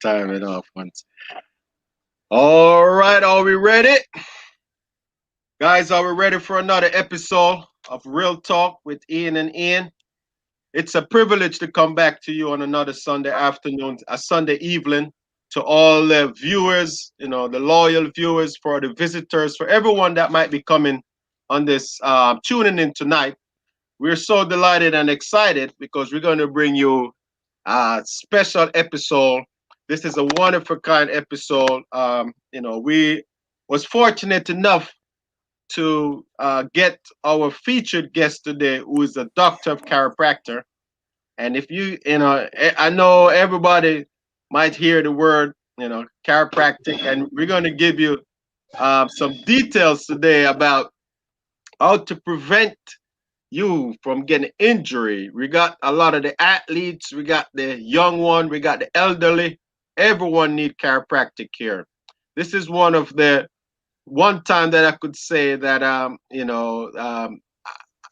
time it off once. All right, are we ready? Guys, are we ready for another episode of Real Talk with Ian and Ian? It's a privilege to come back to you on another Sunday afternoon, a Sunday evening. To all the viewers, the loyal viewers, for the visitors, for everyone that might be coming on this, tuning in tonight. We're so delighted and excited because we're going to bring you a special episode. This is a wonderful kind episode. We was fortunate enough to get our featured guest today, who is a doctor of chiropractor. And if I know everybody might hear the word, chiropractic, and we're going to give you some details today about how to prevent you from getting injury. We got a lot of the athletes, we got the young one, we got the elderly. Everyone need chiropractic care. This is one time that I could say that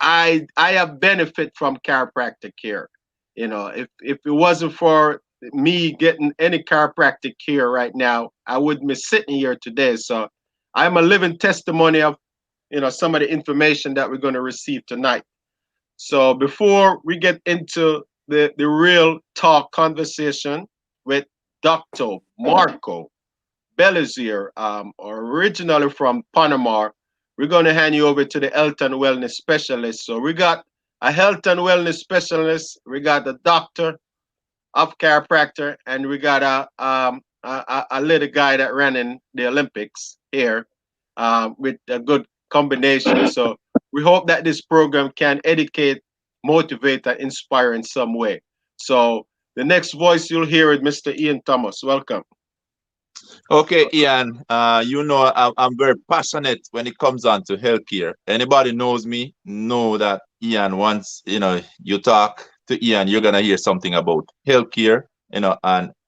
I have benefit from chiropractic care. If it wasn't for me getting any chiropractic care right now, I wouldn't be sitting here today. So I'm a living testimony of some of the information that we're going to receive tonight. So before we get into the real talk conversation with Dr. Marco Belizaire, originally from Panama, we're going to hand you over to the health and wellness specialist. So we got a health and wellness specialist, we got the doctor of chiropractor, and we got a little guy that ran in the Olympics here with a good combination. So we hope that this program can educate, motivate, and inspire in some way. So the next voice you'll hear is Mr. Ian Thomas. Welcome. Okay, Ian, I'm very passionate when it comes on to healthcare. Anybody knows me, know that Ian, once, you talk to Ian, you're going to hear something about healthcare, and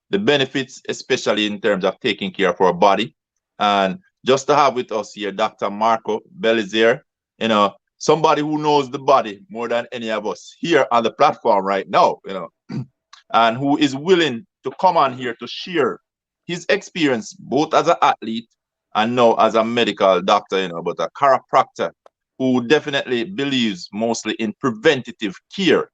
the benefits, especially in terms of taking care of our body. And just to have with us here, Dr. Marco Belizaire, somebody who knows the body more than any of us here on the platform right now, and who is willing to come on here to share his experience both as an athlete and now as a medical doctor, but a chiropractor who definitely believes mostly in preventative care.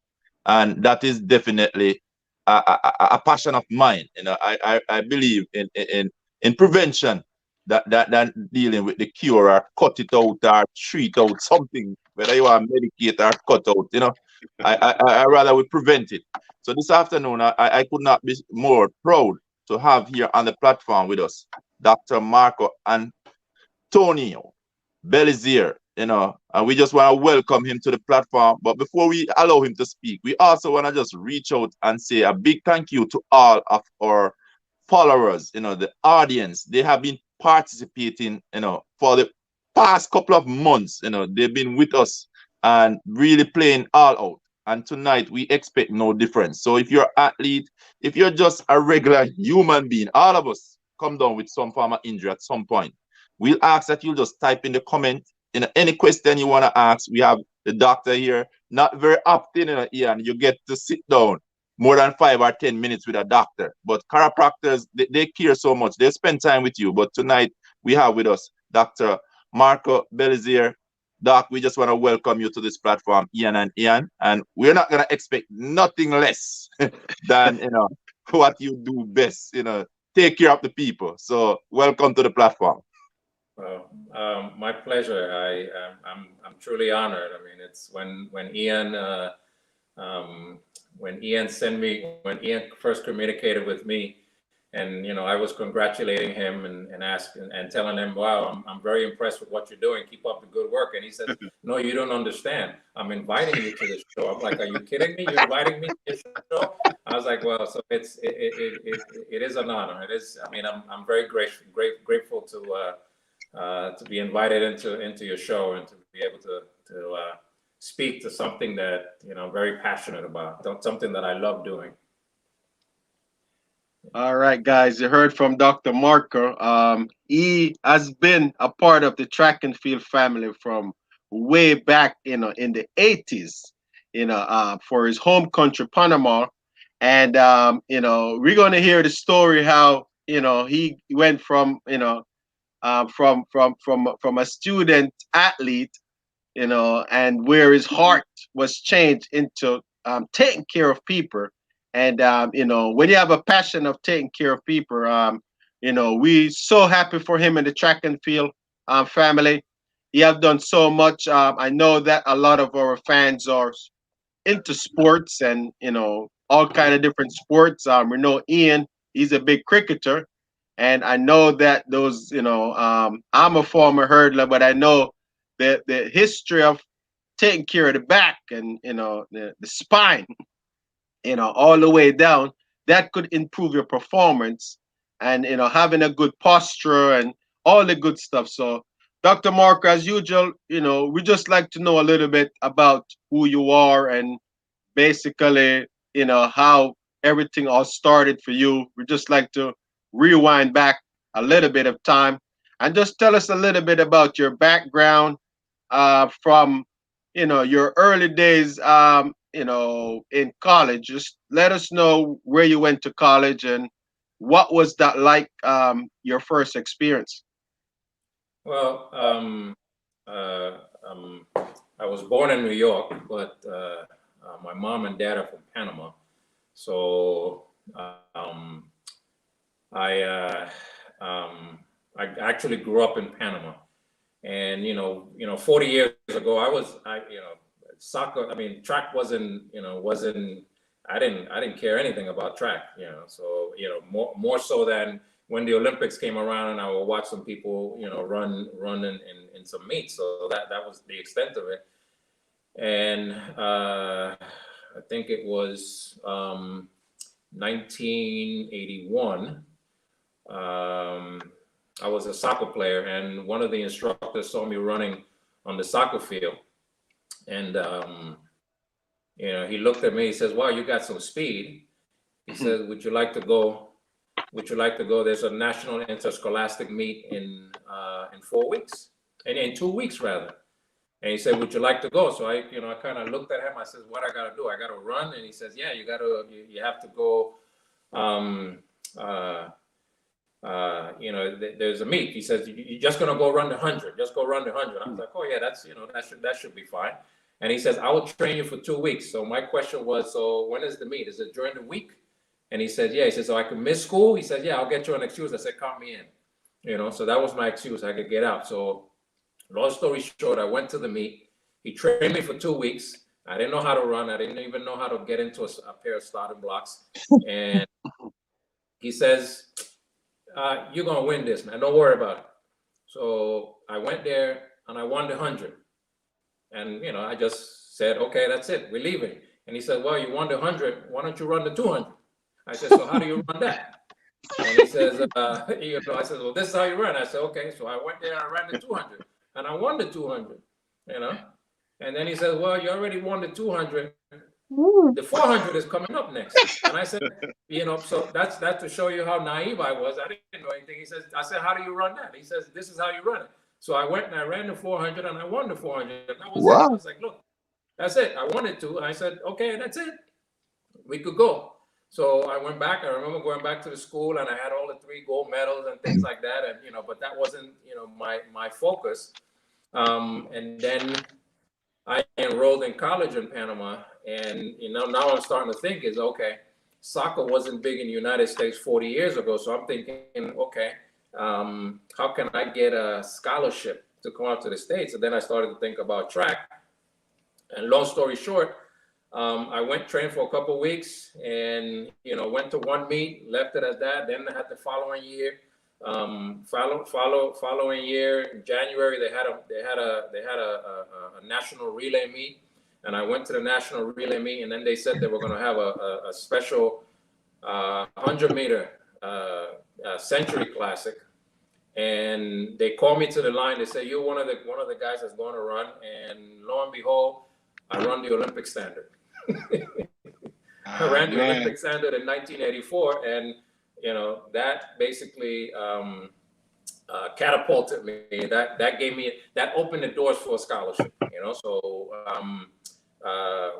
And that is definitely a passion of mine. I believe in prevention that dealing with the cure or cut it out or treat out something, whether you are medicate or cut out, I rather we prevent it. So this afternoon, I could not be more proud to have here on the platform with us Dr. Marco Antonio Belizaire, and we just want to welcome him to the platform. But before we allow him to speak, we also want to just reach out and say a big thank you to all of our followers, the audience. They have been participating, for the past couple of months, they've been with us and really playing all out. And tonight we expect no difference. So if you're an athlete, if you're just a regular human being, all of us come down with some form of injury at some point. We'll ask that you just type in the comment, any question you want to ask. We have the doctor here. Not very often, Ian, you get to sit down more than 5 or 10 minutes with a doctor. But chiropractors, they care so much. They spend time with you. But tonight we have with us Dr. Marco Belizaire. Doc, we just want to welcome you to this platform, Ian and Ian, and we're not going to expect nothing less than, what you do best, take care of the people. So welcome to the platform. Well, my pleasure. I'm truly honored. I mean, it's when Ian first communicated with me, and I was congratulating him and asking and telling him, wow, I'm very impressed with what you're doing. Keep up the good work. And he says, no, you don't understand. I'm inviting you to the show. I'm like, are you kidding me? You're inviting me to the show? I was like, well, so it is an honor. It is. I mean, I'm very grateful to be invited into your show and to be able to speak to something that I'm very passionate about, something that I love doing. All right, guys, you heard from Dr. Marco. He has been a part of the track and field family from way back, in the 80s, for his home country, Panama. And we're going to hear the story how he went from from a student athlete, and where his heart was changed into taking care of people. And when you have a passion of taking care of people, we so happy for him in the track and field family. He have done so much. I know that a lot of our fans are into sports and all kind of different sports. We know Ian; he's a big cricketer, and I know that those I'm a former hurdler, but I know the history of taking care of the back and the spine, all the way down. That could improve your performance, and having a good posture and all the good stuff. So, Dr. Mark, as usual, we just like to know a little bit about who you are and basically, how everything all started for you. We just like to rewind back a little bit of time and just tell us a little bit about your background from, your early days, in college. Just let us know where you went to college and what was that like, your first experience. Well, I was born in New York, but my mom and dad are from Panama. So I I actually grew up in Panama, and 40 years ago, soccer. I mean, track wasn't. I didn't care anything about track. So more so than when the Olympics came around, and I would watch some people run in some meets. So that was the extent of it. And I think it was 1981. I was a soccer player, and one of the instructors saw me running on the soccer field, and he looked at me. He says, "Wow, you got some speed." He says, "Would you like to go? Would you like to go? There's a national interscholastic meet in 4 weeks, and in 2 weeks rather." And he said, "Would you like to go?" So I kind of looked at him. I said, "What I got to do? I got to run." And he says, "Yeah, you have to go. There's a meet." He says, "You're just gonna go run the 100. Just go run the 100." I was like, "Oh yeah, that's that should be fine." And he says, "I will train you for 2 weeks." So my question was, "So when is the meet? Is it during the week?" And he said, "Yeah." He said, "So I can miss school?" He said, "Yeah, I'll get you an excuse." I said, "Count me in." So that was my excuse. I could get out. So long story short, I went to the meet. He trained me for 2 weeks. I didn't know how to run. I didn't even know how to get into a pair of starting blocks. And he says, "You're going to win this, man. Don't worry about it." So I went there and I won the 100. And, I just said, "Okay, that's it. We're leaving." And he said, "Well, you won the 100. Why don't you run the 200? I said, "So how do you run that?" And he says, I said, "Well, this is how you run." I said, "Okay." So I went there and I ran the 200 and I won the 200, And then he says, "Well, you already won the 200. The 400 is coming up next." And I said, so that's to show you how naive I was. I didn't know anything. I said, "How do you run that?" He says, "This is how you run it." So I went and I ran the 400 and I won the 400. That was it. I was like, "Look, that's it. I wanted to." And I said, "Okay, that's it. We could go." So I went back. I remember going back to the school and I had all the 3 gold medals and things like that. And, but that wasn't, my focus. And then I enrolled in college in Panama. And, now I'm starting to think is, okay, soccer wasn't big in the United States 40 years ago. So I'm thinking, okay, how can I get a scholarship to come out to the States? And then I started to think about track. And long story short, I went train for a couple of weeks and, went to one meet, left it at that. Then I had the following year, following year in January, they had a national relay meet. And I went to the national relay meet, and then they said they were going to have a special 100-meter Century Classic. And they called me to the line. They said, "You're one of the guys that's going to run." And lo and behold, I run the Olympic standard. I ran the Olympic standard in 1984, and that basically catapulted me. That gave me, that opened the doors for a scholarship. So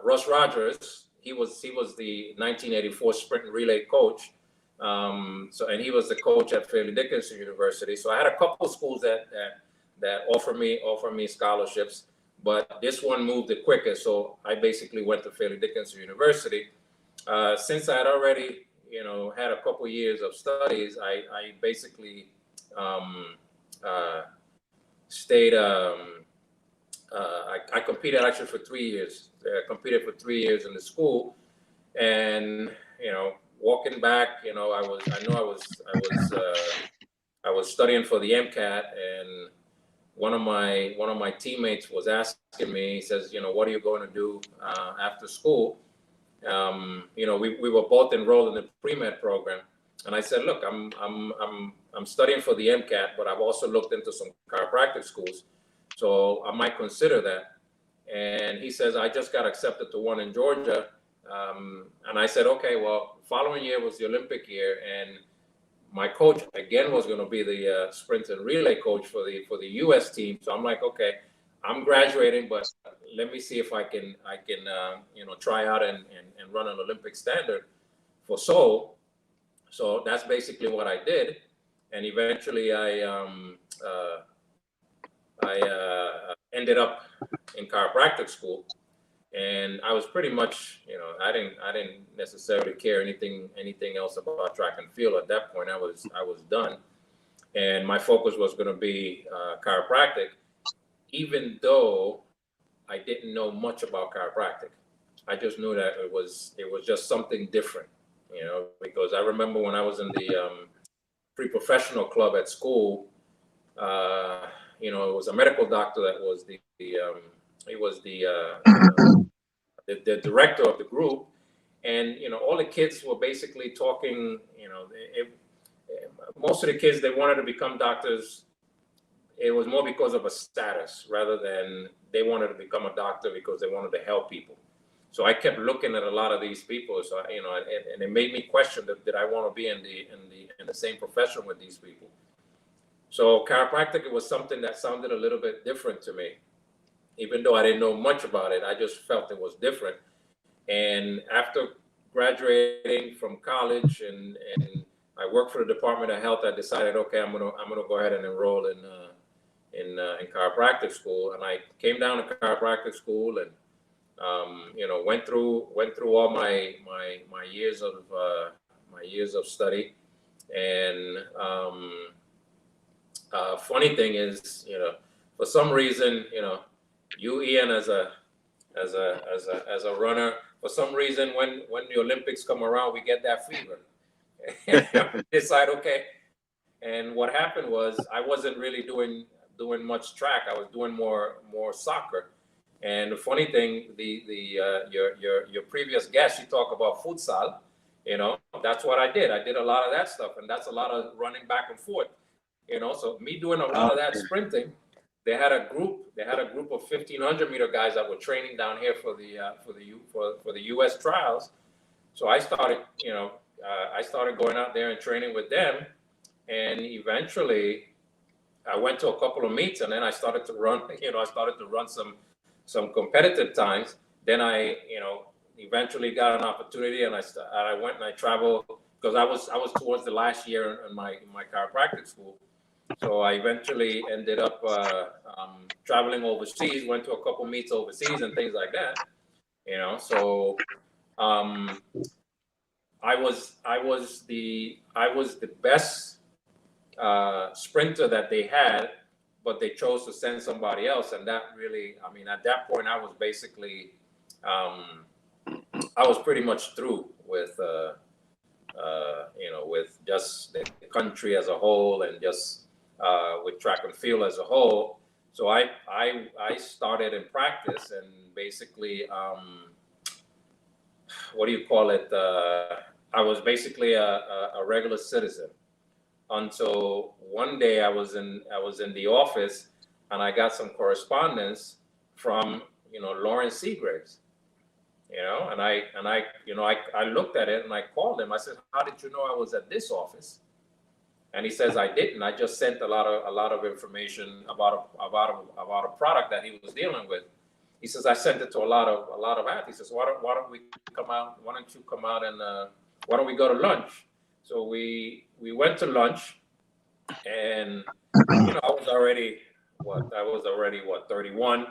Russ Rogers, he was the 1984 sprint and relay coach. And he was the coach at Fairleigh Dickinson University. So I had a couple of schools that offer me scholarships, but this one moved the quickest. So I basically went to Fairleigh Dickinson University. Since I had already, had a couple of years of studies, I basically stayed. I competed actually for 3 years. I competed for 3 years in the school, and walking back, I was studying for the MCAT, and one of my teammates was asking me. He says, what are you going to do after school? We were both enrolled in the pre-med program, and I said, look, I'm studying for the MCAT, but I've also looked into some chiropractic schools, so I might consider that. And he says, I just got accepted to one in Georgia. And I said, okay, well, following year was the Olympic year, and my coach again was going to be the sprint and relay coach for the U.S. team. So I'm like, okay, I'm graduating, but let me see if I can try out and run an Olympic standard for Seoul. So that's basically what I did, and eventually I ended up in chiropractic school. And I was pretty much, I didn't necessarily care anything else about track and field at that point. I was done, and my focus was going to be chiropractic, even though I didn't know much about chiropractic. I just knew that it was just something different, because I remember when I was in the pre-professional club at school, it was a medical doctor that was the director of the group, and all the kids were basically talking. Most of the kids, they wanted to become doctors. It was more because of a status rather than they wanted to become a doctor because they wanted to help people. So I kept looking at a lot of these people. So and it made me question did I want to be in the same profession with these people. So chiropractic, it was something that sounded a little bit different to me. Even though I didn't know much about it, I just felt it was different. And after graduating from college and I worked for the Department of Health, I decided, okay, I'm gonna go ahead and enroll in chiropractic school. And I came down to chiropractic school and went through all my years of study. And funny thing is, for some reason, you, Ian, as a runner, for some reason, when the Olympics come around, we get that fever. Decide, okay. And what happened was I wasn't really doing much track. I was doing more soccer. And the funny thing, your previous guest, you talk about futsal. That's what I did. I did a lot of that stuff, and that's a lot of running back and forth. So me doing a lot of that sprinting. They had a group of 1,500 meter guys that were training down here for the U.S. trials. So I started going out there and training with them, and eventually I went to a couple of meets, and then I started to run. I started to run some competitive times. Then I eventually got an opportunity, and I went and I traveled because I was towards the last year in my chiropractic school. So I eventually ended up traveling overseas, went to a couple meets overseas and things like that. So I was the best sprinter that they had, but they chose to send somebody else, and that really, at that point, I was basically, I was pretty much through with with just the country as a whole and just with track and field as a whole. So I started in practice, and basically, what do you call it? I was basically a regular citizen until one day I was in the office, and I got some correspondence from Lawrence Seagraves. And I looked at it and I called him. I said, "How did you know I was at this office?" And he says, "I didn't. I just sent a lot of information about a product that he was dealing with." He says, I sent it to a lot of athletes. He says, why don't we come out? Why don't you come out and why don't we go to lunch? So we went to lunch, and I was already 31,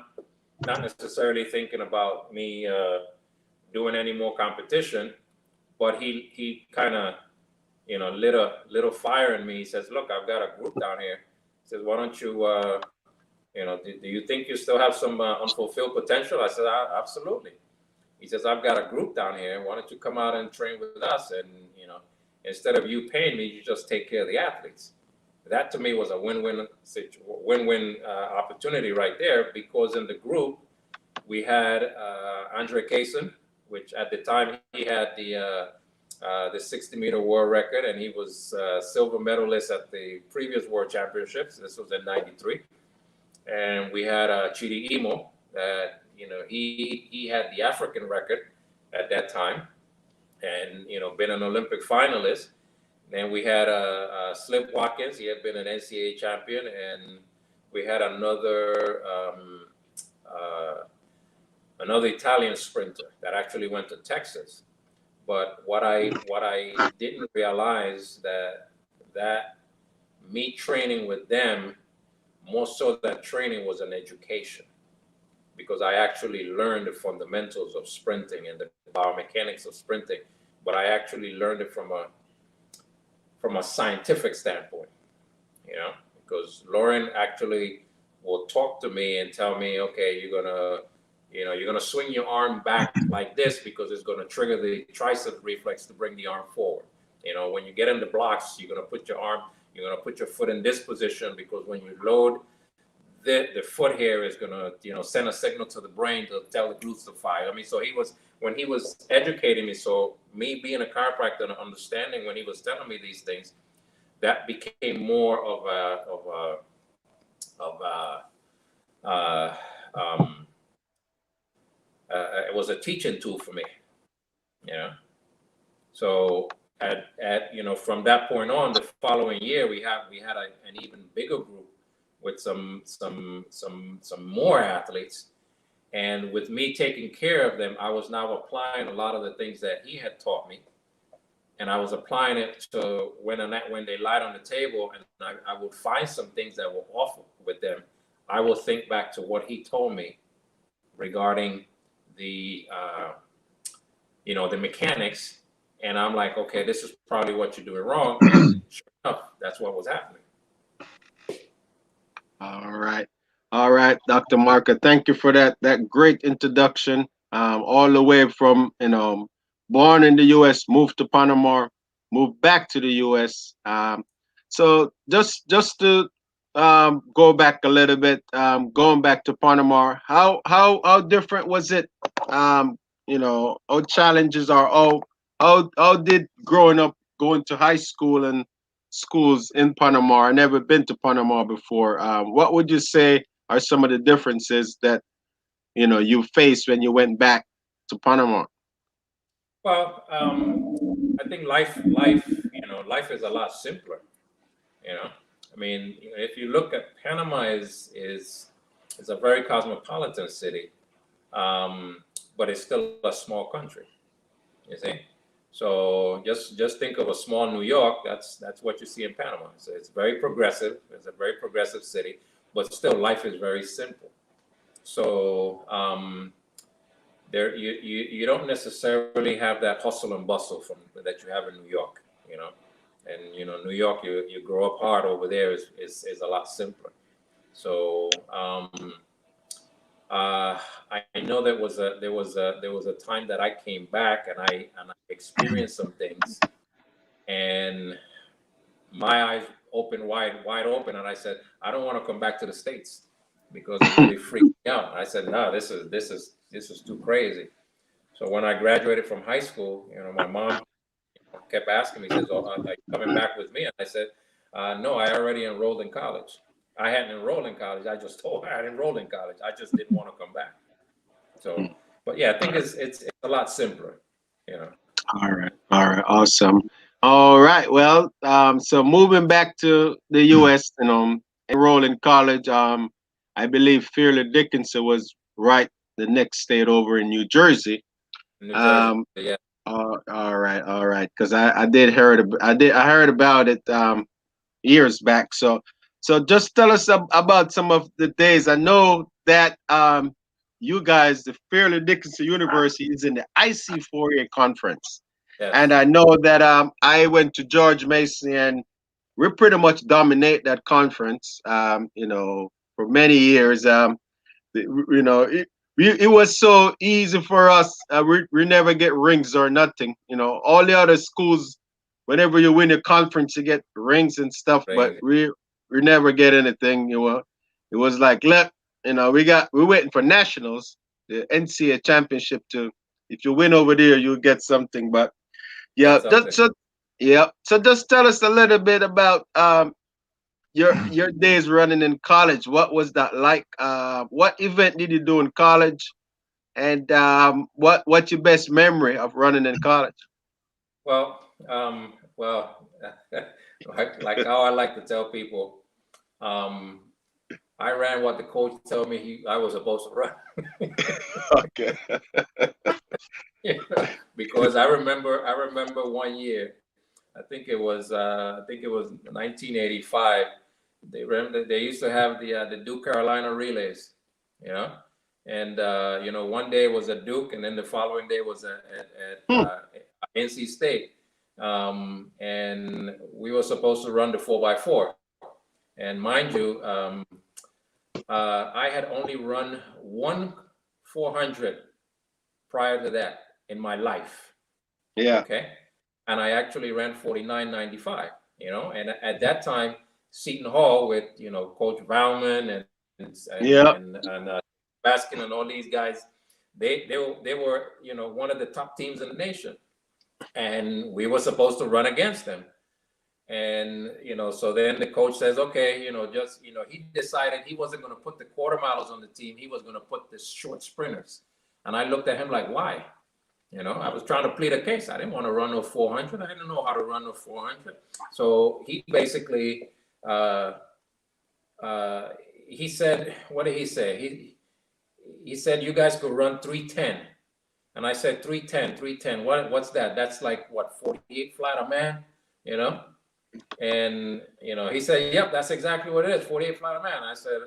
not necessarily thinking about me doing any more competition, but he kind of lit a little fire in me. He says, look, I've got a group down here. He says, why don't you do you think you still have some unfulfilled potential? I said, absolutely. He says, I've got a group down here. Why don't you come out and train with us? And, instead of you paying me, you just take care of the athletes. That to me was a win-win opportunity right there, because in the group, we had Andre Kaysen, which at the time he had the 60-meter world record, and he was silver medalist at the previous world championships. This was in '93. And we had Chidi Imo, that he had the African record at that time, and been an Olympic finalist. Then we had Slip Watkins. He had been an NCAA champion, and we had another Italian sprinter that actually went to Texas. But what I didn't realize that me training with them, more so than training, was an education, because I actually learned the fundamentals of sprinting and the biomechanics of sprinting, but I actually learned it from a scientific standpoint, because Lauren actually will talk to me and tell me, okay, you're gonna swing your arm back like this because it's gonna trigger the tricep reflex to bring the arm forward. When you get in the blocks, you're gonna put your foot in this position, because when you load, the foot here is gonna send a signal to the brain to tell the glutes to fire. So when he was educating me, so me being a chiropractor and understanding, when he was telling me these things, that became more of it was a teaching tool for me. So from that point on, the following year, we had an even bigger group with some more athletes. And with me taking care of them, I was now applying a lot of the things that he had taught me, and I was applying it to when they lied on the table, and I would find some things that were off with them. I will think back to what he told me regarding the the mechanics, and I'm like, okay, this is probably what you're doing wrong. And sure enough, that's what was happening. All right, Dr. Marker, thank you for that great introduction. All the way from born in the U.S., moved to Panama, moved back to the U.S. So just to go back a little bit, going back to Panama, how different was it? How challenges are how did growing up, going to high school and schools in Panama? I never been to Panama before. What would you say are some of the differences that you faced when you went back to Panama? Well, I think life is a lot simpler. If you look at Panama, is a very cosmopolitan city, but it's still a small country. You see, so just think of a small New York. That's what you see in Panama. So it's very progressive. It's a very progressive city, but still life is very simple. So there you don't necessarily have that hustle and bustle that you have in New York. And New York, you grow up hard. Over there is a lot simpler. So I know there was a time that I came back and I experienced some things, and my eyes opened wide open, and I said, I don't want to come back to the States, because it really freaked me out. I said, no, this is too crazy. So when I graduated from high school, my mom kept asking me, says, "Oh, are you coming back with me?" And I said, "No, I already enrolled in college." I hadn't enrolled in college. I just told her I had enrolled in college. I just didn't want to come back. So, but yeah, I think it's a lot simpler. All right, awesome. All right, well, so moving back to the U.S., enrolled in college. I believe Fairleigh Dickinson was right the next state over in New Jersey. New Jersey, yeah. All right. Because I heard about it years back. So just tell us about some of the days. I know that you guys, the Fairleigh Dickinson University, is in the IC4A conference, Yes. and I know that I went to George Mason, and we pretty much dominate that conference. For many years. It was so easy for us. We never get rings or nothing. All the other schools, whenever you win a conference, you get rings and stuff, but we never get anything. It was like, we're waiting for nationals, the NCAA championship to. If you win over there, you'll get something. But yeah, so just tell us a little bit about your days running in college. What was that like? What event did you do in college? And what's your best memory of running in college? Well, like how I like to tell people, I ran what the coach told me I was supposed to run. Okay. Because I remember one year, I think it was 1985. They used to have the Duke Carolina relays, and one day was at Duke, and then the following day was at NC State, and we were supposed to run the 4x4, and mind you, I had only run one 400 prior to that in my life. Yeah. Okay. And I actually ran 49.95, and at that time, Seton Hall with, Coach Bauman and Baskin and all these guys, they were, one of the top teams in the nation. And we were supposed to run against them. And, so then the coach says, okay, he decided he wasn't going to put the quarter milers on the team. He was going to put the short sprinters. And I looked at him like, why? I was trying to plead a case. I didn't want to run no 400. I didn't know how to run no 400. So he basically, he said, what did he say? He said, you guys could run 310. And I said, 310. What's that? That's like, 48 flat a man, And, he said, yep, that's exactly what it is, 48 flat a man. I said,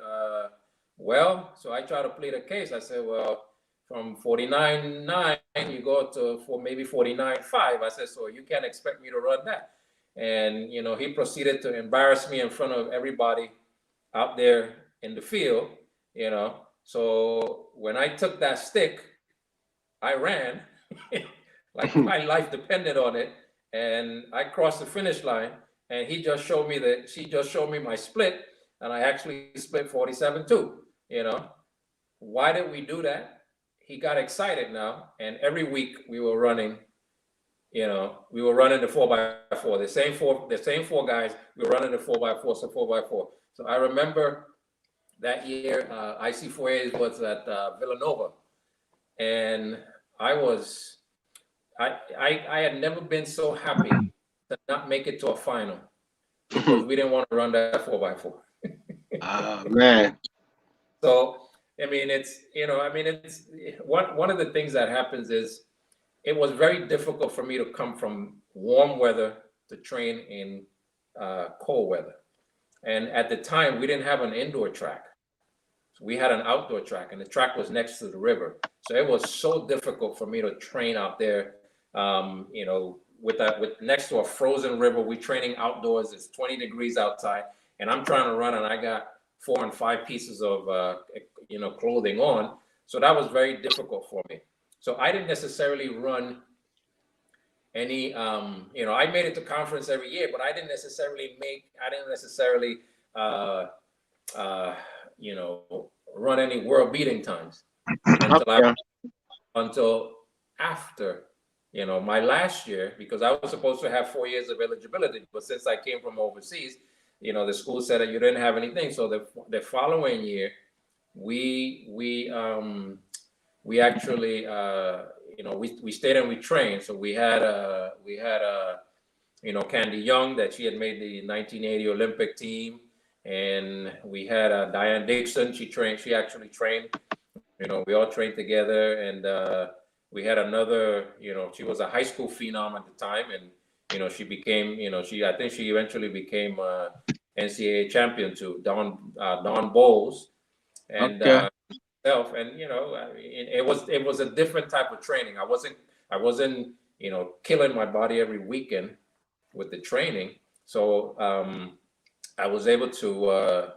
so I tried to plead a case. I said, well, from 49.9, you go to maybe 49.5. I said, so you can't expect me to run that. And, he proceeded to embarrass me in front of everybody out there in the field, So when I took that stick, I ran like my life depended on it. And I crossed the finish line, and she just showed me my split, and I actually split 47.2, Why did we do that? He got excited now, and every week we were running, the 4x4, the same four guys, we were running the 4x4, so 4x4. So I remember that year, IC4A was at Villanova, and I had never been so happy to not make it to a final because we didn't want to run that 4x4. Oh man. So it's one of the things that happens is it was very difficult for me to come from warm weather to train in cold weather. And at the time, we didn't have an indoor track. So we had an outdoor track, and the track was next to the river. So it was so difficult for me to train out there, with next to a frozen river. We're training outdoors. It's 20 degrees outside, and I'm trying to run, and I got 4 and 5 pieces of clothing on. So that was very difficult for me. So I didn't necessarily run any I made it to conference every year, but I didn't necessarily run any world beating times until after my last year, because I was supposed to have 4 years of eligibility, but since I came from overseas, the school said that you didn't have anything. So the following year, we actually we stayed and we trained. So we had Candy Young, that she had made the 1980 Olympic team, and we had Diane Dixon. She actually trained we all trained together, and we had another, she was a high school phenom at the time, and she became, I think she eventually became NCAA champion too, Dawn Bowles, and Okay. self, and it was a different type of training. I wasn't killing my body every weekend with the training, so I was able to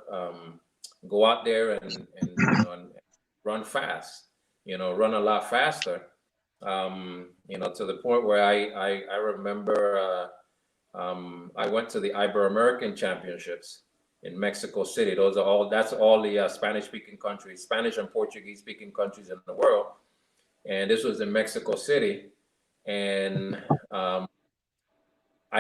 go out there and run fast, run a lot faster, to the point where I remember I went to the Ibero-American Championships in Mexico City. That's all the Spanish-speaking countries, Spanish and Portuguese-speaking countries in the world. And this was in Mexico City. And I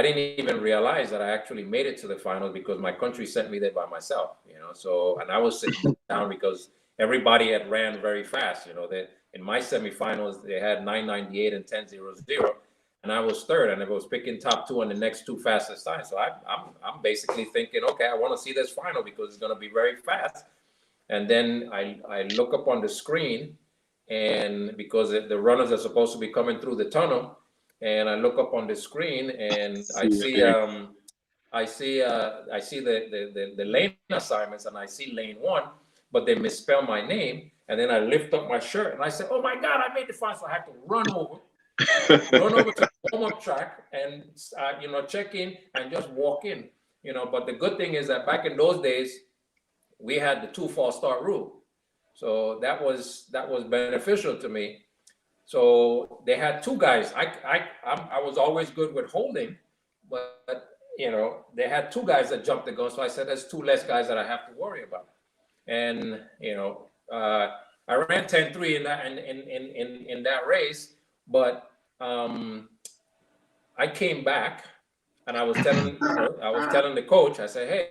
didn't even realize that I actually made it to the finals because my country sent me there by myself, So, and I was sitting down because everybody had ran very fast, That in my semifinals, they had 9:98 and 10:00. And I was third, and I was picking top two on the next two fastest times. So I'm basically thinking, okay, I want to see this final because it's going to be very fast. And then I look up on the screen, and because the runners are supposed to be coming through the tunnel, and I look up on the screen, and I see the lane assignments, and I see lane 1, but they misspell my name. And then I lift up my shirt, and I said, "Oh my God, I made the final!" So I had to run over to the warm-up track and check in and just walk in. But the good thing is that back in those days, we had the 2 false start rule, so that was beneficial to me. So they had 2 guys. I was always good with holding, but they had 2 guys that jumped the gun. So I said, "There's 2 less guys that I have to worry about." And I ran 10:3 in that race. But I came back, and I was telling the coach, I said, "Hey,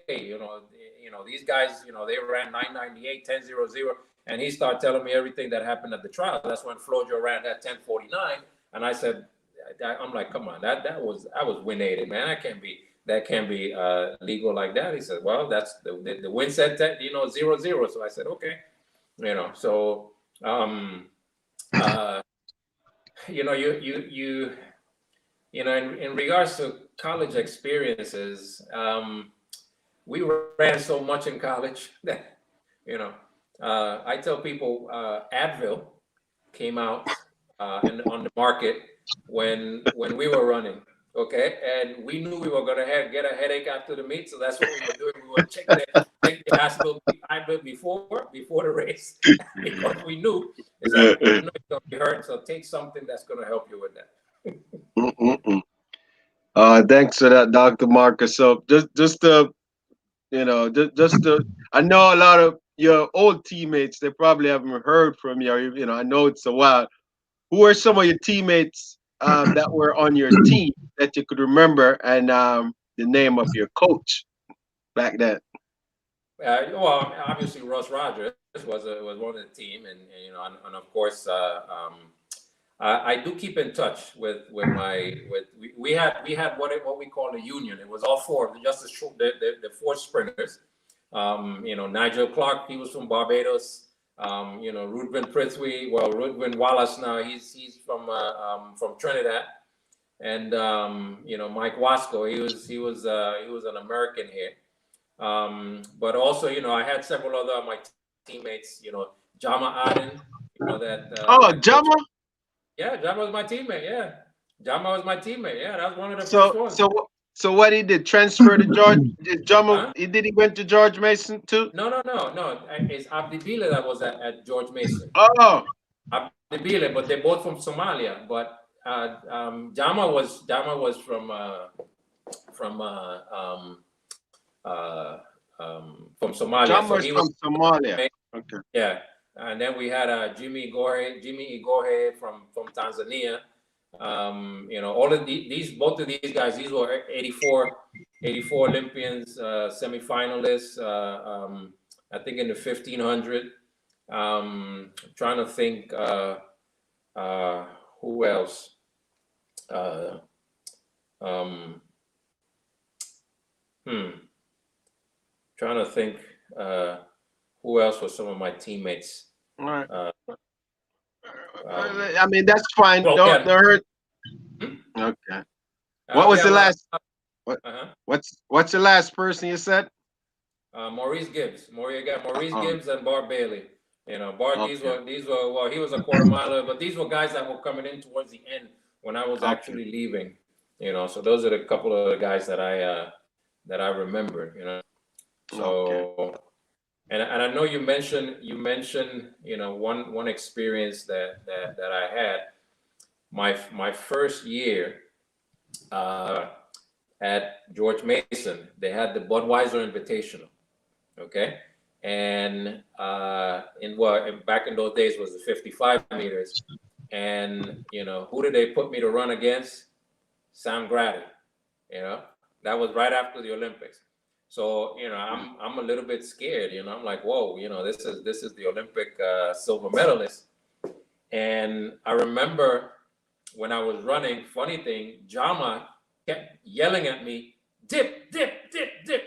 these guys, they ran 9:98, 10:00," and he started telling me everything that happened at the trial. That's when Flojo ran at 10:49, and I said, I'm like, come on, that was win-aided, man. That can't be legal like that. He said, well, that's the win said 0-0. So I said, okay, so in regards to college experiences, we ran so much in college that, I tell people Advil came out on the market when we were running, okay? And we knew we were going to get a headache after the meet, so that's what we were doing. We would take the Advil before the race because we knew it's like, going to be hurt, so take something that's going to help you with that. Thanks for that, Dr. Marcus. So just to I know a lot of your old teammates, they probably haven't heard from you. Or, I know it's a while. Who are some of your teammates that were on your team that you could remember, and the name of your coach back then? Well, obviously Russ Rogers was one of the team, and of course I do keep in touch with we had what we call a union. It was all 4, just the 4 sprinters. Nigel Clark, he was from Barbados. Ruthven Prithvi, Ruthven Wallace now, he's from Trinidad, and Mike Wasco, he was an American here. But also, I had several other of my teammates, Jama Aden, Jama? Yeah, Jama was my teammate. Yeah, Jama was my teamate. Yeah, that was one of the first ones. So what he did, transfer to George? Did Jama? He went to George Mason too? No. It's Abdibile that was at George Mason. Oh, Abdibile, but they're both from Somalia. But Jama was from Somalia. Jama was from Somalia. Okay. Yeah, and then we had Jimmy Igohe from Tanzania. All of both of these guys, these were 84 Olympians, semifinalists. I think in the 1500. Trying to think who else. Trying to think who else was some of my teammates. All right. I mean, that's fine. Well, Don't hurt. Hmm? Okay. What was the last? What, Uh-huh. what's the last person you said? Maurice Gibbs. Maurice Oh, Gibbs and Bart Bailey. Bart. okay. These were. Well, he was a quarter miler, but these were guys that were coming in towards the end when I was Okay. actually leaving. So those are the couple of the guys that I remember. Okay. So, and I know you mentioned one experience that I had my first year at George Mason. They had the Budweiser Invitational. Okay. And back in those days was the 55 meters. And who did they put me to run against? Sam Grady. That was right after the Olympics. So I'm a little bit scared. I'm like, whoa, this is the Olympic silver medalist. And I remember when I was running, funny thing, Jama kept yelling at me, dip, dip, dip, dip.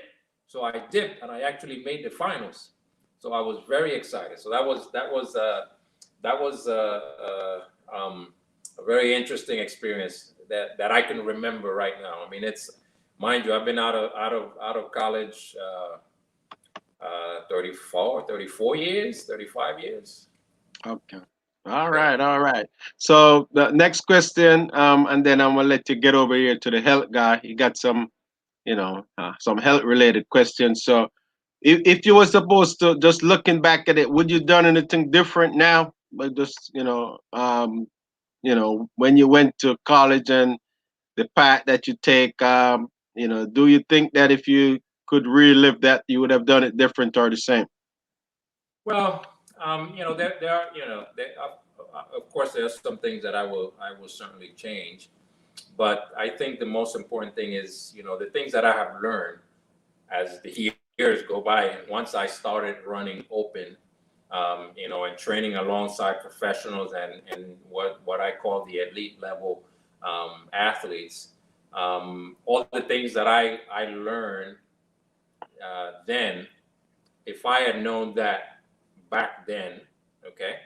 So I dipped and I actually made the finals. So I was very excited. So that was a very interesting experience that I can remember right now. I mean, mind you, I've been out of college 34 years, 35 years. Okay. All right. So the next question, and then I'm gonna let you get over here to the health guy. You got some health related questions. So if you were supposed to, just looking back at it, would you done anything different now? But just when you went to college and the path that you take, do you think that if you could relive that, you would have done it different or the same? Well, there are, of course, there are some things that I will certainly change, but I think the most important thing is, the things that I have learned as the years go by, and once I started running open, and training alongside professionals and what I call the elite level athletes, all the things that I learned then, if I had known that back then, okay,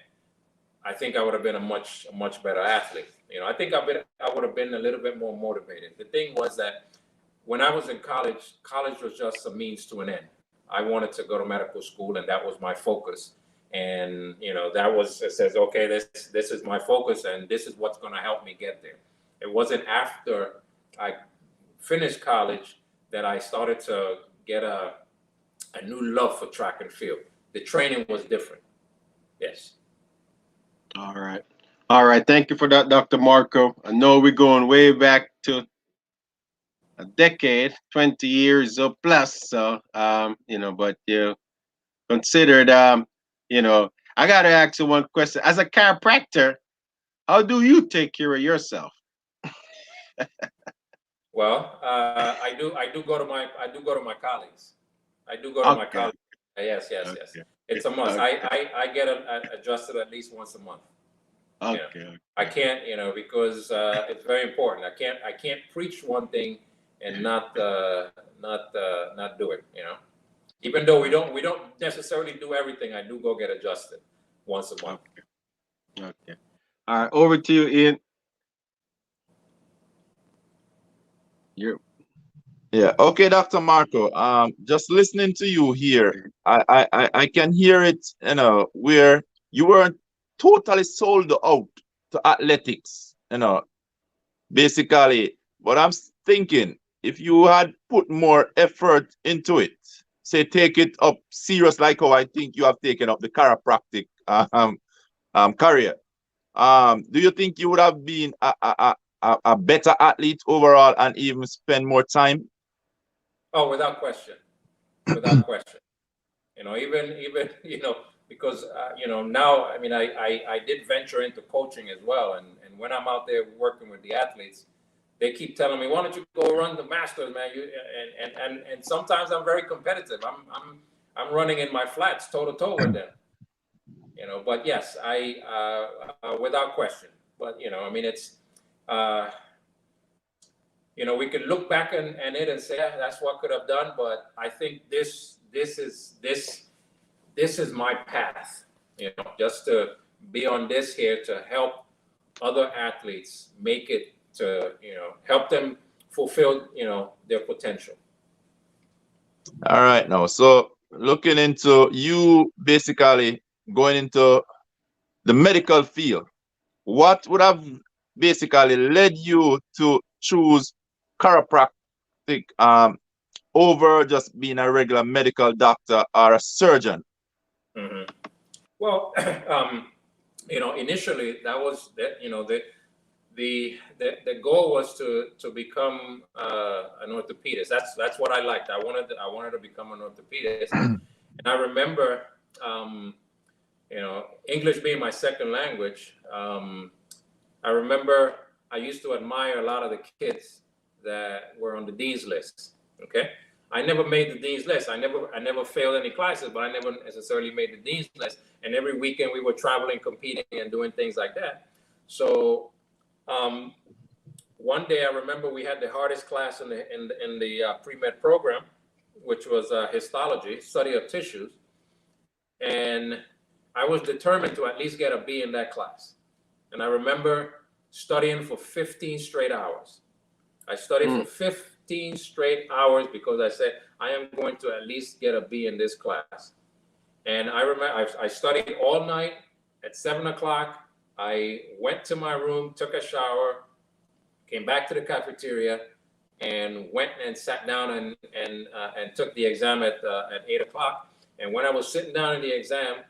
I think I would have been a much better athlete. I think I would have been a little bit more motivated. The thing was that when I was in college was just a means to an end. I wanted to go to medical school, and that was my focus. And it says, okay, this is my focus, and this is what's going to help me get there. It wasn't after I finished college that I started to get a new love for track and field. The training was different. Yes. All right. Thank you for that, Dr. Marco. I know we're going way back to a decade, 20 years or plus. So, but you considered, I got to ask you one question. As a chiropractor, how do you take care of yourself? Well, I do go to my colleagues. I do go to my colleagues. Yes. Okay. It's a must. Okay. I get adjusted at least once a month. Okay. I can't, because it's very important. I can't preach one thing and not do it. Even though we don't necessarily do everything, I do go get adjusted once a month. Okay. All right. Over to you, Ian. Yeah. Okay, Dr. Marco. Just listening to you here, I can hear it, where you weren't totally sold out to athletics, basically. But I'm thinking if you had put more effort into it, say take it up serious, like how I think you have taken up the chiropractic career, do you think you would have been a better athlete overall and even spend more time? Oh, without question, without question. Even because now, I mean, I did venture into coaching as well, and when I'm out there working with the athletes, they keep telling me, "Why don't you go run the Masters, man?" And sometimes I'm very competitive. I'm running in my flats toe to toe with them. But yes, I without question. But I mean, it's we could look back and it and say, yeah, that's what could have done. But I think this is my path. Just to be on this here to help other athletes make it to, help them fulfill, their potential. All right, now, so looking into you basically going into the medical field, what would have basically led you to choose chiropractic over just being a regular medical doctor or a surgeon? Mm-hmm. Well, initially that was that, the goal was to become an orthopedist. That's what I liked. I wanted to become an orthopedist. And I remember, English being my second language, I remember I used to admire a lot of the kids that were on the Dean's list. Okay, I never made the Dean's list. I never failed any classes, but I never necessarily made the Dean's list. And every weekend we were traveling, competing, and doing things like that. So one day I remember we had the hardest class in the pre-med program, which was histology, study of tissues. And I was determined to at least get a B in that class. And I remember studying for 15 straight hours. I studied for 15 straight hours because I said, I am going to at least get a B in this class. And I remember I studied all night. At 7 o'clock, I went to my room, took a shower, came back to the cafeteria, and went and sat down and took the exam at 8 o'clock. And when I was sitting down in the exam,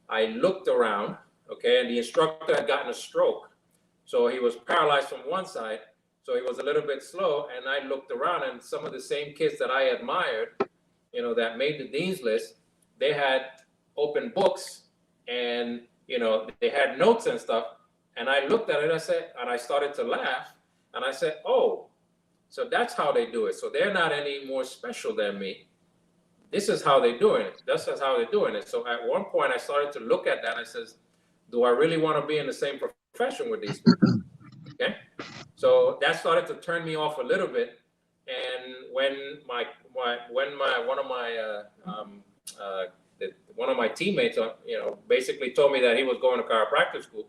I looked around, okay, and the instructor had gotten a stroke. So he was paralyzed from one side, so he was a little bit slow. And I looked around, and some of the same kids that I admired, that made the Dean's list, they had open books and, they had notes and stuff. And I looked at it, and I started to laugh. And I said, oh, so that's how they do it. So they're not any more special than me. This is how they're doing it. This is how they're doing it. So at one point I started to look at that and I says, do I really want to be in the same profession with these people? Okay. So that started to turn me off a little bit. And when one of my teammates, basically told me that he was going to chiropractic school,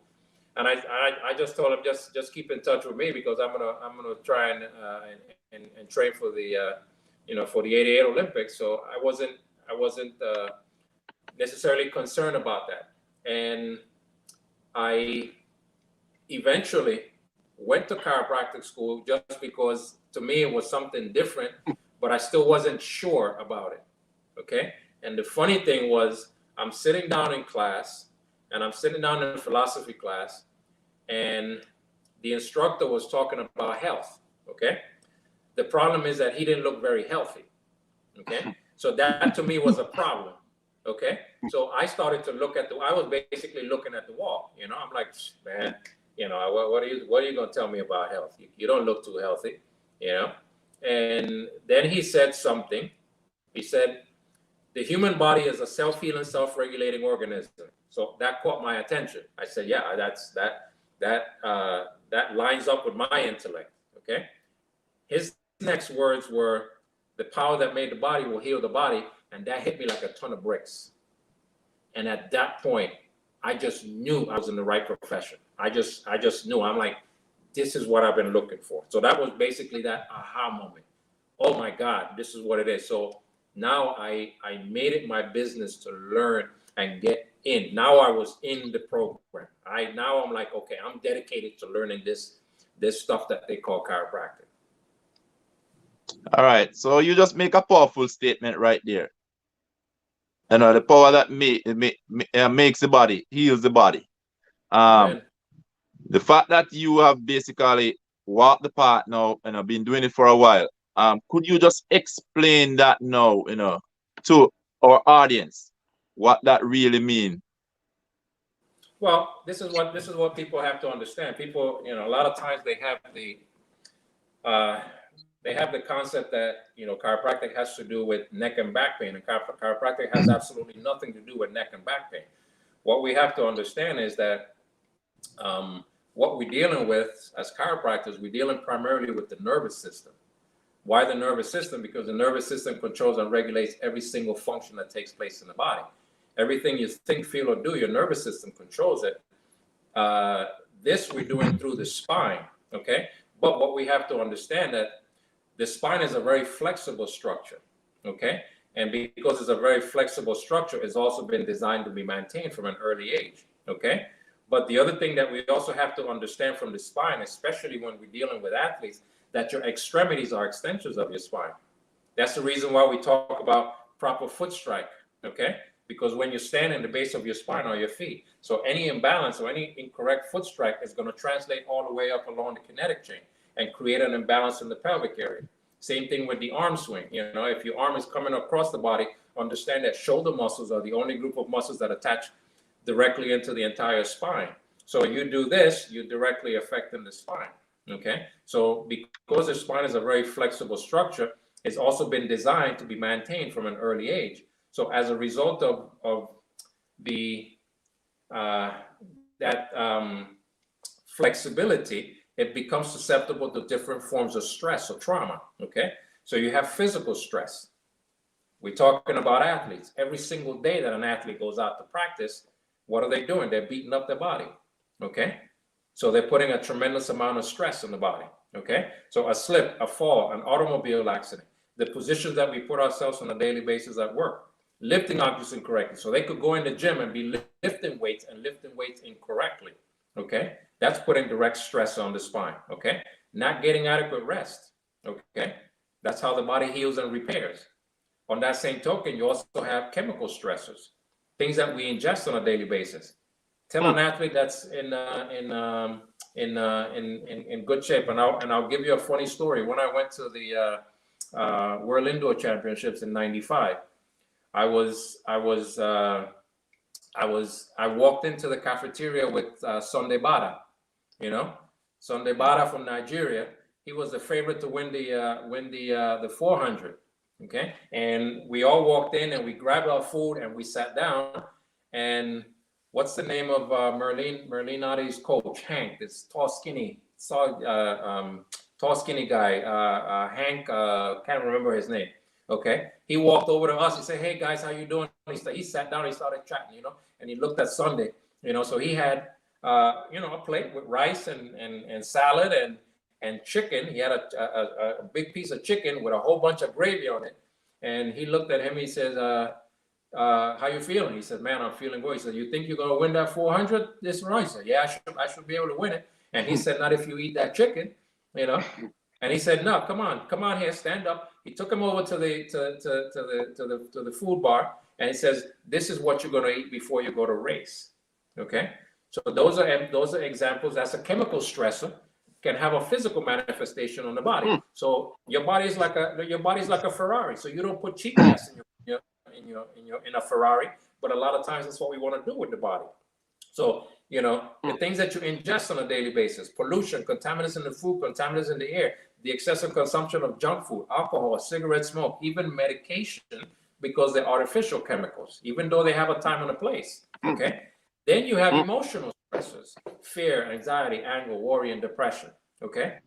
and I just told him just keep in touch with me because I'm gonna try and train for the for the '88 Olympics. So I wasn't necessarily concerned about that, and I eventually went to chiropractic school just because to me it was something different, but I still wasn't sure about it. Okay. And the funny thing was, I'm sitting down in class, and I'm sitting down in a philosophy class, and the instructor was talking about health. Okay. The problem is that he didn't look very healthy. Okay. So that to me was a problem. Okay. So I started to look at I was basically looking at the wall. I'm like, man, what are you going to tell me about health? You don't look too healthy, And then he said something. He said, the human body is a self-healing, self-regulating organism. So that caught my attention. I said, yeah, that lines up with my intellect. Okay. His next words were, the power that made the body will heal the body. And that hit me like a ton of bricks. And at that point, I just knew I was in the right profession. I just knew. I'm like, this is what I've been looking for. So that was basically that aha moment. Oh my God, this is what it is. So now I made it my business to learn and get in. Now I was in the program. Now I'm like, okay, I'm dedicated to learning this stuff that they call chiropractic. All right. So you just make a powerful statement right there. The power that makes the body, heals the body. The fact that you have basically walked the path now and have been doing it for a while. Could you just explain that now, to our audience, what that really means? Well, this is what people have to understand. People, a lot of times they have the concept that chiropractic has to do with neck and back pain, and chiropractic has absolutely nothing to do with neck and back pain. What we have to understand is that what we're dealing with as chiropractors, we're dealing primarily with the nervous system. Why the nervous system? Because the nervous system controls and regulates every single function that takes place in the body. Everything you think, feel, or do, your nervous system controls it. This we're doing through the spine, okay? But what we have to understand that the spine is a very flexible structure, okay? And because it's a very flexible structure, it's also been designed to be maintained from an early age, okay? But the other thing that we also have to understand from the spine, especially when we're dealing with athletes, that your extremities are extensions of your spine. That's the reason why we talk about proper foot strike, okay? Because when you stand in the base of your spine are your feet. So any imbalance or any incorrect foot strike is going to translate all the way up along the kinetic chain and create an imbalance in the pelvic area. Same thing with the arm swing. You know, if your arm is coming across the body, understand that shoulder muscles are the only group of muscles that attach directly into the entire spine. So you do this, you're directly affecting the spine, okay? So because the spine is a very flexible structure, it's also been designed to be maintained from an early age. So as a result of the flexibility, it becomes susceptible to different forms of stress or trauma, okay? So you have physical stress. We're talking about athletes. Every single day that an athlete goes out to practice, what are they doing? They're beating up their body, okay? So they're putting a tremendous amount of stress on the body, okay? So a slip, a fall, an automobile accident, the positions that we put ourselves on a daily basis at work, lifting objects incorrectly. So they could go in the gym and be lifting weights incorrectly, okay? That's putting direct stress on the spine, okay? Not getting adequate rest, okay? That's how the body heals and repairs. On that same token, you also have chemical stressors, things that we ingest on a daily basis. Tell an athlete that's in good shape, and I'll give you a funny story. When I went to the World Indoor Championships in '95, I walked into the cafeteria with Sunday Bada, you know, Sunday Bada from Nigeria. He was the favorite to win the 400. Okay, and we all walked in and we grabbed our food and we sat down. And what's the name of Merlin Adi's coach? Hank, this tall skinny guy. Hank, can't remember his name. Okay, he walked over to us. He said, "Hey guys, how you doing?" He sat down. He started chatting, you know, and he looked at Sunday, you know. So he had, you know, a plate with rice and salad and chicken. He had a big piece of chicken with a whole bunch of gravy on it. And he looked at him. He says, "How you feeling?" He said, "Man, I'm feeling good." He said, "You think you're gonna win that 400 this round?" He said, "Yeah, I should be able to win it." And he said, "Not if you eat that chicken, you know." And he said, "No, come on here, stand up." He took him over to the food bar, and he says, "This is what you're gonna eat before you go to race." Okay, so those are examples. That's a chemical stressor, can have a physical manifestation on the body. So your body's like a Ferrari. So you don't put cheap gas in a Ferrari, but a lot of times that's what we want to do with the body. So, you know, the things that you ingest on a daily basis, pollution, contaminants in the food, contaminants in the air, the excessive consumption of junk food, alcohol, cigarette smoke, even medication, because they're artificial chemicals, even though they have a time and a place, okay? Then you have emotional stressors, fear, anxiety, anger, worry, and depression, okay?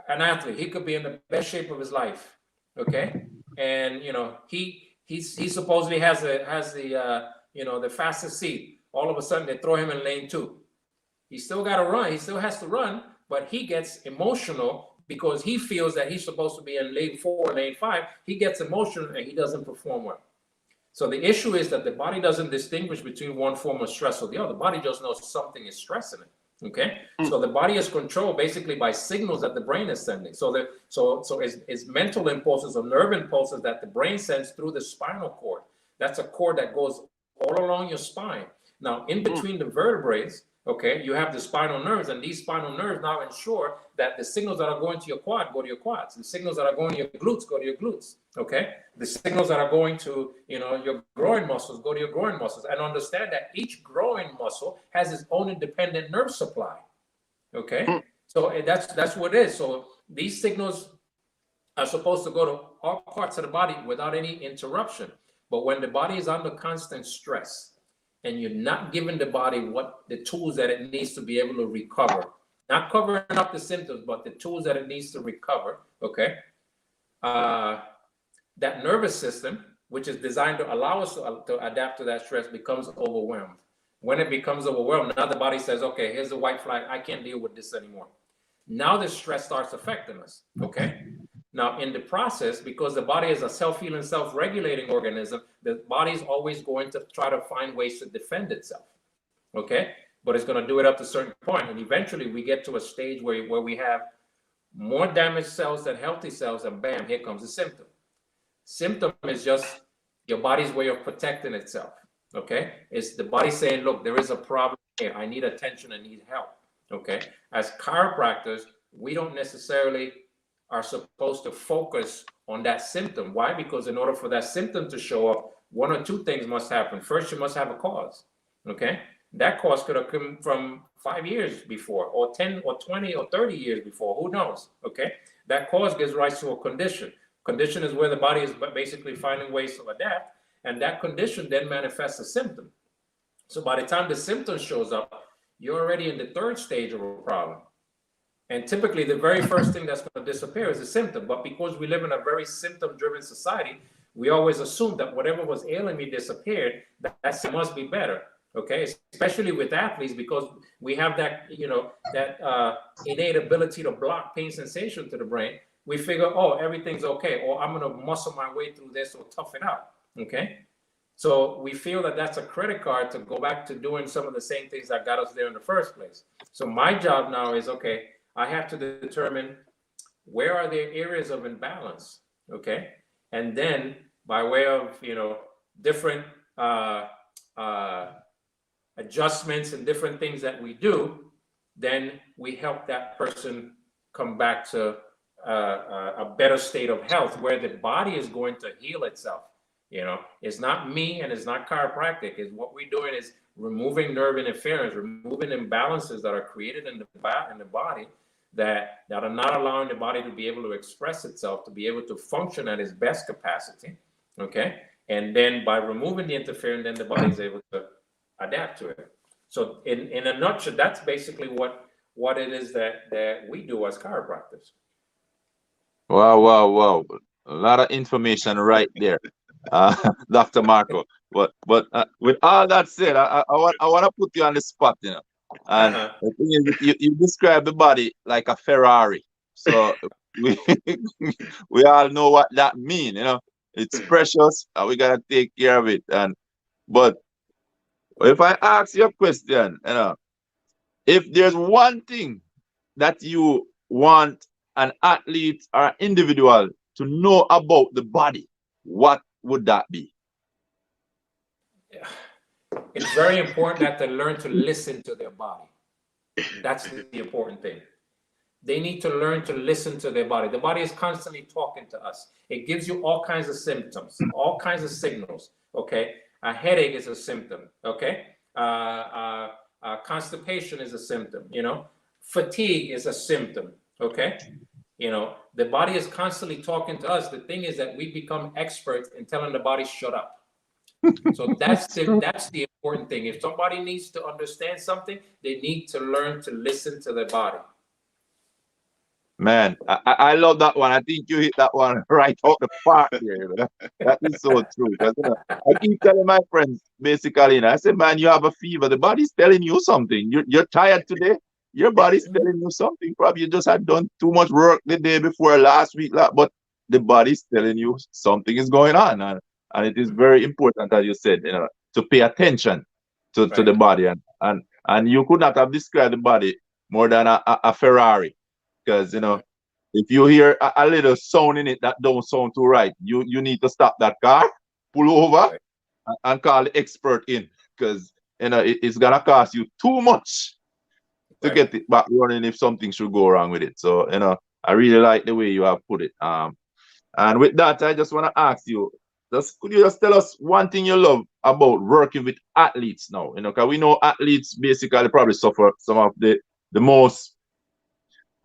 An athlete, he could be in the best shape of his life, okay? And, you know, he supposedly has the fastest seat. All of a sudden, they throw him in lane 2. He still got to run. He still has to run, but he gets emotional because he feels that he's supposed to be in lane 4 or lane 5. He gets emotional and he doesn't perform well. So the issue is that the body doesn't distinguish between one form of stress or the other. The body just knows something is stressing it. Okay, so the body is controlled basically by signals that the brain is sending. So it's mental impulses or nerve impulses that the brain sends through the spinal cord. That's a cord that goes all along your spine. Now, in between the vertebrae, okay, you have the spinal nerves, and these spinal nerves now ensure that the signals that are going to your quad go to your quads. The signals that are going to your glutes go to your glutes. Okay, the signals that are going to, you know, your groin muscles go to your groin muscles. And understand that each groin muscle has its own independent nerve supply. Okay, so that's what it is. So these signals are supposed to go to all parts of the body without any interruption. But when the body is under constant stress, and you're not giving the body what the tools that it needs to be able to recover, not covering up the symptoms, but the tools that it needs to recover, okay? That nervous system, which is designed to allow us to adapt to that stress, becomes overwhelmed. When it becomes overwhelmed, now the body says, okay, here's a white flag. I can't deal with this anymore. Now the stress starts affecting us, okay? Now in the process, because the body is a self-healing, self-regulating organism, the body is always going to try to find ways to defend itself, okay? But it's going to do it up to a certain point. And eventually we get to a stage where we have more damaged cells than healthy cells, and bam, here comes the symptom. Symptom is just your body's way of protecting itself. Okay, it's the body saying, look, there is a problem here. I need attention. I need help. Okay, as chiropractors, we don't necessarily are supposed to focus on that symptom. Why? Because in order for that symptom to show up, one or two things must happen. First, you must have a cause. Okay, that cause could have come from 5 years before, or 10 or 20 or 30 years before. Who knows? Okay, that cause gives rise to a condition. Condition is where the body is basically finding ways to adapt. And that condition then manifests a symptom. So by the time the symptom shows up, you're already in the third stage of a problem. And typically the very first thing that's going to disappear is a symptom. But because we live in a very symptom-driven society, we always assume that whatever was ailing me disappeared, that must be better. Okay, especially with athletes, because we have that, that innate ability to block pain sensation to the brain. We figure, oh, everything's okay, or I'm going to muscle my way through this or tough it out. Okay, so we feel that that's a credit card to go back to doing some of the same things that got us there in the first place. So my job now is, okay, I have to determine where are there areas of imbalance, okay? And then by way of, different adjustments and different things that we do, then we help that person come back to a better state of health where the body is going to heal itself. It's not me and it's not chiropractic. It's what we're doing is removing nerve interference, removing imbalances that are created in the body that are not allowing the body to be able to express itself, to be able to function at its best capacity. Okay. And then by removing the interference, then the body is able to adapt to it. So in a nutshell, that's basically what it is that we do as chiropractors. Wow. A lot of information right there. Dr. Marco, but with all that said, I want to put you on the spot, and the thing is, you describe the body like a Ferrari, so we all know what that means. It's precious, and we gotta take care of it. But if I ask you a question, if there's one thing that you want an athlete or individual to know about the body, what would that be? Yeah. It's very important that they learn to listen to their body. That's the important thing. They need to learn to listen to their body. The body is constantly talking to us. It gives you all kinds of symptoms, all kinds of signals. Okay, a headache is a symptom. Okay, constipation is a symptom. Fatigue is a symptom. Okay. The body is constantly talking to us. The thing is that we become experts in telling the body, shut up. So that's the important thing. If somebody needs to understand something, they need to learn to listen to their body. Man, I love that one. I think you hit that one right out the park here. That is so true. I keep telling my friends, basically, I say, man, you have a fever. The body's telling you something. You're tired today. Your body's telling you something. Probably you just had done too much work the day before, last week, but the body's telling you something is going on. And it is very important, as you said, to pay attention to the body. And you could not have described the body more than a Ferrari. Because, if you hear a little sound in it that don't sound too right, you need to stop that car, pull over, and call the expert in. Because, it's going to cost you too much to get it back running if something should go wrong with it. So, I really like the way you have put it. And with that, I just want to ask you, could you just tell us one thing you love about working with athletes now? Because we know athletes basically probably suffer some of the most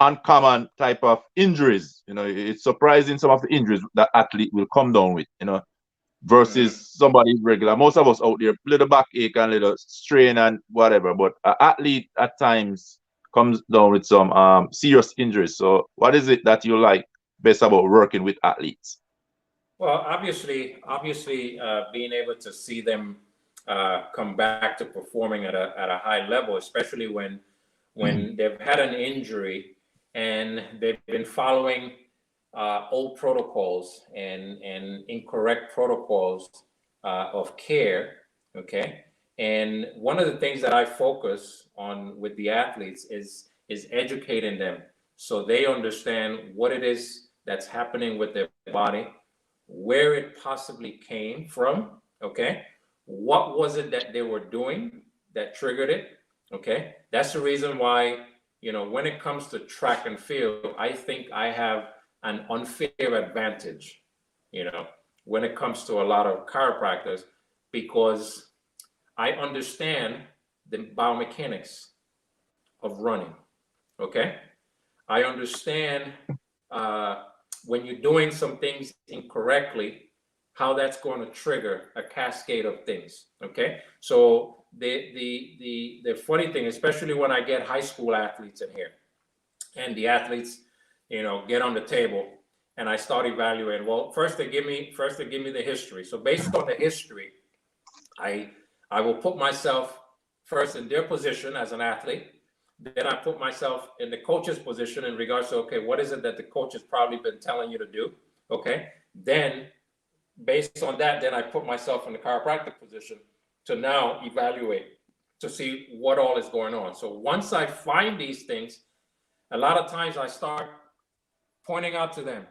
uncommon type of injuries. It's surprising some of the injuries that athlete will come down with, versus somebody regular. Most of us out there, little backache and little strain and whatever, but an athlete at times comes down with some serious injuries. So what is it that you like best about working with athletes? Well, obviously, being able to see them come back to performing at a high level, especially when they've had an injury and they've been following old protocols and incorrect protocols of care. Okay, and one of the things that I focus on with the athletes is educating them so they understand what it is that's happening with their body, where it possibly came from, okay? What was it that they were doing that triggered it, okay? That's the reason why, when it comes to track and field, I think I have an unfair advantage, when it comes to a lot of chiropractors, because I understand the biomechanics of running, okay? I understand when you're doing some things incorrectly, how that's going to trigger a cascade of things. Okay, so the funny thing, especially when I get high school athletes in here, and the athletes, get on the table, and I start evaluating. Well, first they give me the history. So based on the history, I will put myself first in their position as an athlete. Then I put myself in the coach's position in regards to, okay, what is it that the coach has probably been telling you to do? Okay. Then based on that, then I put myself in the chiropractic position to now evaluate to see what all is going on. So once I find these things, a lot of times I start pointing out to them,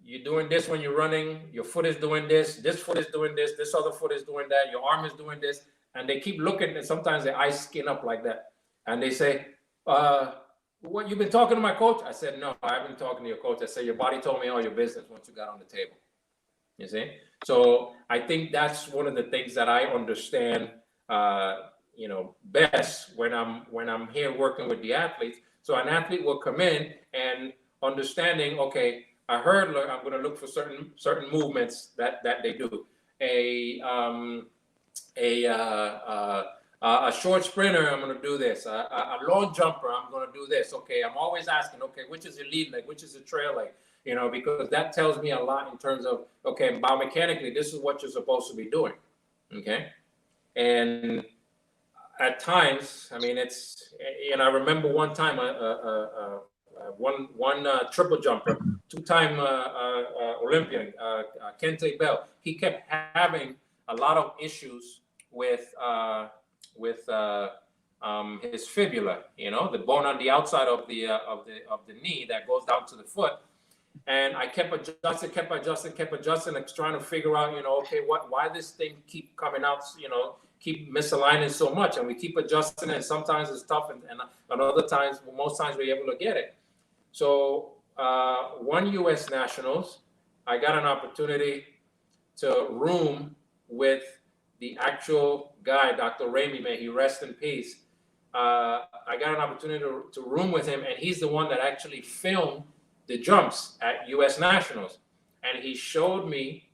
you're doing this when you're running, your foot is doing this foot is doing this other foot is doing that, your arm is doing this. And they keep looking, and sometimes their eyes skin up like that. And they say, what, you've been talking to my coach? I said, no, I haven't been talking to your coach. I said, your body told me all your business once you got on the table. You see? So I think that's one of the things that I understand, best when I'm here working with the athletes. So an athlete will come in and understanding, okay, I heard I'm going to look for certain movements that they do. A short sprinter, I'm going to do this. A long jumper, I'm going to do this. Okay, I'm always asking, okay, which is your lead leg, which is the trail leg? Because that tells me a lot in terms of, okay, biomechanically, this is what you're supposed to be doing. Okay, and at times, I mean, it's, I remember one time one triple jumper, two-time Olympian, Cente Bell, he kept having a lot of issues with his fibula, the bone on the outside of the knee that goes down to the foot. And I kept adjusting, and trying to figure out, okay, why this thing keep coming out, keep misaligning so much, and we keep adjusting, and sometimes it's tough, and other times, most times we're able to get it. So one U.S. Nationals, I got an opportunity to room with the actual guy, Dr. Ramey, may he rest in peace. I got an opportunity to room with him, and he's the one that actually filmed the jumps at U.S. Nationals. And he showed me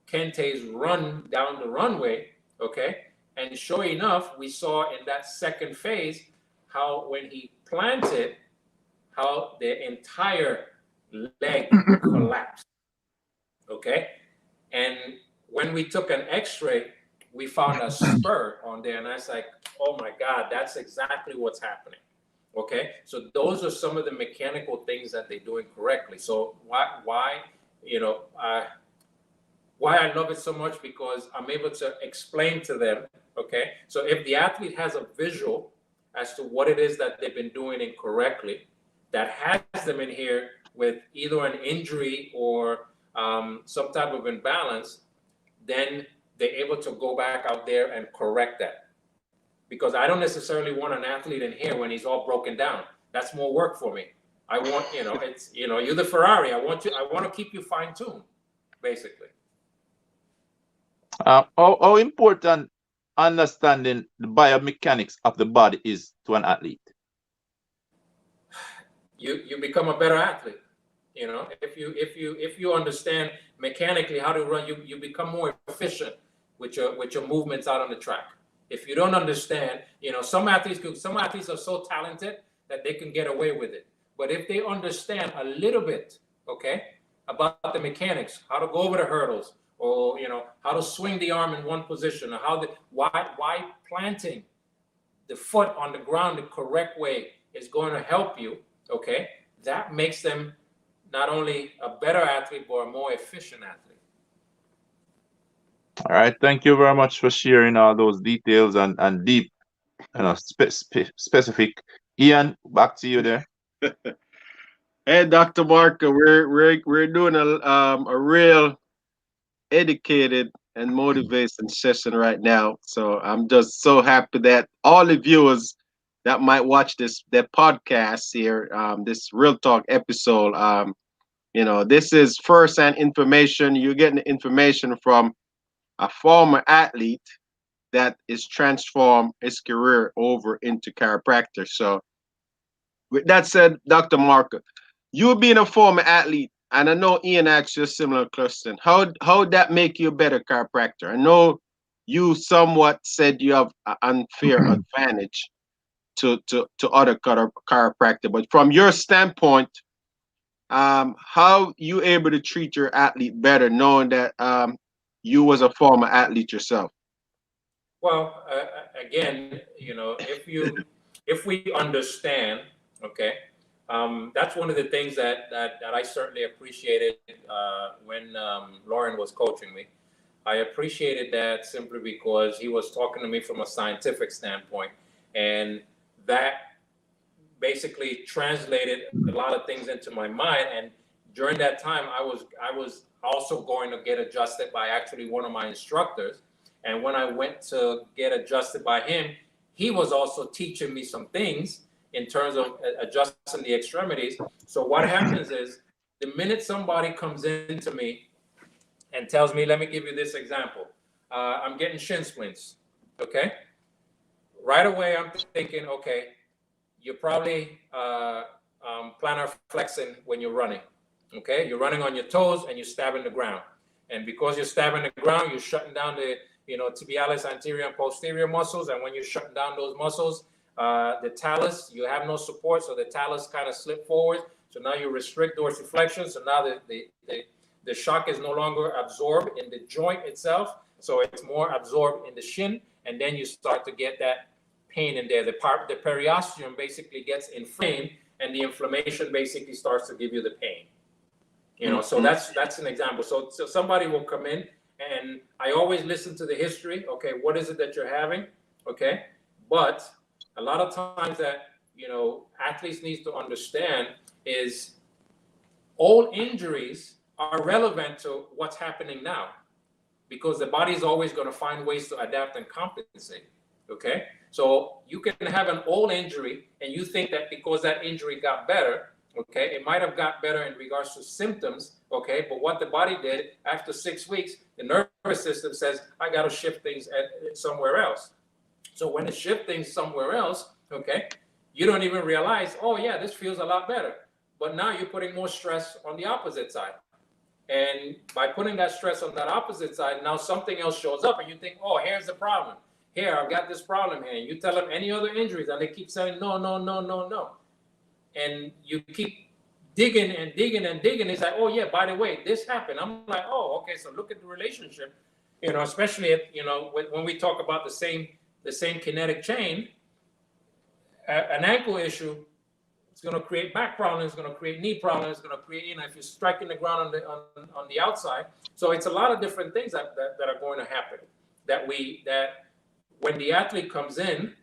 Kente's run down the runway, okay? And sure enough, we saw in that second phase how when he planted, how the entire leg collapsed, okay? And when we took an x-ray, we found a spur on there, and I was like, oh my God, that's exactly what's happening. Okay, so those are some of the mechanical things that they're doing correctly. So why I love it so much, because I'm able to explain to them. Okay, so if the athlete has a visual as to what it is that they've been doing incorrectly, that has them in here with either an injury or some type of imbalance, then they're able to go back out there and correct that. Because I don't necessarily want an athlete in here when he's all broken down. That's more work for me. I want, it's, you're the Ferrari. I want to keep you fine-tuned, basically. How important understanding the biomechanics of the body is to an athlete? You become a better athlete. If you understand mechanically how to run, you become more efficient with your movements out on the track. If you don't understand, some athletes are so talented that they can get away with it. But if they understand a little bit, okay, about the mechanics, how to go over the hurdles, or how to swing the arm in one position, or why planting the foot on the ground the correct way is going to help you. Okay, that makes them not only a better athlete but a more efficient athlete. All right, thank you very much for sharing all those details and deep, specific. Ian, back to you there. Hey, Dr. Marker, we're doing a real educated and motivation session right now. So I'm just so happy that all the viewers that might watch that podcast here, this Real Talk episode, this is first-hand information. You're getting the information from a former athlete that is transformed his career over into chiropractor. So with that said, Dr. Marker, you being a former athlete, and I know Ian asked you a similar question. How would that make you a better chiropractor? I know you somewhat said you have an unfair advantage to other chiropractor, but from your standpoint, how you able to treat your athlete better, knowing that you was a former athlete yourself? Well, again, if we understand, okay, that's one of the things that I certainly appreciated when Lauren was coaching me. I appreciated that simply because he was talking to me from a scientific standpoint, and that basically translated a lot of things into my mind. And during that time, I was also going to get adjusted by actually one of my instructors. And when I went to get adjusted by him, he was also teaching me some things in terms of adjusting the extremities. So what happens is, the minute somebody comes into me and tells me, let me give you this example, I'm getting shin splints, okay? Right away, I'm thinking, okay, you're probably plantar flexing when you're running, okay? You're running on your toes and you're stabbing the ground. And because you're stabbing the ground, you're shutting down the tibialis anterior and posterior muscles. And when you're shutting down those muscles, the talus, you have no support, so the talus kind of slip forward. So now you restrict dorsiflexion. So now the shock is no longer absorbed in the joint itself, so it's more absorbed in the shin, and then you start to get that pain in there. The periosteum basically gets inflamed, and the inflammation basically starts to give you the pain. So that's an example. So somebody will come in, and I always listen to the history. Okay, what is it that you're having? Okay, but a lot of times that athletes need to understand is all injuries are relevant to what's happening now, because the body is always going to find ways to adapt and compensate. Okay, so you can have an old injury and you think that because that injury got better, okay, it might have got better in regards to symptoms, okay, but what the body did after 6 weeks, the nervous system says, I got to shift things somewhere else. So when it shifts things somewhere else, okay, you don't even realize, oh yeah, this feels a lot better. But now you're putting more stress on the opposite side. And by putting that stress on that opposite side, now something else shows up and you think, oh, here's the problem. Here, I've got this problem here. And you tell them any other injuries and they keep saying, no, no, no, no, no. And you keep digging and digging and digging. It's like, oh yeah, by the way, this happened. I'm like, oh, okay, so look at the relationship, especially if, when we talk about the same kinetic chain, an ankle issue, it's going to create back problems, it's going to create knee problems, it's going to create, if you're striking the ground on the outside. So it's a lot of different things that are going to happen that when the athlete comes in,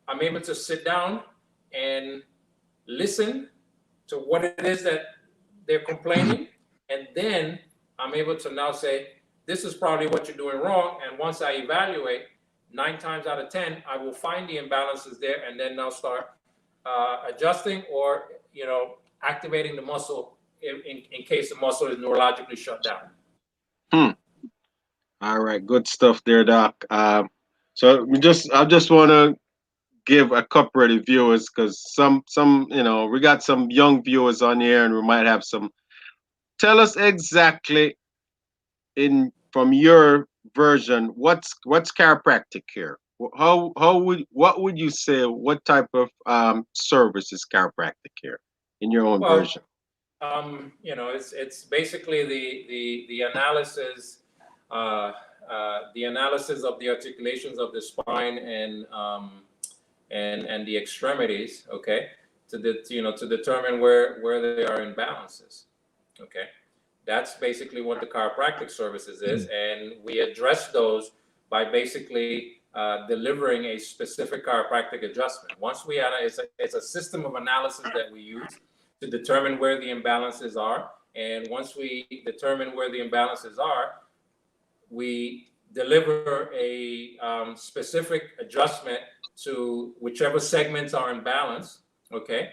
I'm able to sit down and listen to what it is that they're complaining. And then I'm able to now say, this is probably what you're doing wrong. And once I evaluate, 9 times out of 10, I will find the imbalances there and then now start adjusting or, activating the muscle in case the muscle is neurologically shut down. All right, good stuff there, Doc. So I just want to give a couple of the viewers, because some we got some young viewers on here, and we might have some. Tell us exactly from your version, what's chiropractic care? What would you say? What type of service is chiropractic care in your own version? you know, it's basically the analysis, the analysis of the articulations of the spine and the extremities, okay, to determine where they are imbalances, okay. That's basically what the chiropractic services is, and we address those by basically delivering a specific chiropractic adjustment. Once we it's a system of analysis that we use to determine where the imbalances are, and once we determine where the imbalances are, we deliver a specific adjustment to whichever segments are in balance, okay,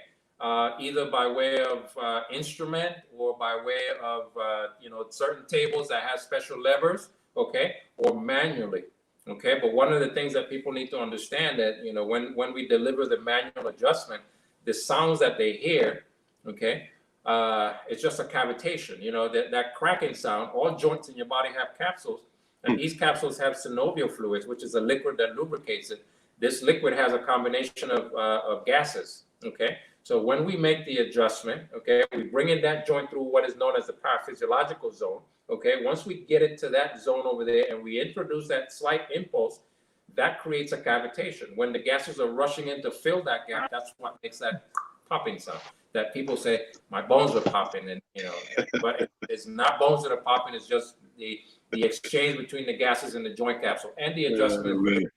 either by way of instrument or by way of certain tables that have special levers, okay, or manually, okay. But one of the things that people need to understand that when we deliver the manual adjustment, the sounds that they hear, okay, it's just a cavitation. That cracking sound. All joints in your body have capsules, and these capsules have synovial fluids, which is a liquid that lubricates it. This liquid has a combination of gases, okay? So when we make the adjustment, okay, we bring in that joint through what is known as the paraphysiological zone, okay? Once we get it to that zone over there and we introduce that slight impulse, that creates a cavitation. When the gases are rushing in to fill that gap, that's what makes that popping sound. That people say, my bones are popping, and but it's not bones that are popping, it's just the exchange between the gases in the joint capsule and the adjustment.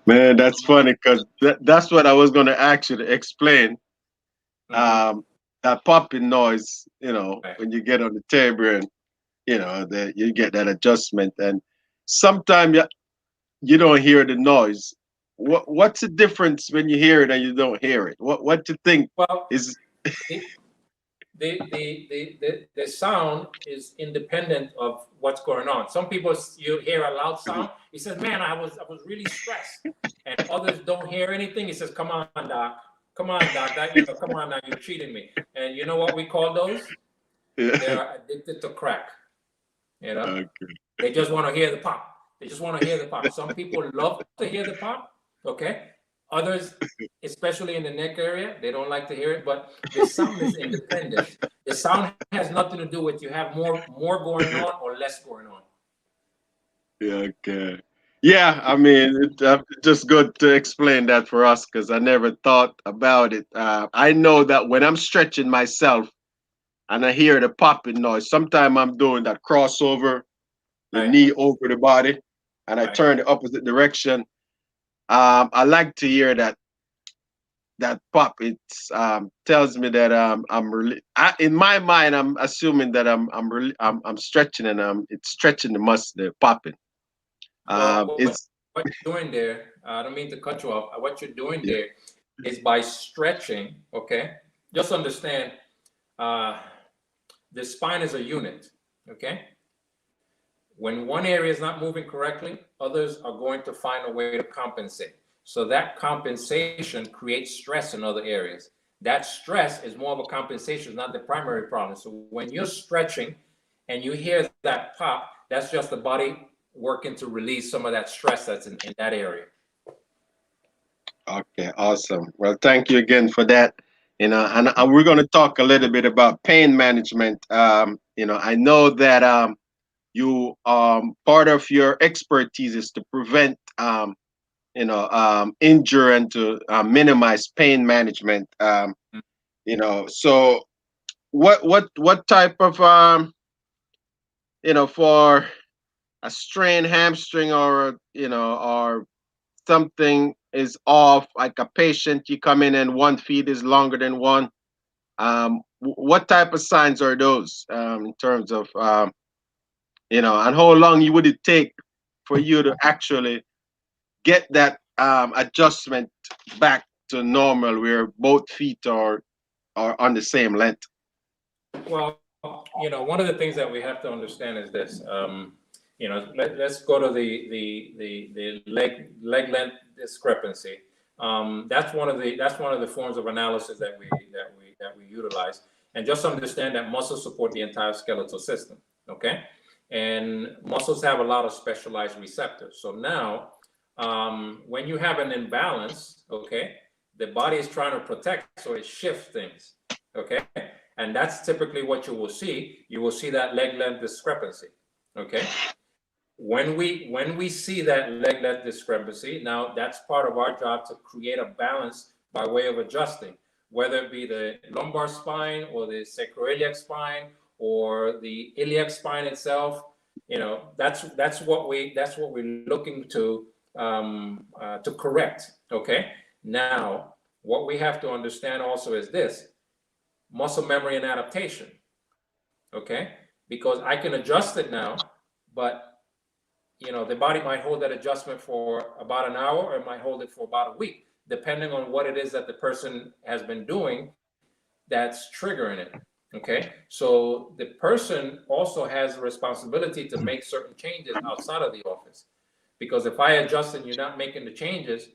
Man, that's funny because that's what I was going to actually explain. That popping noise, Right. when you get on the table and, that you get that adjustment. And sometimes you don't hear the noise. What's the difference when you hear it and you don't hear it? What do you think is... The sound is independent of what's going on. Some people, you hear a loud sound, he says, man, I was really stressed. And others don't hear anything. He says, come on, doc. Come on, doc. Come on now, you're cheating me. And you know what we call those? Yeah. They're addicted to crack. Okay. They just want to hear the pop. They just want to hear the pop. Some people love to hear the pop, okay? Others, especially in the neck area, they don't like to hear it, but the sound is independent. The sound has nothing to do with you have more going on or less going on. Yeah, okay. Yeah, I mean, it's just good to explain that for us because I never thought about it. I know that when I'm stretching myself and I hear the popping noise, sometimes I'm doing that crossover, the Right. knee over the body, and I Right. turn the opposite direction. I like to hear that pop. It tells me that I'm really. In my mind, I'm assuming that I'm stretching and it's stretching the muscle, the popping. Well, It's what you're doing there, I don't mean to cut you off. What you're doing there is by stretching, okay? Just understand, the spine is a unit, okay? When one area is not moving correctly, others are going to find a way to compensate. So that compensation creates stress in other areas. That stress is more of a compensation, not the primary problem. So when you're stretching and you hear that pop, that's just the body working to release some of that stress that's in that area. okay. Awesome. Well, thank you again for that. And we're going to talk a little bit about pain management. I know that you part of your expertise is to prevent injury and to minimize pain management. So what type of for a strained hamstring or or something is off, like a patient, you come in and one feet is longer than one. What type of signs are those in terms of and how long would it take for you to actually get that adjustment back to normal where both feet are on the same length? Well, one of the things that we have to understand is this. Let's go to the leg length discrepancy. That's one of the forms of analysis that we utilize. And just understand that muscles support the entire skeletal system. Okay, and muscles have a lot of specialized receptors. So now, when you have an imbalance, okay, the body is trying to protect, so it shifts things. okay? And that's typically what you will see. You will see that leg length discrepancy, okay? When we see that leg length discrepancy, now that's part of our job to create a balance by way of adjusting, whether it be the lumbar spine or the sacroiliac spine or the iliac spine itself. You know, that's what we're looking to correct. Okay. Now, what we have to understand also is this: muscle memory and adaptation. Okay, because I can adjust it now, but you know, the body might hold that adjustment for about an hour, or it might hold it for about a week, depending on what it is that the person has been doing that's triggering it. Okay, so the person also has a responsibility to make certain changes outside of the office, because if I adjust and you're not making the changes,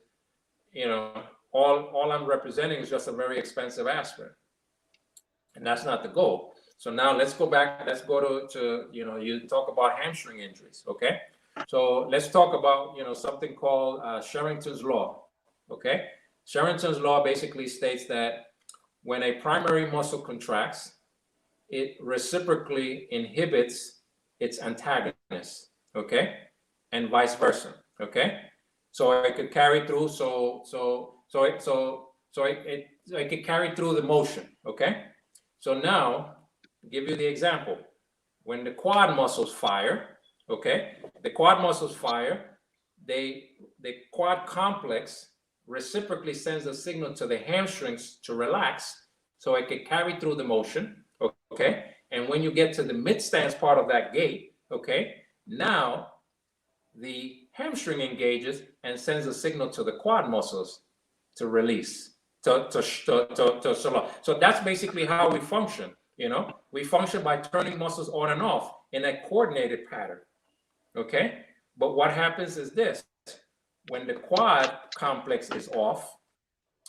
you know, all I'm representing is just a very expensive aspirin, and that's not the goal. So now let's go back. Let's go to you know, you talk about hamstring injuries. Okay. So let's talk about, you know, something called Sherrington's law. Okay, Sherrington's law basically states that when a primary muscle contracts, it reciprocally inhibits its antagonist. Okay, and vice versa. Okay, so it could carry through. It could carry through the motion. Okay, so now to give you the example, when the quad muscles fire. Okay, the quad muscles fire, the quad complex reciprocally sends a signal to the hamstrings to relax so it can carry through the motion. Okay, and when you get to the mid stance part of that gait, okay, now the hamstring engages and sends a signal to the quad muscles to release, to slow. So that's basically how we function. You know, we function by turning muscles on and off in a coordinated pattern. Okay, but what happens is this: when the quad complex is off,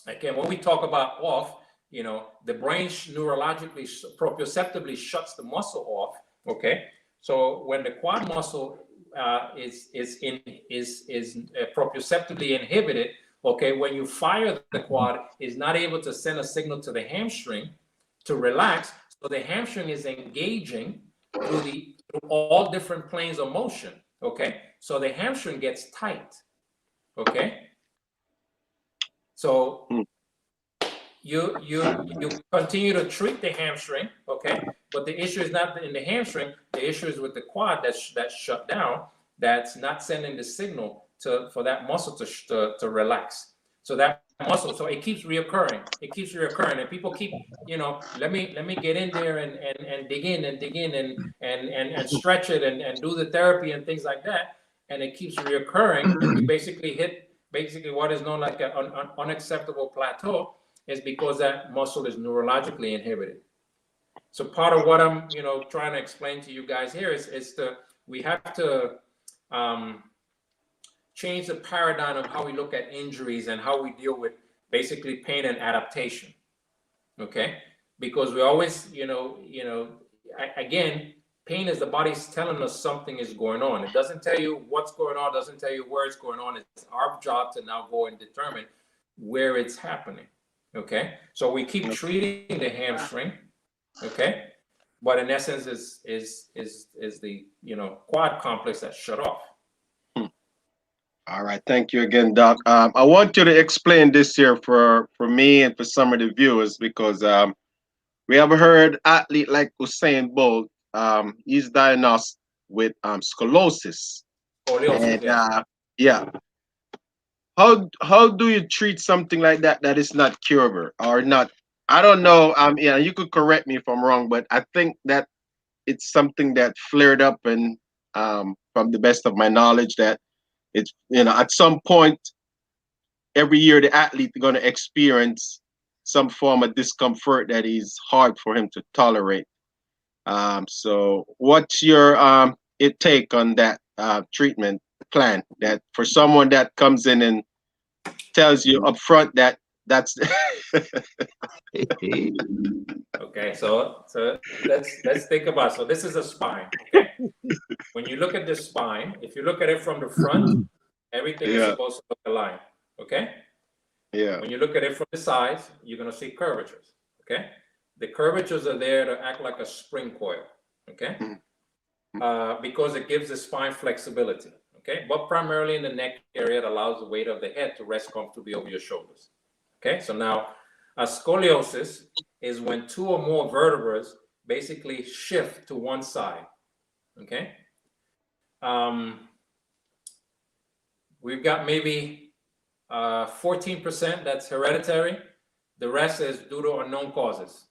again, when we talk about off, you know, the brain neurologically, proprioceptively shuts the muscle off. Okay, so when the quad muscle is proprioceptively inhibited, okay, when you fire the quad, is not able to send a signal to the hamstring to relax, so the hamstring is engaging through all different planes of motion. Okay, so the hamstring gets tight. Okay, so you continue to treat the hamstring. Okay, but the issue is not in the hamstring. The issue is with the quad that's shut down. That's not sending the signal for that muscle to relax. So that muscle, so it keeps reoccurring. It keeps reoccurring, and people keep, you know, let me get in there and dig in and stretch it and do the therapy and things like that, and it keeps reoccurring. You basically hit what is known like an unacceptable plateau, is because that muscle is neurologically inhibited. So part of what I'm, you know, trying to explain to you guys here is we have to change the paradigm of how we look at injuries and how we deal with basically pain and adaptation. Okay, because we always, again, pain is the body's telling us something is going on. It doesn't tell you what's going on, doesn't tell you where it's going on. It's our job to now go and determine where it's happening. Okay, so we keep treating the hamstring. Okay, but in essence is the quad complex that's shut off. All right, thank you again, Doc. I want you to explain this here for me and for some of the viewers, because we have heard athlete like Usain Bolt, he's diagnosed with scoliosis. Scoliosis, and yeah. How do you treat something like that is not curable or not? I don't know. Yeah, you could correct me if I'm wrong, but I think that it's something that flared up, and from the best of my knowledge, that it's, at some point every year the athlete is going to experience some form of discomfort that is hard for him to tolerate. So what's your take on that treatment plan, that for someone that comes in and tells you up front that that's Okay, so let's think about, so this is a spine. Okay, when you look at the spine, if you look at it from the front, everything is supposed to look aligned. Okay, yeah. When you look at it from the sides, you're going to see curvatures. Okay, the curvatures are there to act like a spring coil, okay? Because it gives the spine flexibility, okay? But primarily in the neck area, it allows the weight of the head to rest comfortably over your shoulders, okay? So now, a scoliosis is when two or more vertebrae basically shift to one side, okay? We've got maybe 14% that's hereditary. The rest is due to unknown causes.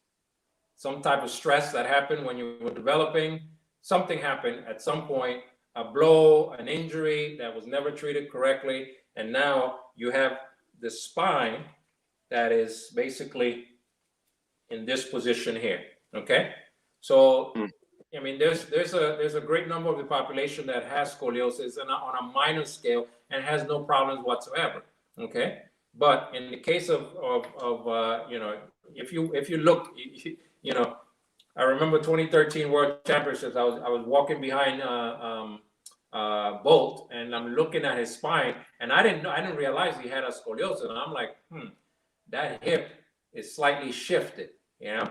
Some type of stress that happened when you were developing, something happened at some point, a blow, an injury that was never treated correctly, and now you have the spine that is basically in this position here, okay? So, I mean, there's a great number of the population that has scoliosis and on a minor scale and has no problems whatsoever, okay? But in the case of you know, if you look, you know, I remember 2013 World Championships. I was walking behind Bolt, and I'm looking at his spine, and I didn't realize he had a scoliosis, and I'm like, that hip is slightly shifted, you know.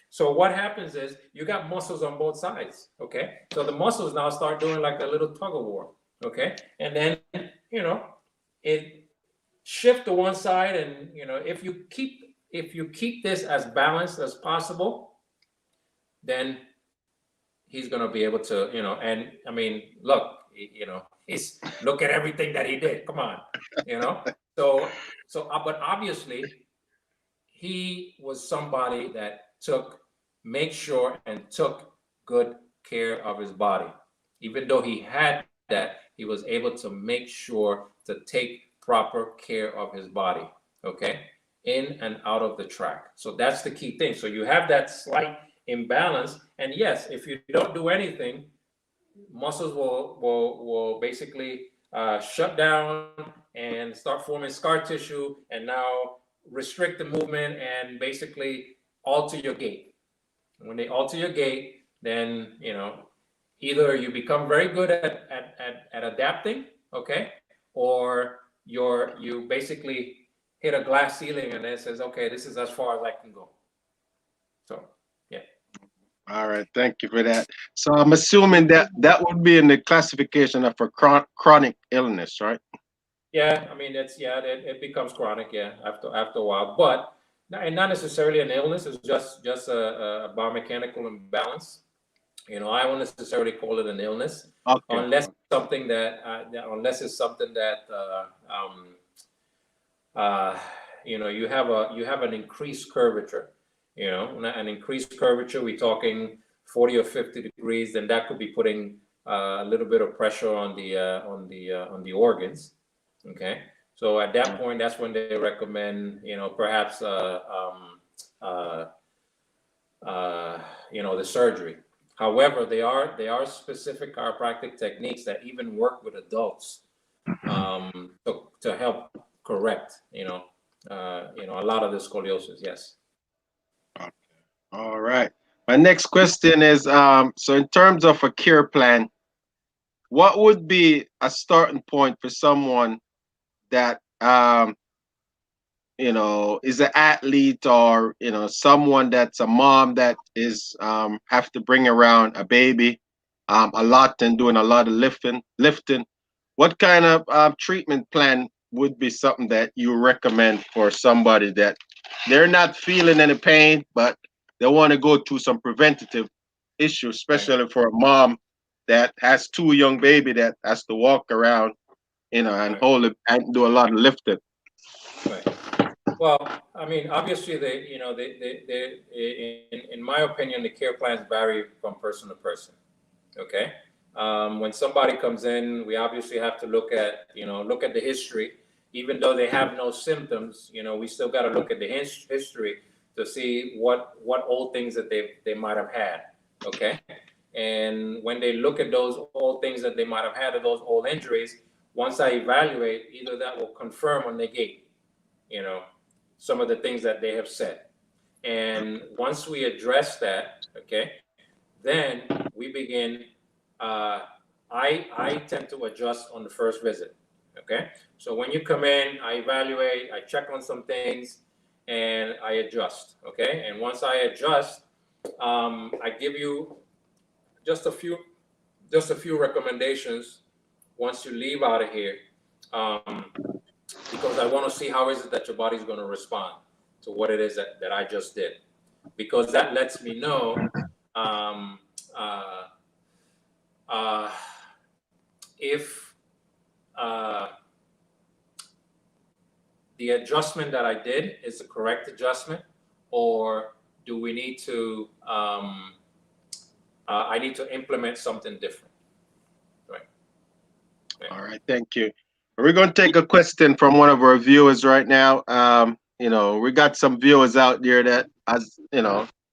So what happens is you got muscles on both sides, okay? So the muscles now start doing like a little tug of war, okay? And then, you know, it shift to one side, and you know, if you keep this as balanced as possible, then he's going to be able to, you know, and I mean, look, you know, look at everything that he did. Come on, you know. So, but obviously, he was somebody that took good care of his body. Even though he had that, he was able to make sure to take proper care of his body, okay, in and out of the track. So that's the key thing. So you have that slight imbalance, and yes, if you don't do anything, muscles will basically shut down and start forming scar tissue, and now restrict the movement and basically alter your gait. When they alter your gait, then you know, either you become very good at adapting, okay, or you basically hit a glass ceiling and it says, okay, this is as far as I can go. So yeah. All right, thank you for that. So I'm assuming that would be in the classification of a chronic illness, right? Yeah, I mean it becomes chronic, yeah, after a while, but not necessarily an illness. It's just a biomechanical imbalance. You know, I won't necessarily call it an illness, okay, unless something that unless it's something that you know, you have an increased curvature. You know, an increased curvature. We're talking 40 or 50 degrees. Then that could be putting a little bit of pressure on the organs. Okay, so at that point, that's when they recommend, you know, perhaps you know, the surgery. However, there are specific chiropractic techniques that even work with adults to help correct, you know, a lot of the scoliosis. Yes. okay. All right. My next question is, so in terms of a care plan, what would be a starting point for someone that you know, is an athlete, or you know, someone that's a mom that is have to bring around a baby a lot and doing a lot of lifting? What kind of treatment plan would be something that you recommend for somebody that they're not feeling any pain, but they want to go through some preventative issues, especially for a mom that has two young baby that has to walk around, you know, and hold it and do a lot of lifting? Right. Well, I mean, obviously, in my opinion, the care plans vary from person to person. Okay. When somebody comes in, we obviously have to look at the history. Even though they have no symptoms, you know, we still got to look at the history to see what old things that they might have had. Okay. And when they look at those old things that they might have had, or those old injuries, once I evaluate, either that will confirm or negate, you know, some of the things that they have said. And once we address that, okay, then we begin. I tend to adjust on the first visit. Okay, so when you come in, I evaluate, I check on some things, and I adjust, okay? And once I adjust, I give you just a few recommendations once you leave out of here, because I want to see how is it that your body's going to respond to what it is that I just did, because that lets me know if the adjustment that I did is the correct adjustment, or do we need to I need to implement something different. Right. All right, thank you. We're going to take a question from one of our viewers right now. We got some viewers out there that, as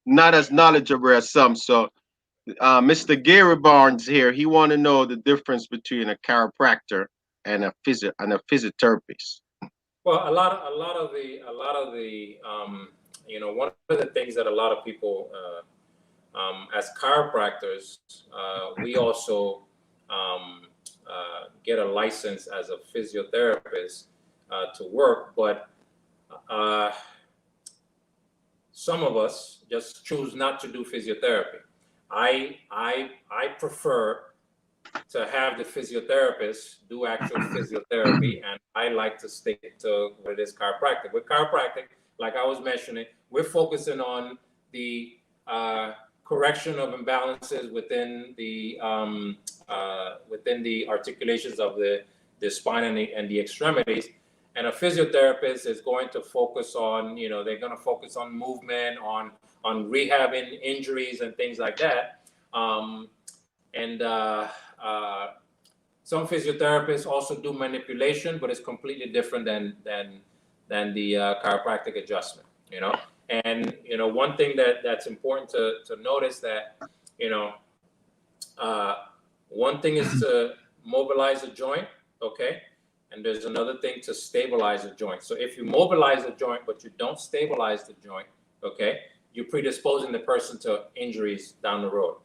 not as knowledgeable as some. So, Mr. Gary Barnes here, he want to know the difference between a chiropractor and a physiotherapist. Well, a lot of the one of the things that a lot of people as chiropractors, we also get a license as a physiotherapist to work, but some of us just choose not to do physiotherapy. I prefer to have the physiotherapist do actual physiotherapy, and I like to stick to what it is chiropractic. With chiropractic, like I was mentioning, we're focusing on the correction of imbalances within the articulations of the spine and the extremities. And a physiotherapist is going to focus on, they're going to focus on movement, on rehabbing injuries and things like that. Some physiotherapists also do manipulation, but it's completely different than the chiropractic adjustment, And one thing that's important to notice that one thing is to mobilize a joint, okay, and there's another thing to stabilize a joint. So if you mobilize a joint but you don't stabilize the joint, okay, you're predisposing the person to injuries down the road.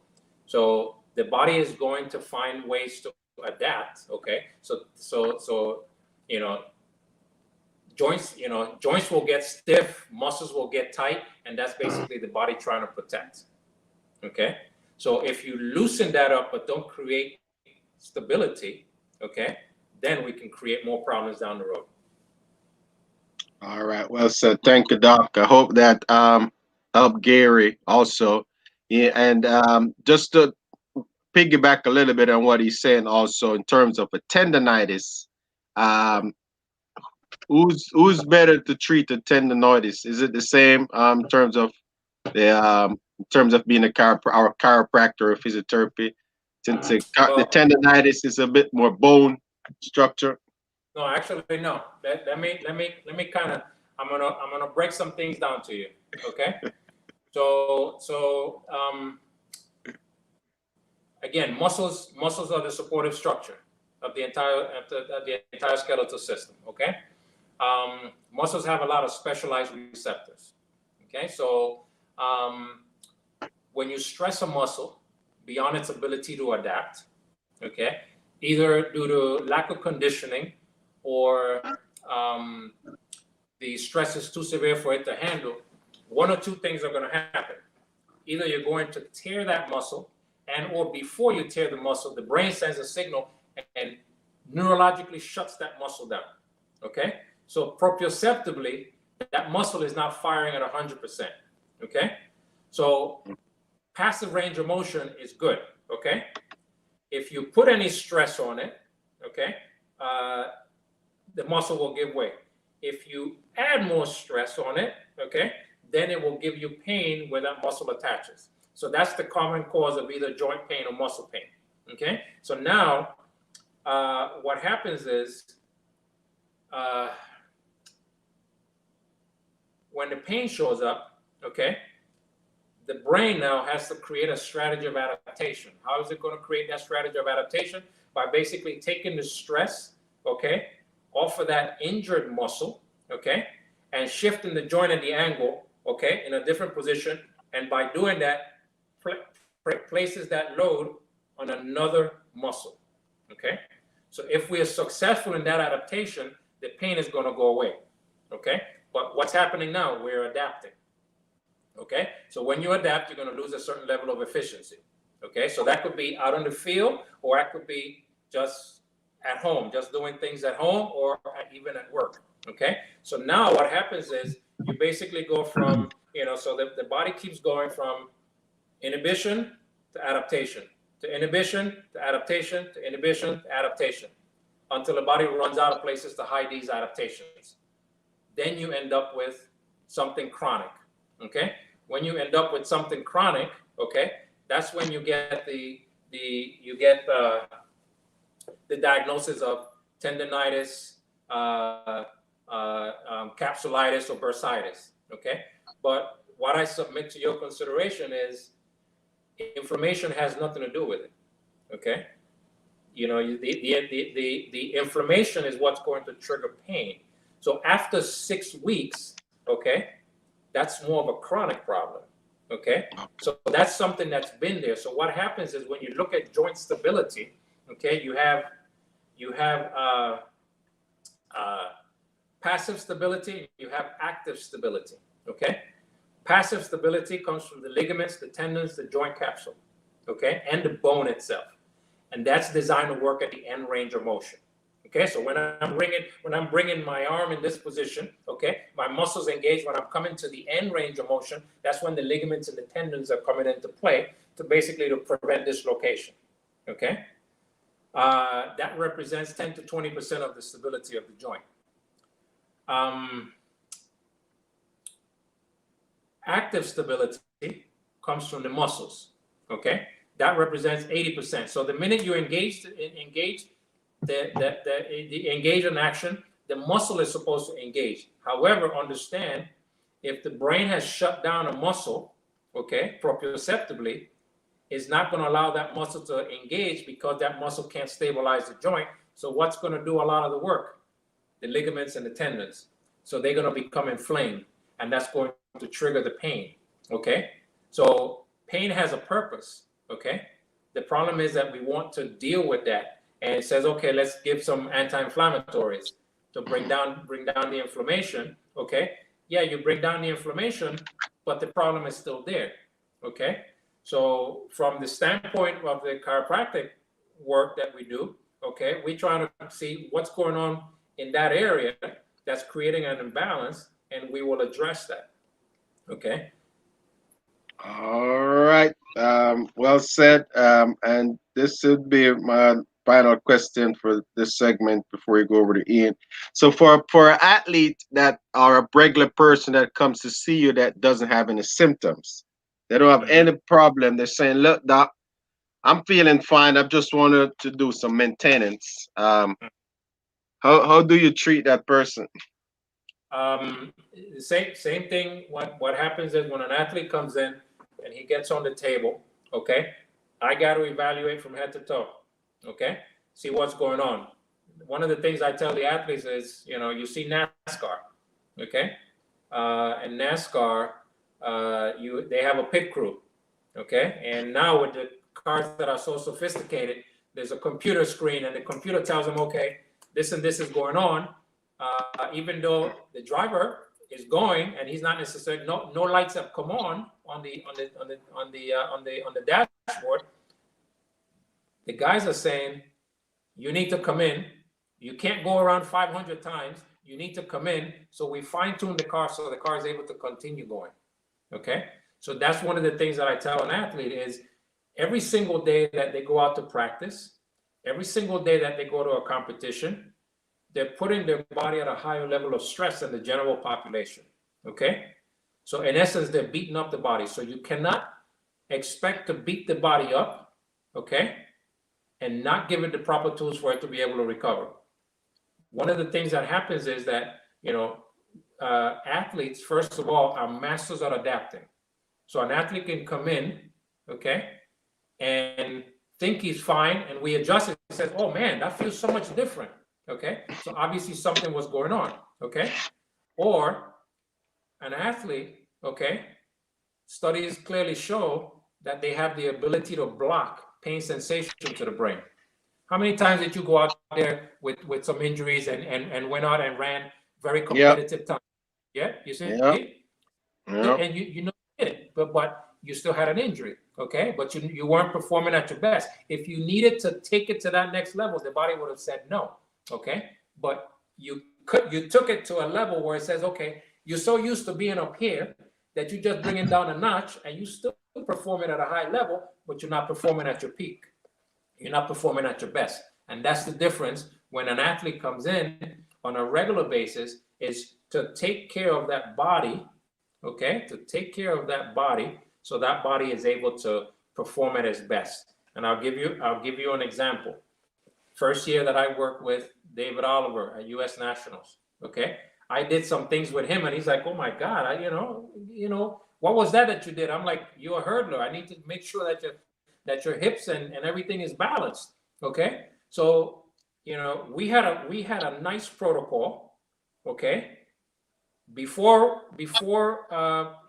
So the body is going to find ways to adapt, okay? So joints will get stiff, muscles will get tight, and that's basically the body trying to protect, okay? So if you loosen that up but don't create stability, okay, then we can create more problems down the road. All right, well said. Thank you, Doc. I hope that helped Gary also. Yeah, and just to piggyback a little bit on what he's saying also in terms of a tendonitis, who's better to treat a tendonitis? Is it the same in terms of being a chiropractor or physiotherapy, since the tendonitis is a bit more bone structure? No, actually, no. Let me kind of, I'm gonna break some things down to you, okay? So again, muscles are the supportive structure of the entire skeletal system, okay? Muscles have a lot of specialized receptors, okay? So when you stress a muscle beyond its ability to adapt, okay, either due to lack of conditioning or the stress is too severe for it to handle, one or two things are going to happen. Either you're going to tear that muscle, and or before you tear the muscle, the brain sends a signal and neurologically shuts that muscle down, okay? So proprioceptively, that muscle is not firing at 100%, okay? So passive range of motion is good, okay? If you put any stress on it, okay, the muscle will give way. If you add more stress on it, okay, then it will give you pain where that muscle attaches. So that's the common cause of either joint pain or muscle pain, okay? So now what happens is when the pain shows up, okay, the brain now has to create a strategy of adaptation. How is it going to create that strategy of adaptation? By basically taking the stress, okay, off of that injured muscle, okay, and shifting the joint and the angle, okay, in a different position. And by doing that, places that load on another muscle, okay? So if we are successful in that adaptation, the pain is going to go away, okay? But what's happening now? We're adapting. Okay, so when you adapt, you're going to lose a certain level of efficiency. Okay, so that could be out on the field, or that could be just at home, just doing things at home, or even at work. Okay, so now what happens is you basically go from, so the body keeps going from inhibition to adaptation, to inhibition to adaptation, to inhibition to adaptation, until the body runs out of places to hide these adaptations. Then you end up with something chronic. Okay, when you end up with something chronic, okay, that's when you get the diagnosis of tendonitis, capsulitis, or bursitis. Okay, but what I submit to your consideration is inflammation has nothing to do with it. Okay, the inflammation is what's going to trigger pain. So after 6 weeks, okay, that's more of a chronic problem. Okay, so that's something that's been there. So what happens is when you look at joint stability, okay, you have passive stability, you have active stability. Okay, passive stability comes from the ligaments, the tendons, the joint capsule, okay, and the bone itself, and that's designed to work at the end range of motion. Okay, so when I'm bringing my arm in this position, okay, my muscles engage. When I'm coming to the end range of motion, that's when the ligaments and the tendons are coming into play to basically to prevent dislocation. Okay, that represents 10 to 20% of the stability of the joint. Active stability comes from the muscles. Okay, that represents 80%. So the minute you engage the engage in action, the muscle is supposed to engage. However, understand, if the brain has shut down a muscle, okay, proprioceptively, is not going to allow that muscle to engage because that muscle can't stabilize the joint. So what's going to do a lot of the work? The ligaments and the tendons. So they're going to become inflamed, and that's going to trigger the pain. Okay, so pain has a purpose. Okay, the problem is that we want to deal with that. And it says, okay, let's give some anti-inflammatories to bring down the inflammation. Okay, yeah, you bring down the inflammation, but the problem is still there. Okay, so from the standpoint of the chiropractic work that we do, okay, we try to see what's going on in that area that's creating an imbalance, and we will address that. Okay. All right. Well said. And this would be my final question for this segment before you go over to Ian. So for an athlete that or a regular person that comes to see you that doesn't have any symptoms, they don't have any problem. They're saying, look, doc, I'm feeling fine. I just wanted to do some maintenance. How do you treat that person? Same thing. What happens is when an athlete comes in and he gets on the table, okay, I got to evaluate from head to toe. Okay, see what's going on. One of the things I tell the athletes is, you see NASCAR, okay, and NASCAR, they have a pit crew, okay, and now with the cars that are so sophisticated, there's a computer screen, and the computer tells them, okay, this and this is going on, even though the driver is going and he's not necessarily no lights have come on the dashboard. The guys are saying, you need to come in. You can't go around 500 times. You need to come in. So we fine-tune the car so the car is able to continue going. Okay? So that's one of the things that I tell an athlete is every single day that they go out to practice, every single day that they go to a competition, they're putting their body at a higher level of stress than the general population. Okay? So in essence, they're beating up the body. So you cannot expect to beat the body up, okay, and not give it the proper tools for it to be able to recover. One of the things that happens is that, athletes, first of all, are masters at adapting. So an athlete can come in, okay, and think he's fine, and we adjust it and says, oh man, that feels so much different, okay? So obviously something was going on, okay? Or an athlete, okay, studies clearly show that they have the ability to block pain sensation to the brain. How many times did you go out there with some injuries and went out and ran very competitive time? Yeah, you see? Yeah. Yeah. And you know it, but you still had an injury, okay? But you weren't performing at your best. If you needed to take it to that next level, the body would have said no, okay? But you took it to a level where it says, okay, you're so used to being up here that you just bring it down a notch, and you still performing at a high level, but you're not performing at your peak. You're not performing at your best. And that's the difference when an athlete comes in on a regular basis, is to take care of that body, okay? To take care of that body so that body is able to perform at its best. And I'll give you an example. First year that I worked with David Oliver at US Nationals, okay? I did some things with him, and he's like, oh my God, you know, what was that you did? I'm like, you're a hurdler. I need to make sure that your hips and everything is balanced, okay? So, you know, we had a nice protocol, okay? Before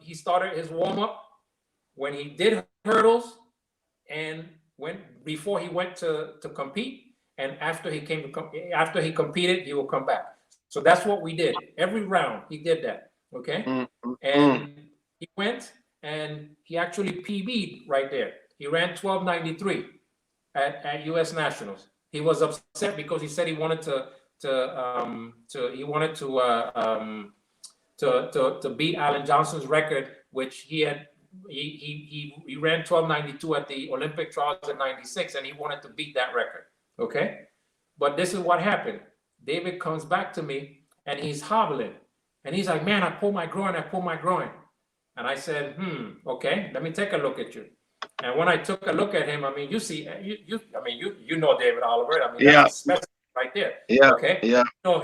he started his warm-up, when he did hurdles, and before he went to compete, and after he competed, he will come back. So that's what we did. Every round he did that, okay? And he went and he actually PB'd right there. He ran 12:93 at US Nationals. He was upset because he said he wanted to beat Alan Johnson's record, which he ran 12:92 at the Olympic trials in '96, and he wanted to beat that record. Okay, but this is what happened. David comes back to me and he's hobbling, and he's like, "Man, I pulled my groin. And I said, okay, let me take a look at you. And when I took a look at him, I mean, you know David Oliver. I mean, that's a specimen right there. Yeah. Okay. Yeah. You know,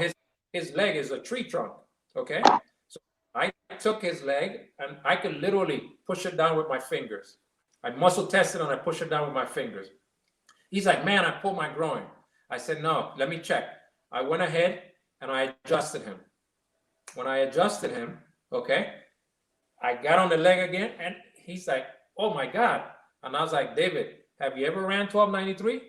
his leg is a tree trunk. Okay. So I took his leg and I could literally push it down with my fingers. I muscle tested and I push it down with my fingers. He's like, "Man, I pulled my groin." I said, "No, let me check." I went ahead and I adjusted him. When I adjusted him, okay, I got on the leg again, and he's like, "Oh my God." And I was like, "David, have you ever ran 12:93?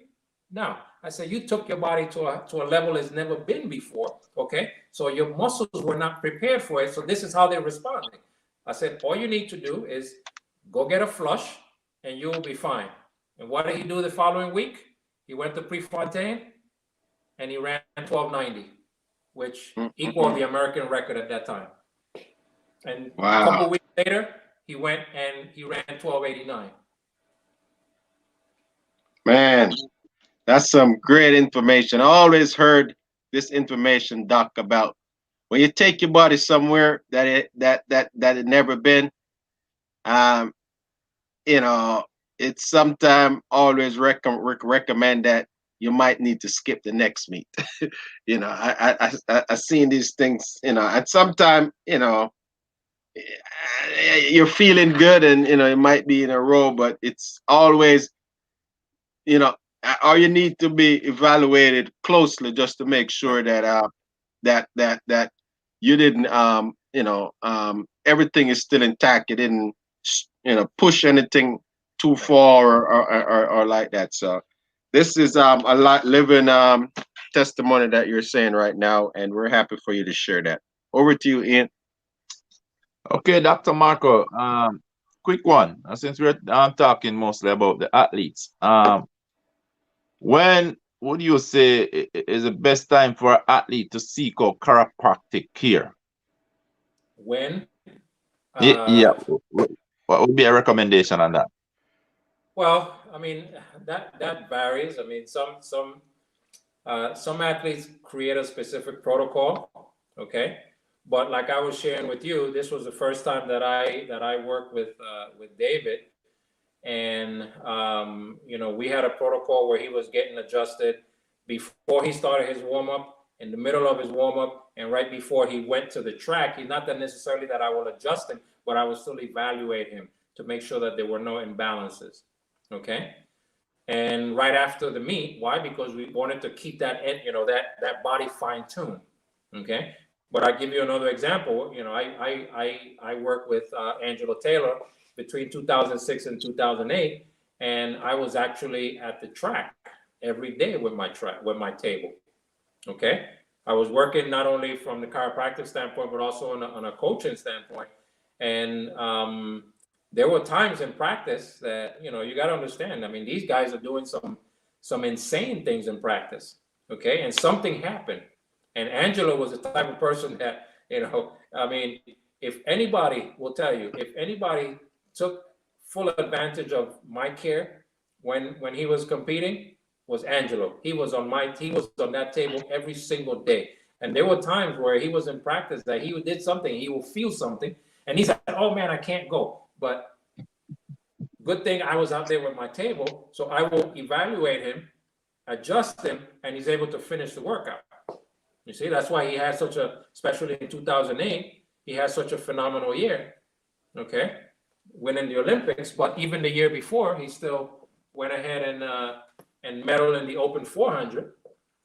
No." I said, "You took your body to a level it's never been before, okay? So your muscles were not prepared for it, so this is how they responded." I said, "All you need to do is go get a flush, and you will be fine." And what did he do the following week? He went to Prefontaine, and he ran 12:90, which equaled the American record at that time. And a couple of weeks later, he went and he ran 12:89. Man, that's some great information. I always heard this information, Doc, about when you take your body somewhere that it never been. You know, it's sometimes always recommend that you might need to skip the next meet. You know, I seen these things. You know, at some time, you know, you're feeling good, and you know it might be in a row, but it's always, you know, or you need to be evaluated closely just to make sure that that you didn't everything is still intact. You didn't push anything too far or like that. So this is a lot living testimony that you're saying right now, and we're happy for you to share that. Over to you, Ian. Okay, Dr. Marco, quick one. Since we're talking mostly about the athletes, when would you say is the best time for an athlete to seek out chiropractic care? When? Yeah. What would be a recommendation on that? Well, I mean, that varies. I mean, some athletes create a specific protocol, okay? But like I was sharing with you, this was the first time that I worked with David, and we had a protocol where he was getting adjusted before he started his warm up, in the middle of his warm up, and right before he went to the track. Not that necessarily that I will adjust him, but I will still evaluate him to make sure that there were no imbalances. Okay. And right after the meet, why? Because we wanted to keep that that body fine-tuned. Okay. But I give you another example. I worked with Angela Taylor between 2006 and 2008, and I was actually at the track every day with my table. Okay. I was working not only from the chiropractic standpoint, but also on a coaching standpoint. And there were times in practice that, you know, you got to understand. I mean, these guys are doing some insane things in practice. Okay. And something happened. And Angela was the type of person that, you know, I mean, if anybody will tell you, if anybody took full advantage of my care when he was competing, was Angelo. He was on that table every single day. And there were times where he was in practice that he did something, he will feel something, and he said, "Oh man, I can't go." But good thing I was out there with my table, so I will evaluate him, adjust him, and he's able to finish the workout. You see, that's why he had such a, especially in 2008, he had such a phenomenal year. Okay, winning the Olympics, but even the year before, he still went ahead and medaled in the Open 400.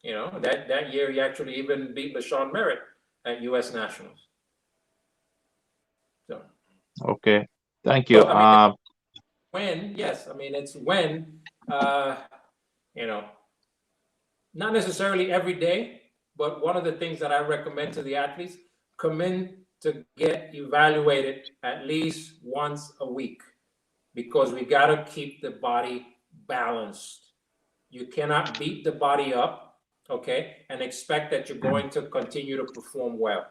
You know, that year he actually even beat LaShawn Merritt at U.S. Nationals. So. Okay, thank you. So, I mean, it's when, you know, not necessarily every day, but one of the things that I recommend to the athletes, come in to get evaluated at least once a week, because we got to keep the body balanced. You cannot beat the body up, okay, and expect that you're going to continue to perform well.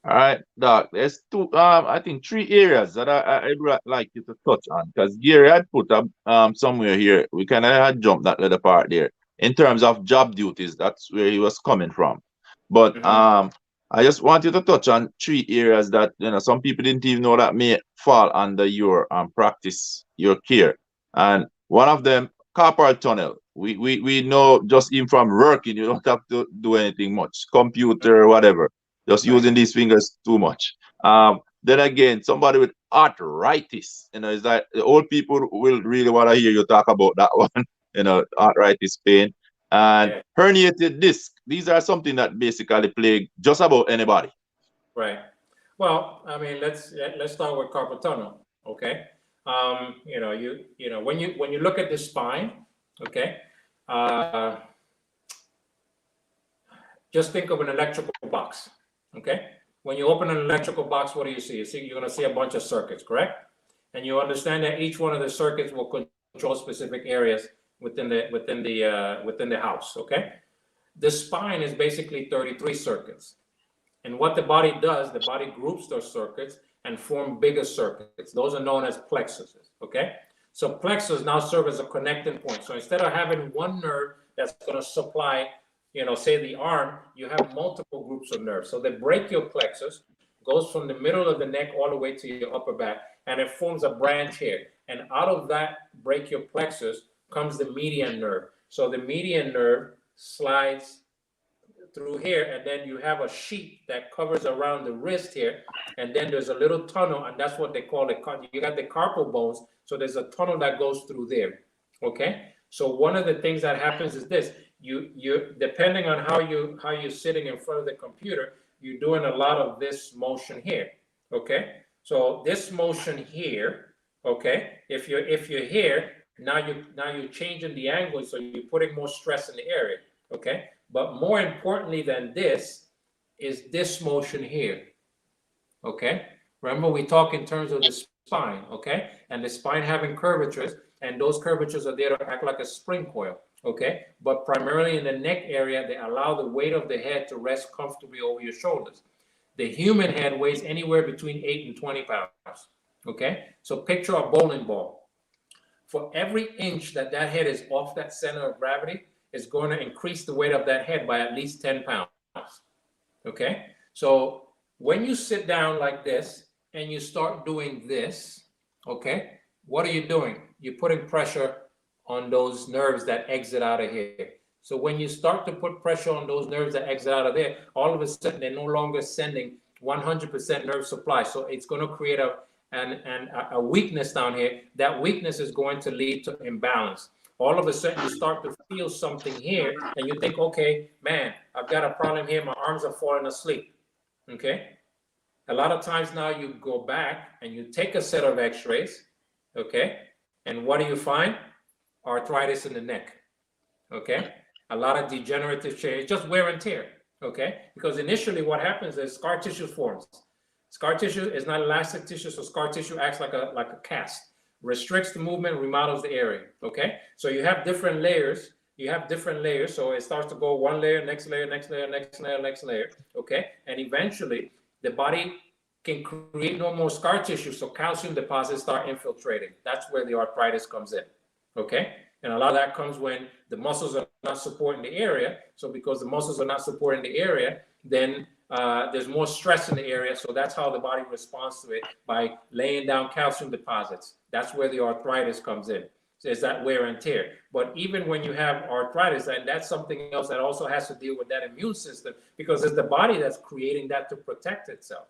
All right, Doc. There's two, I think 3 areas that I'd like you to touch on, because Gary had put up somewhere here. We kind of had jumped that little part there in terms of job duties. That's where he was coming from. But I just want you to touch on 3 areas that, you know, some people didn't even know that may fall under your practice, your care. And one of them, carpal tunnel. We know just even from working, you don't have to do anything much, computer, whatever. Just using these fingers too much. Then again, somebody with arthritis, you know, is that the old people will really want to hear you talk about that one, you know, arthritis pain. And herniated disc. These are something that basically plague just about anybody. Right. Well, I mean, let's start with carpal tunnel. Okay. You know, when you look at the spine, okay, just think of an electrical box. Okay. When you open an electrical box, what do you see? You're going to see a bunch of circuits, correct? And you understand that each one of the circuits will control specific areas within the house. Okay. The spine is basically 33 circuits. And what the body does, the body groups those circuits and form bigger circuits. Those are known as plexuses. Okay. So plexus now serve as a connecting point. So instead of having one nerve that's going to supply, you know, say the arm, you have multiple groups of nerves. So the brachial plexus goes from the middle of the neck all the way to your upper back, and it forms a branch here. And out of that brachial plexus comes the median nerve. So the median nerve slides through here, and then you have a sheet that covers around the wrist here, and then there's a little tunnel, and that's what they call it. You got the carpal bones, so there's a tunnel that goes through there. Okay, so one of the things that happens is this: you depending on how you're sitting in front of the computer, you're doing a lot of this motion here. Okay, so this motion here, okay, if you're here, now you're changing the angle, so you're putting more stress in the area. Okay, but more importantly than this is this motion here. Okay, remember we talk in terms of the spine. Okay, and the spine having curvatures, and those curvatures are there to act like a spring coil. Okay, but primarily in the neck area, they allow the weight of the head to rest comfortably over your shoulders. The human head weighs anywhere between 8 and 20 pounds. Okay, so picture a bowling ball. For every inch that head is off that center of gravity, is going to increase the weight of that head by at least 10 pounds. Okay, so when you sit down like this and you start doing this, okay, what are you doing? You're putting pressure on those nerves that exit out of here. So when you start to put pressure on those nerves that exit out of there, all of a sudden they're no longer sending 100% nerve supply. So it's going to create a weakness down here. That weakness is going to lead to imbalance. All of a sudden you start to feel something here and you think, okay, man, I've got a problem here. My arms are falling asleep. Okay. A lot of times now you go back and you take a set of x-rays. Okay. And what do you find? Arthritis in the neck. Okay. a lot of degenerative change, just wear and tear, okay? Because initially what happens is scar tissue forms. Scar tissue is not elastic tissue, so scar tissue acts like a cast, restricts the movement, remodels the area, okay? So you have different layers. So it starts to go one layer, next layer, next layer, next layer, next layer, okay? And eventually the body can create no more scar tissue, so calcium deposits start infiltrating. That's where the arthritis comes in, okay? And a lot of that comes when the muscles are not supporting the area. So because the muscles are not supporting the area, then there's more stress in the area. So that's how the body responds to it, by laying down calcium deposits. That's where the arthritis comes in. So it's that wear and tear. But even when you have arthritis, and that's something else that also has to deal with that immune system, because it's the body that's creating that to protect itself.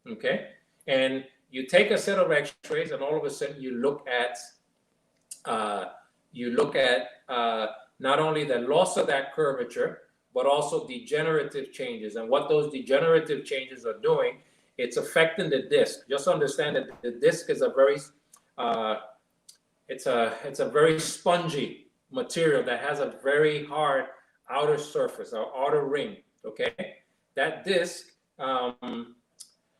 Okay, and you take a set of X-rays, and all of a sudden you look at not only the loss of that curvature, but also degenerative changes. And what those degenerative changes are doing, it's affecting the disc. Just understand that the disc is a very it's a very spongy material that has a very hard outer surface, or outer ring. Okay, that disc,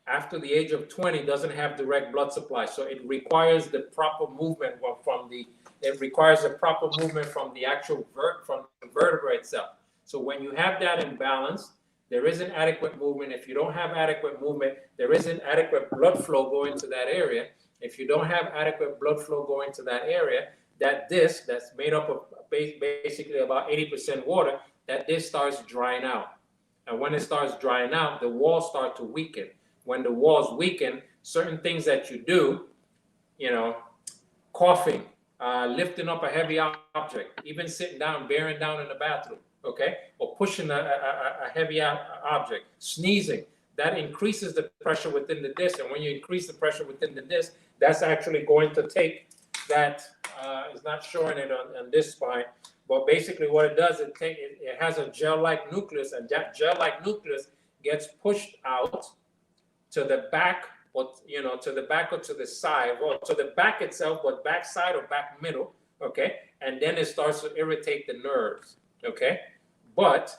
after the age of 20, doesn't have direct blood supply, so it requires the proper movement from the actual from the vertebra itself. So when you have that imbalance, there isn't adequate movement. If you don't have adequate movement, there isn't adequate blood flow going to that area. If you don't have adequate blood flow going to that area, that disc that's made up of basically about 80% water, that disc starts drying out. And when it starts drying out, the walls start to weaken. When the walls weaken, certain things that you do, coughing, lifting up a heavy object, even sitting down, bearing down in the bathroom, okay, or pushing a heavy object, sneezing, that increases the pressure within the disc. And when you increase the pressure within the disc, that's actually going to take that, it's not showing it on this spine, but basically what it does, it has a gel-like nucleus, and that gel-like nucleus gets pushed out to the back, or to the back or to the side, or to the back itself, but back side or back middle, okay? And then it starts to irritate the nerves, okay? But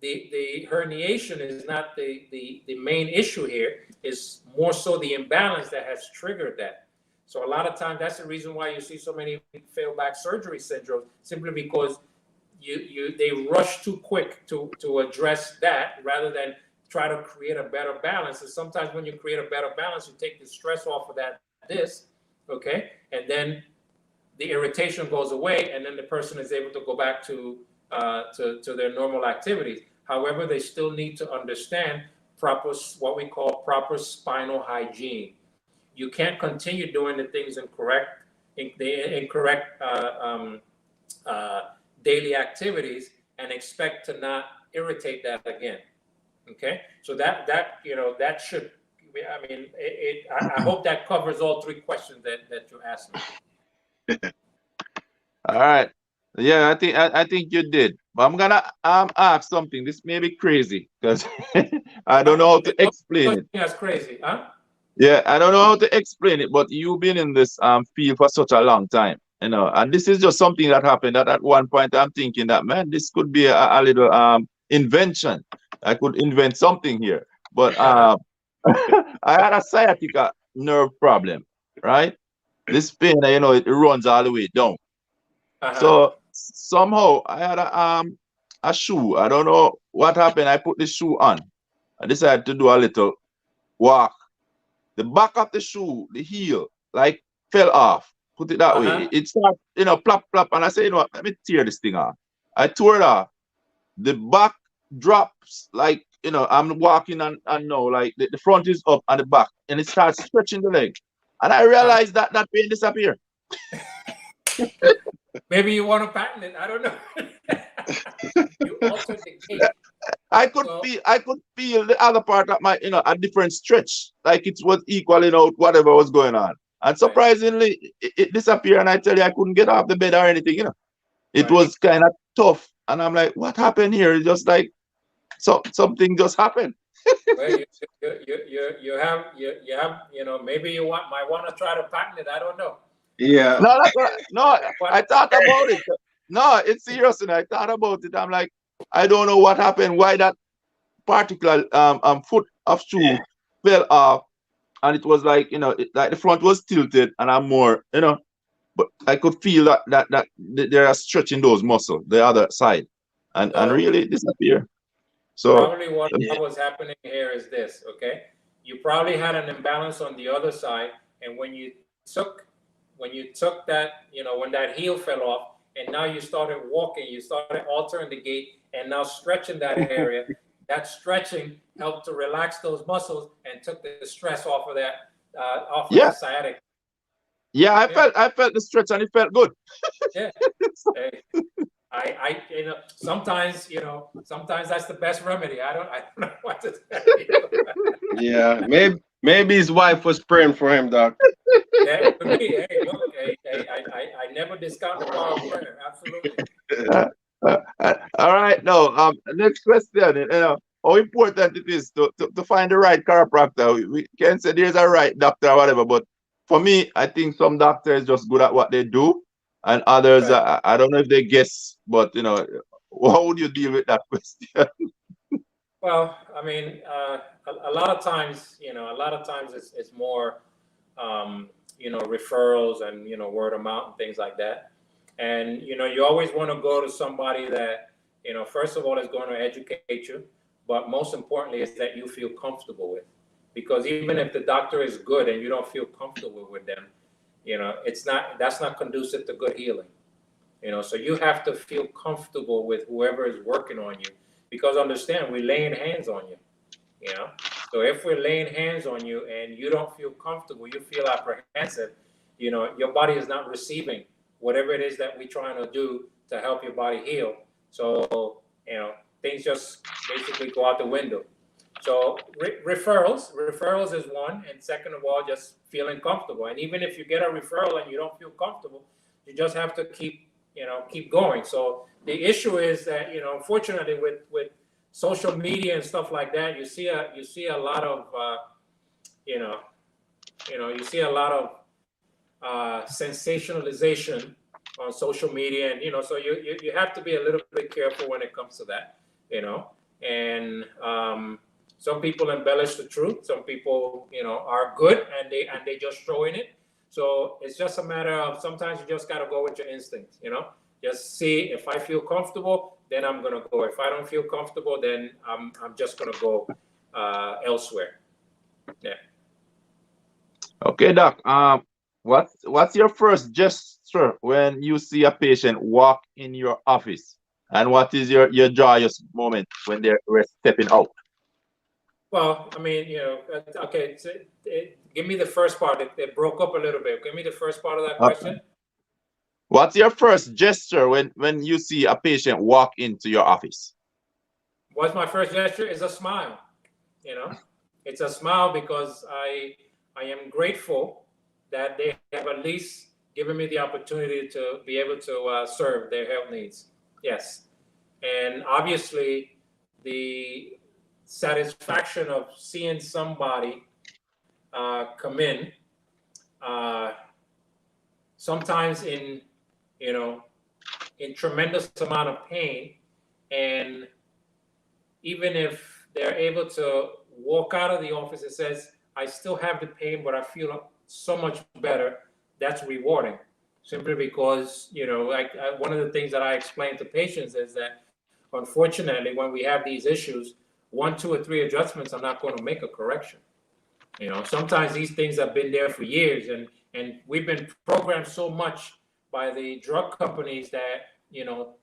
the herniation is not the main issue here. Is more so the imbalance that has triggered that. So a lot of times, that's the reason why you see so many failed back surgery syndromes, simply because they rush too quick to address that, rather than try to create a better balance. And sometimes when you create a better balance, you take the stress off of that disc, okay? And then the irritation goes away, and then the person is able to go back to their normal activities. However, they still need to understand what we call proper spinal hygiene. You can't continue doing the things the incorrect daily activities and expect to not irritate that again. Okay, so that should, I mean, I hope that covers all three questions that you asked me. All right. Yeah, I think you did. But I'm gonna ask something. This may be crazy because I don't know how to explain it. That's crazy, huh? Yeah, I don't know how to explain it, but you've been in this field for such a long time, and this is just something that happened that at one point I'm thinking that, man, this could be a little invention. I could invent something here. But I had a sciatica nerve problem, right? This pain, it runs all the way down. So somehow I had a shoe. I don't know what happened. I put the shoe on. I decided to do a little walk. The back of the shoe, the heel, like fell off. Put it that way. It started, plop, plop. And I said, let me tear this thing off. I tore it off. The back drops, like, I'm walking and now, like, the front is up and the back. And it starts stretching the leg. And I realized that pain disappeared. Maybe you want to patent it. I don't know. You altered the gait. I could feel the other part of my, a different stretch, like it was equaling out whatever was going on. And surprisingly, it disappeared. And I tell you, I couldn't get off the bed or anything. It was kind of tough. And I'm like, what happened here? It's just like something just happened. Well, you have, maybe you might want to try to patent it. I don't know. Yeah. No, I thought about it. No, it's serious. And I thought about it. I'm like, I don't know what happened. Why that particular foot of shoe fell off, and it was like, like the front was tilted, and I'm more, but I could feel that they are stretching those muscles, the other side, and So really disappear. So probably what was happening here is this, okay? You probably had an imbalance on the other side, and when you took that, when that heel fell off, and now you started walking, you started altering the gait, and now stretching that area. That stretching helped to relax those muscles and took the stress off of that, off of the sciatic. Yeah, I felt the stretch, and it felt good. Yeah. I sometimes that's the best remedy. I don't know what to tell you. Yeah, maybe his wife was praying for him, Doc. Yeah, for me, hey, look, I never discount the power of prayer. Absolutely. All right, now next question. How important it is to find the right chiropractor. We can't say there's a right doctor or whatever, but for me, I think some doctors just good at what they do, and others, Right. I don't know if they guess, but how would you deal with that question? Well, I mean, a lot of times, it's more, referrals and, word of mouth and things like that. And, you always want to go to somebody that, first of all, is going to educate you, but most importantly is that you feel comfortable with. Because even if the doctor is good and you don't feel comfortable with them, that's not conducive to good healing. So you have to feel comfortable with whoever is working on you, because understand, we're laying hands on you. So if we're laying hands on you and you don't feel comfortable, you feel apprehensive, your body is not receiving whatever it is that we're trying to do to help your body heal. So, things just basically go out the window. So referrals is one. And second of all, just feeling comfortable. And even if you get a referral and you don't feel comfortable, you just have to keep going. So the issue is that, unfortunately with social media and stuff like that, you see a lot of, sensationalization on social media. And, so you have to be a little bit careful when it comes to that, and, some people embellish the truth. Some people, are good and they just throw in it. So it's just a matter of, sometimes you just got to go with your instincts, just see, if I feel comfortable, then I'm going to go. If I don't feel comfortable, then I'm just going to go elsewhere. Yeah. Okay, Doc. What's your first gesture when you see a patient walk in your office? And what is your joyous moment when they're stepping out? Well, I mean, okay. So give me the first part. It broke up a little bit. Give me the first part of that question. What's your first gesture when you see a patient walk into your office? What's my first gesture? Is a smile. It's a smile because I am grateful that they have at least given me the opportunity to be able to serve their health needs. Yes. And obviously the satisfaction of seeing somebody come in, sometimes in tremendous amount of pain, and even if they're able to walk out of the office and says, I still have the pain, but I feel so much better, that's rewarding. Simply because, one of the things that I explain to patients is that, unfortunately, when we have these issues, 1, 2, or 3 adjustments are not going to make a correction. Sometimes these things have been there for years, and we've been programmed so much by the drug companies that,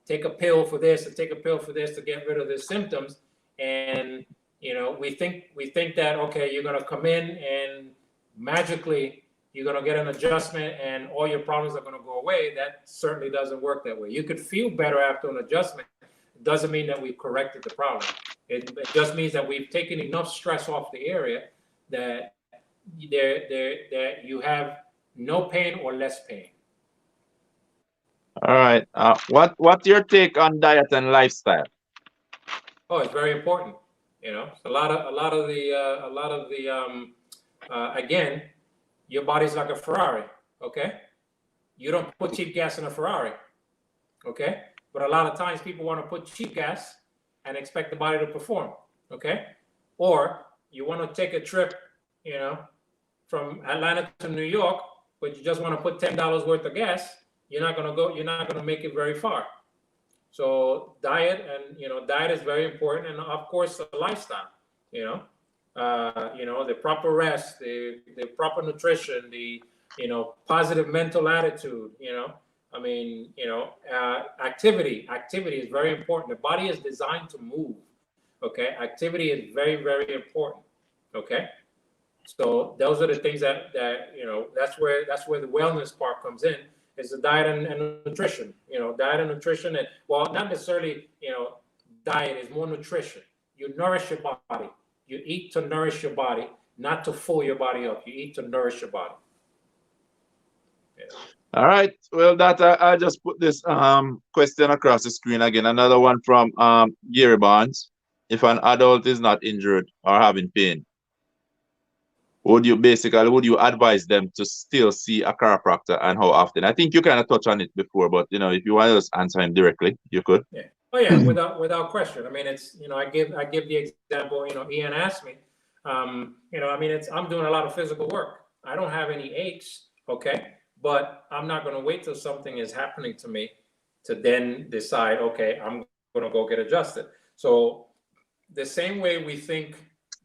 take a pill for this and take a pill for this to get rid of the symptoms. And, we think that, okay, you're going to come in and magically you're going to get an adjustment and all your problems are going to go away. That certainly doesn't work that way. You could feel better after an adjustment. It doesn't mean that we've corrected the problem. It just means that we've taken enough stress off the area that that you have no pain or less pain. All right. What's your take on diet and lifestyle? Oh, it's very important. A lot of the again, your body's like a Ferrari. Okay, you don't put cheap gas in a Ferrari. okay? But a lot of times people want to put cheap gas and expect the body to perform, okay? Or you want to take a trip, you know, from Atlanta to New York, but you just want to put $10 worth of gas, you're not going to make it very far. So diet, and diet is very important, and of course the lifestyle, the proper rest, the proper nutrition, the positive mental attitude, activity is very important. The body is designed to move, okay? Activity is very, very important, okay? So those are the things that that's where the wellness part comes in, is the diet and nutrition. Diet and nutrition, and well, not necessarily diet, is more nutrition. You nourish your body. You eat to nourish your body, not to fill your body up. You eat to nourish your body. Yeah. All right. Well, that I just put this question across the screen again. Another one from Gary Barnes. If an adult is not injured or having pain, would you advise them to still see a chiropractor, and how often? I think you kind of touched on it before, but if you want to just answer him directly, you could. Yeah. Oh yeah, without question. I mean, it's I give the example. Ian asked me. I'm doing a lot of physical work. I don't have any aches, okay, but I'm not going to wait till something is happening to me to then decide, okay, I'm going to go get adjusted. So the same way we think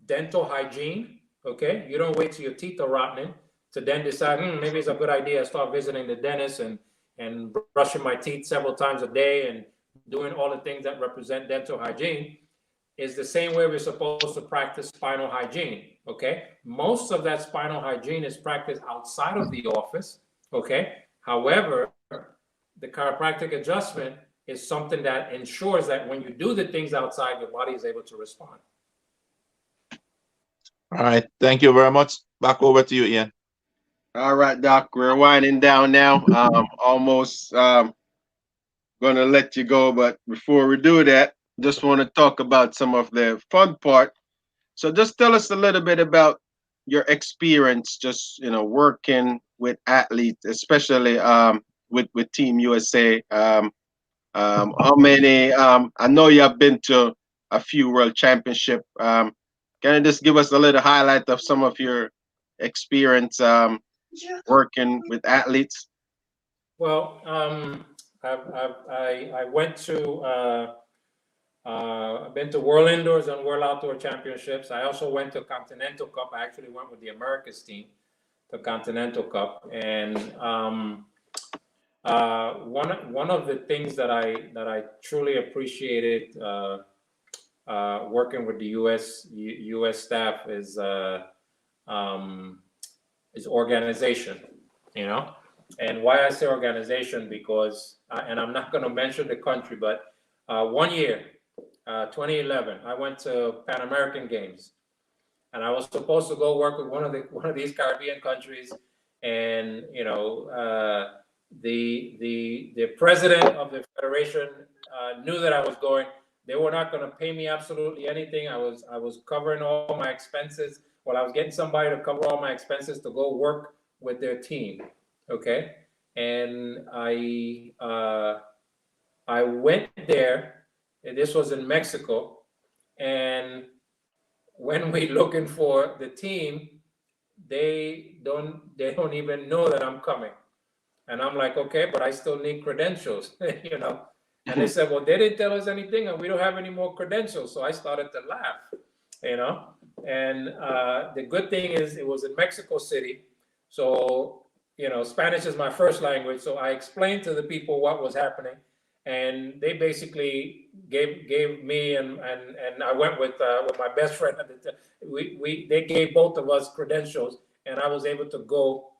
dental hygiene. Okay, you don't wait till your teeth are rotting to then decide, maybe it's a good idea to start visiting the dentist and brushing my teeth several times a day and doing all the things that represent dental hygiene. Is the same way we're supposed to practice spinal hygiene. Okay, most of that spinal hygiene is practiced outside of the office. Okay, however, the chiropractic adjustment is something that ensures that when you do the things outside, your body is able to respond. All right. Thank you very much. Back over to you, Ian. All right, Doc. We're winding down now. Almost gonna let you go, but before we do that, just want to talk about some of the fun part. So just tell us a little bit about your experience, just working with athletes, especially with Team USA. How many? I know you have been to a few World Championship. Can you just give us a little highlight of some of your experience working with athletes? Well, I went to I've been to World Indoors and World Outdoor Championships. I also went to Continental Cup. I actually went with the Americas team to Continental Cup, and one of the things that I truly appreciated working with the U.S. staff is organization, and why I say organization, because and I'm not going to mention the country, but 1 year, 2011, I went to Pan American Games, and I was supposed to go work with one of these Caribbean countries, and the president of the federation knew that I was going. They were not going to pay me absolutely anything. I was covering all my expenses. Well, I was getting somebody to cover all my expenses to go work with their team. Okay, and I went there. And this was in Mexico, and when we looking for the team, they don't even know that I'm coming. And I'm like, okay, but I still need credentials, And they said, well, they didn't tell us anything, and we don't have any more credentials. So I started to laugh, And the good thing is it was in Mexico City. So, Spanish is my first language. So I explained to the people what was happening. And they basically gave me and I went with my best friend at the time. They gave both of us credentials, and I was able to go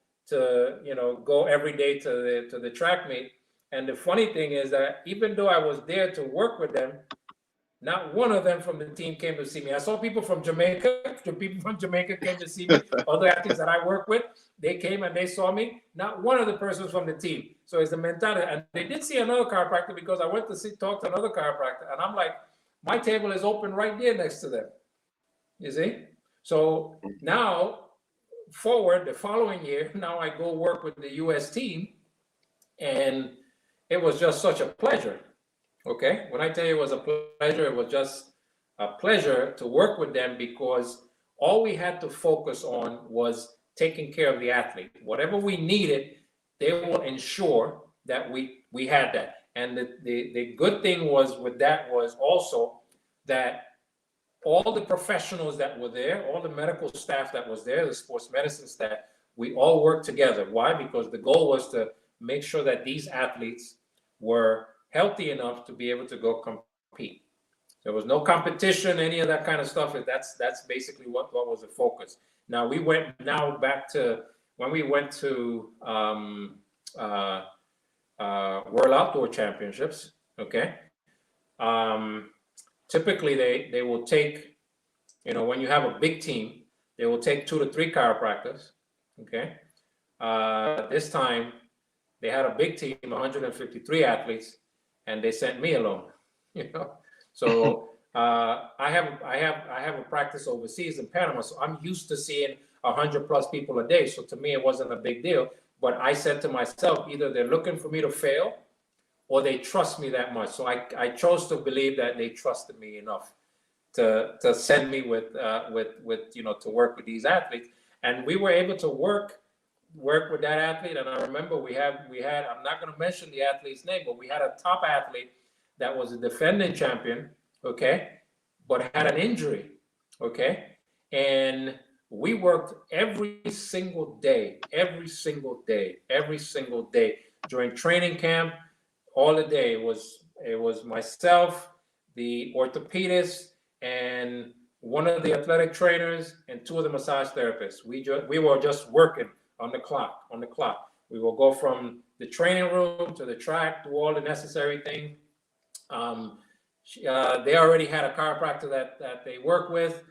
every day to the track meet. And the funny thing is that even though I was there to work with them, not one of them from the team came to see me. I saw people from Jamaica. People from Jamaica came to see me. Other athletes that I work with, they came and they saw me. Not one of the persons from the team. So it's the mentality. And they did see another chiropractor, because I went to talk to another chiropractor. And I'm like, my table is open right there next to them. You see? So now, forward, the following year, now I go work with the U.S. team. And it was just such a pleasure. Okay, when I tell you it was a pleasure, it was just a pleasure to work with them, because all we had to focus on was taking care of the athlete. Whatever we needed, they will ensure that we had that. And the good thing was with that was also that all the professionals that were there, all the medical staff that was there, the sports medicine staff, we all worked together. Why? Because the goal was to make sure that these athletes were healthy enough to be able to go compete. There was no competition, any of that kind of stuff. That's basically what was the focus. Now we went back to when we went to World Outdoor Championships. Okay, typically they will take, when you have a big team, they will take 2 to 3 chiropractors. Okay, this time they had a big team, 153 athletes, and they sent me alone. So I have a practice overseas in Panama, so I'm used to seeing 100+ people a day. So to me, it wasn't a big deal. But I said to myself, either they're looking for me to fail, or they trust me that much. So I chose to believe that they trusted me enough to send me with to work with these athletes, and we were able to work with that athlete. And I remember we had I'm not going to mention the athlete's name, but we had a top athlete that was a defending champion, okay, but had an injury, okay, and we worked every single day during training camp. All the day it was myself, the orthopedist, and one of the athletic trainers, and 2 of the massage therapists. We were just working on the clock. We will go from the training room to the track, do all the necessary things. They already had a chiropractor that they work with,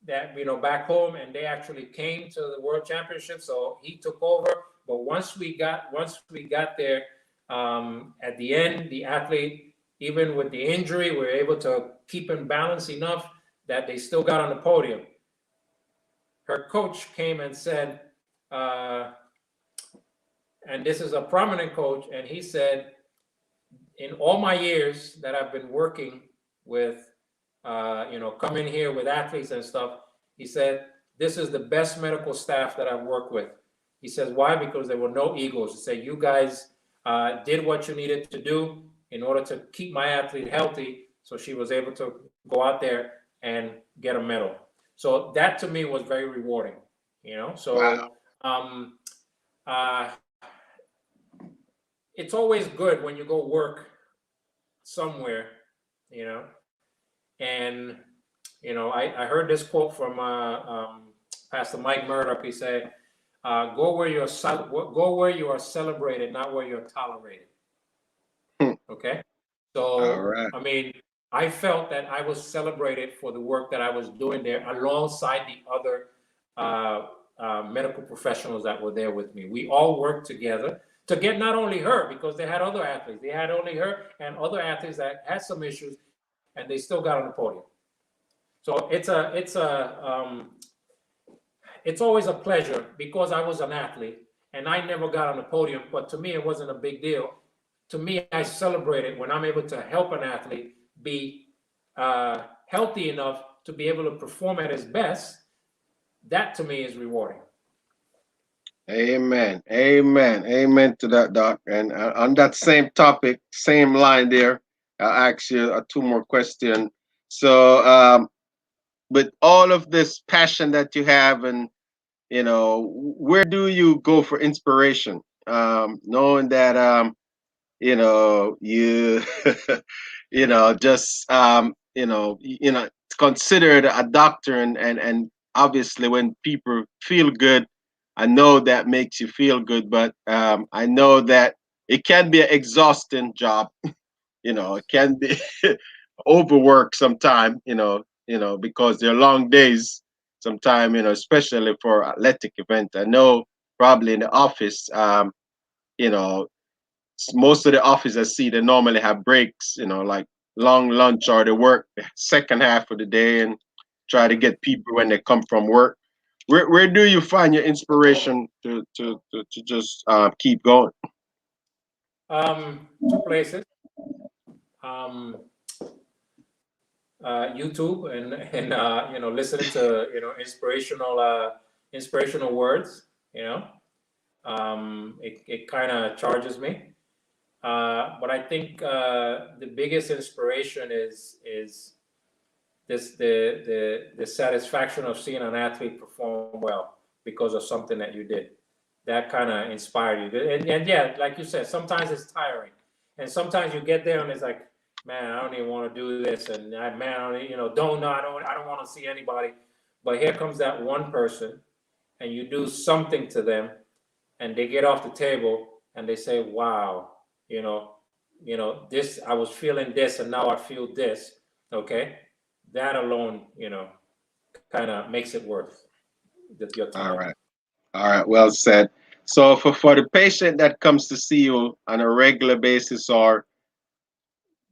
that back home, and they actually came to the World Championship, so he took over. But once we got there, at the end, the athlete, even with the injury, we were able to keep him balanced enough that they still got on the podium. Her coach came and said, and this is a prominent coach, and he said, in all my years that I've been working with, coming here with athletes and stuff, he said, this is the best medical staff that I've worked with. He says, why? Because there were no egos. He said, you guys did what you needed to do in order to keep my athlete healthy, so she was able to go out there and get a medal. So that to me was very rewarding, So wow. It's always good when you go work somewhere, and I heard this quote from Pastor Mike Murdoch. He said, go where you are celebrated, not where you're tolerated. Okay, so All right. I mean, I felt that I was celebrated for the work that I was doing there, alongside the other medical professionals that were there with me. We all worked together to get not only her, because they had other athletes. They had only her and other athletes that had some issues, and they still got on the podium. So it's always a pleasure, because I was an athlete and I never got on the podium, but to me, it wasn't a big deal. To me, I celebrate it when I'm able to help an athlete be healthy enough to be able to perform at his best. That to me is rewarding. Amen. Amen to that, Doc. And on that same topic, same line there, I'll ask you 2 more questions. So, with all of this passion that you have, and where do you go for inspiration? Knowing that you just considered a doctor, and obviously when people feel good, I know that makes you feel good, but I know that it can be an exhausting job. It can be overwork sometime, because there are long days sometime, especially for athletic event. I know probably in the office, you know most of the office I see, they normally have breaks, like long lunch, or they work the second half of the day and try to get people when they come from work. Where do you find your inspiration to just keep going? Two places. YouTube and listening to inspirational words. It kind of charges me. But I think the biggest inspiration is the satisfaction of seeing an athlete perform well because of something that you did. That kind of inspired you. And yeah, like you said, sometimes it's tiring, and sometimes you get there and it's like, man, I don't even want to do this, and I don't want to see anybody. But here comes that one person, and you do something to them, and they get off the table and they say, wow, this, I was feeling this and now I feel this. Okay. That alone, kind of makes it worth your time. All right. All right. Well said. So for the patient that comes to see you on a regular basis, or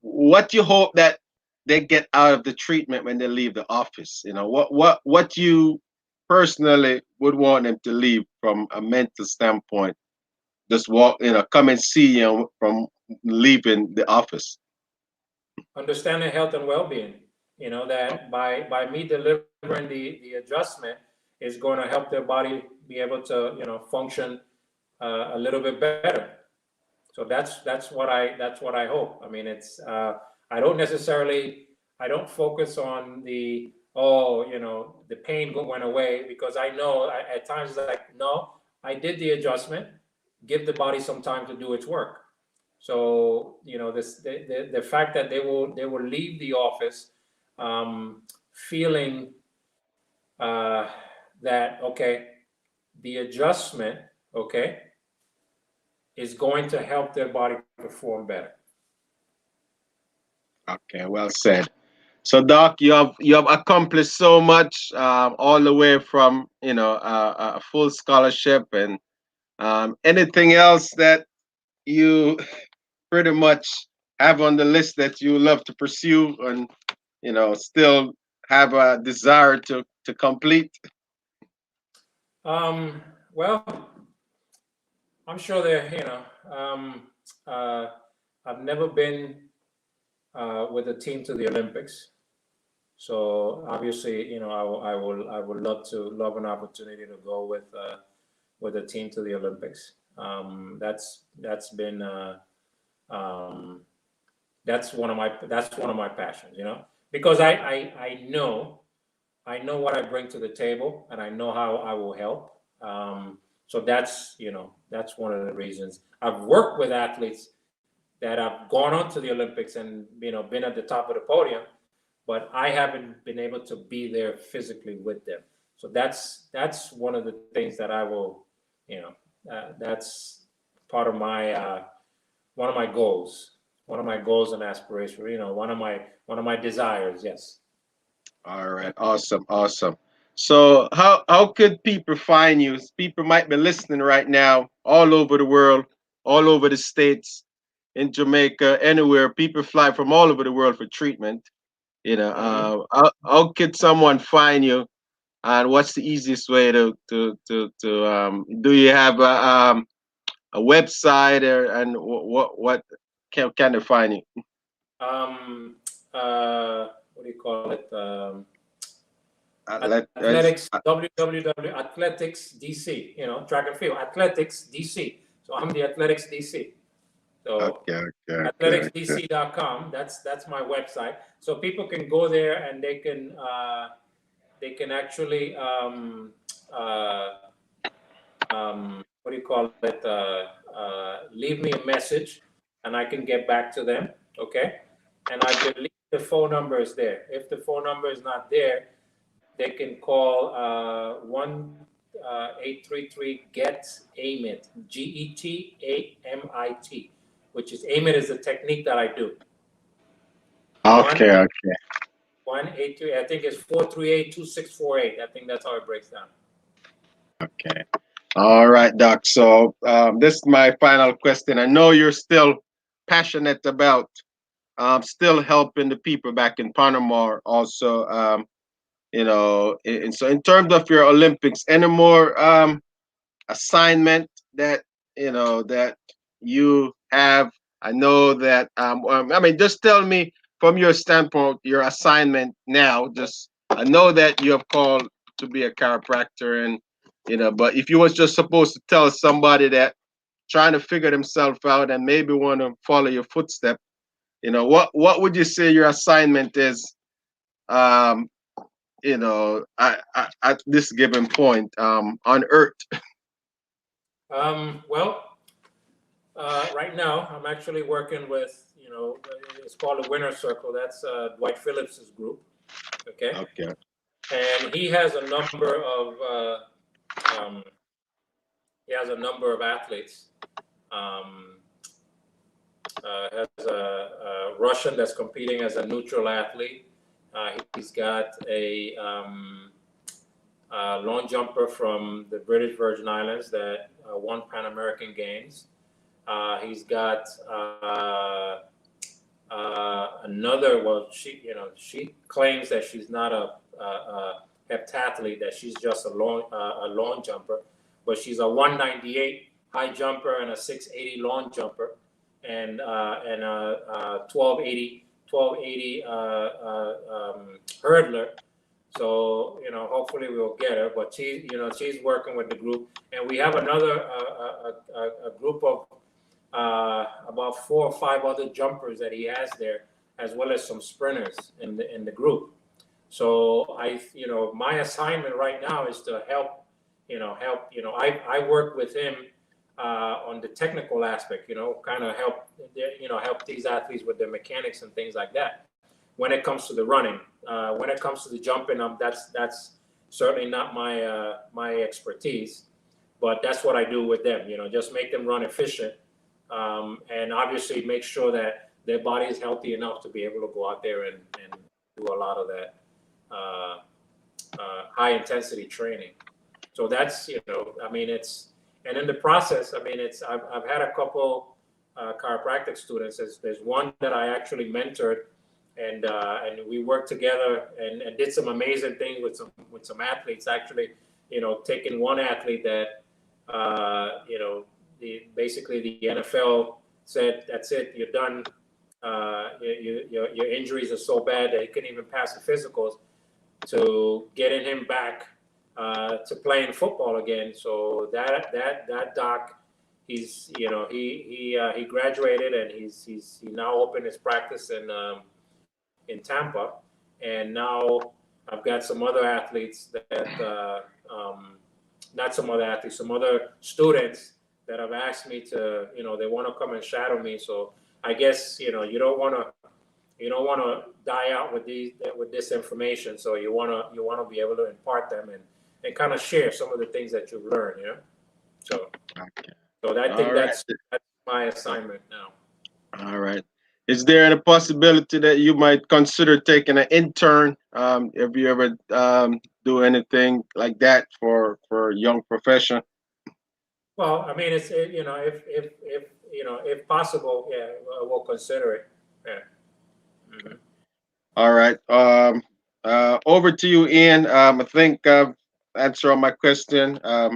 what you hope that they get out of the treatment when they leave the office, what you personally would want them to leave from a mental standpoint, just come and see you from leaving the office. Understanding health and well-being, that by me delivering the adjustment is going to help their body be able to, function a little bit better. So that's what I hope. I mean, it's I don't focus on the pain went away, because I know at times it's like, no, I did the adjustment. Give the body some time to do its work. So the fact that they will leave the office feeling that, okay, the adjustment, okay, is going to help their body perform better. Okay, well said. So, Doc, you have accomplished so much, all the way from a full scholarship, and anything else that you pretty much have on the list that you love to pursue, and still have a desire to complete. Well, I'm sure I've never been with a team to the Olympics. So obviously, I would love an opportunity to go with a team to the Olympics. That's been that's one of my passions, because I know what I bring to the table, and I know how I will help. So that's one of the reasons. I've worked with athletes that have gone on to the Olympics and been at the top of the podium, but I haven't been able to be there physically with them. So that's one of the things that I will, that's part of my one of my goals and aspirations. One of my desires. Yes. All right, awesome. So how could people find you? People might be listening right now, all over the world, all over the states, in Jamaica, anywhere. People fly from all over the world for treatment. How could someone find you, and what's the easiest way to do you have a website, and what can they find you? What do you call it? Athletics, www athletics DC, track and field, athletics DC. So I'm the athletics DC. So athleticsdc.com, that's my website. So people can go there and they can actually what do you call it? Leave me a message and I can get back to them. Okay. And I believe the phone number is there. If the phone number is not there, they can call 1-833-GET-AMIT, GETAMIT, which is AMIT is the technique that I do. Okay. 1-833, I think it's 438-2648. I think that's how it breaks down. Okay. All right, Doc. So this is my final question. I know you're still passionate about still helping the people back in Panama also. And so in terms of your Olympics, any more assignment that you have. I know that. I mean, just tell me from your standpoint, your assignment now. Just I know that you have called to be a chiropractor, and but if you was just supposed to tell somebody that trying to figure themselves out and maybe want to follow your footstep, what would you say your assignment is? Um, at this given point on Earth. Well, right now I'm actually working with, it's called the Winner Circle. That's Dwight Phillips's group. Okay. Okay. And he has a number of athletes. Has a Russian that's competing as a neutral athlete. He's got a long jumper from the British Virgin Islands that won Pan American Games. He's got another. Well, she claims that she's not a heptathlete, that she's just a long jumper, but she's a 198 high jumper and a 680 long jumper, and a 1280 hurdler. So hopefully we'll get her. But she's working with the group, and we have another a group of about 4 or 5 other jumpers that he has there, as well as some sprinters in the group. So my assignment right now is to help. I work with him on the technical aspect. Kind of help these athletes with their mechanics and things like that. When it comes to the running, when it comes to the jumping, that's certainly not my expertise, but that's what I do with them. Just make them run efficient, and obviously make sure that their body is healthy enough to be able to go out there and do a lot of that high intensity training. So that's and in the process, I've had a couple chiropractic students. There's one that I actually mentored. And we worked together and did some amazing things with some athletes. Actually, taking one athlete that basically the NFL said, that's it, you're done. Your injuries are so bad that he couldn't even pass the physicals, to getting him back to playing football again. So that doc, he's he graduated, and he now opened his practice in Tampa, and now I've got some other athletes that some other students that have asked me to, they want to come and shadow me. So I guess you don't want to die out with this information. So you want to be able to impart them and kind of share some of the things that you've learned. So I think that's my assignment now. All right. Is there any possibility that you might consider taking an intern? Have you ever do anything like that for a young profession? Well, it's if possible, yeah, we'll consider it. Yeah. Mm-hmm. All right. Over to you, Ian. I think I've answered all my question. I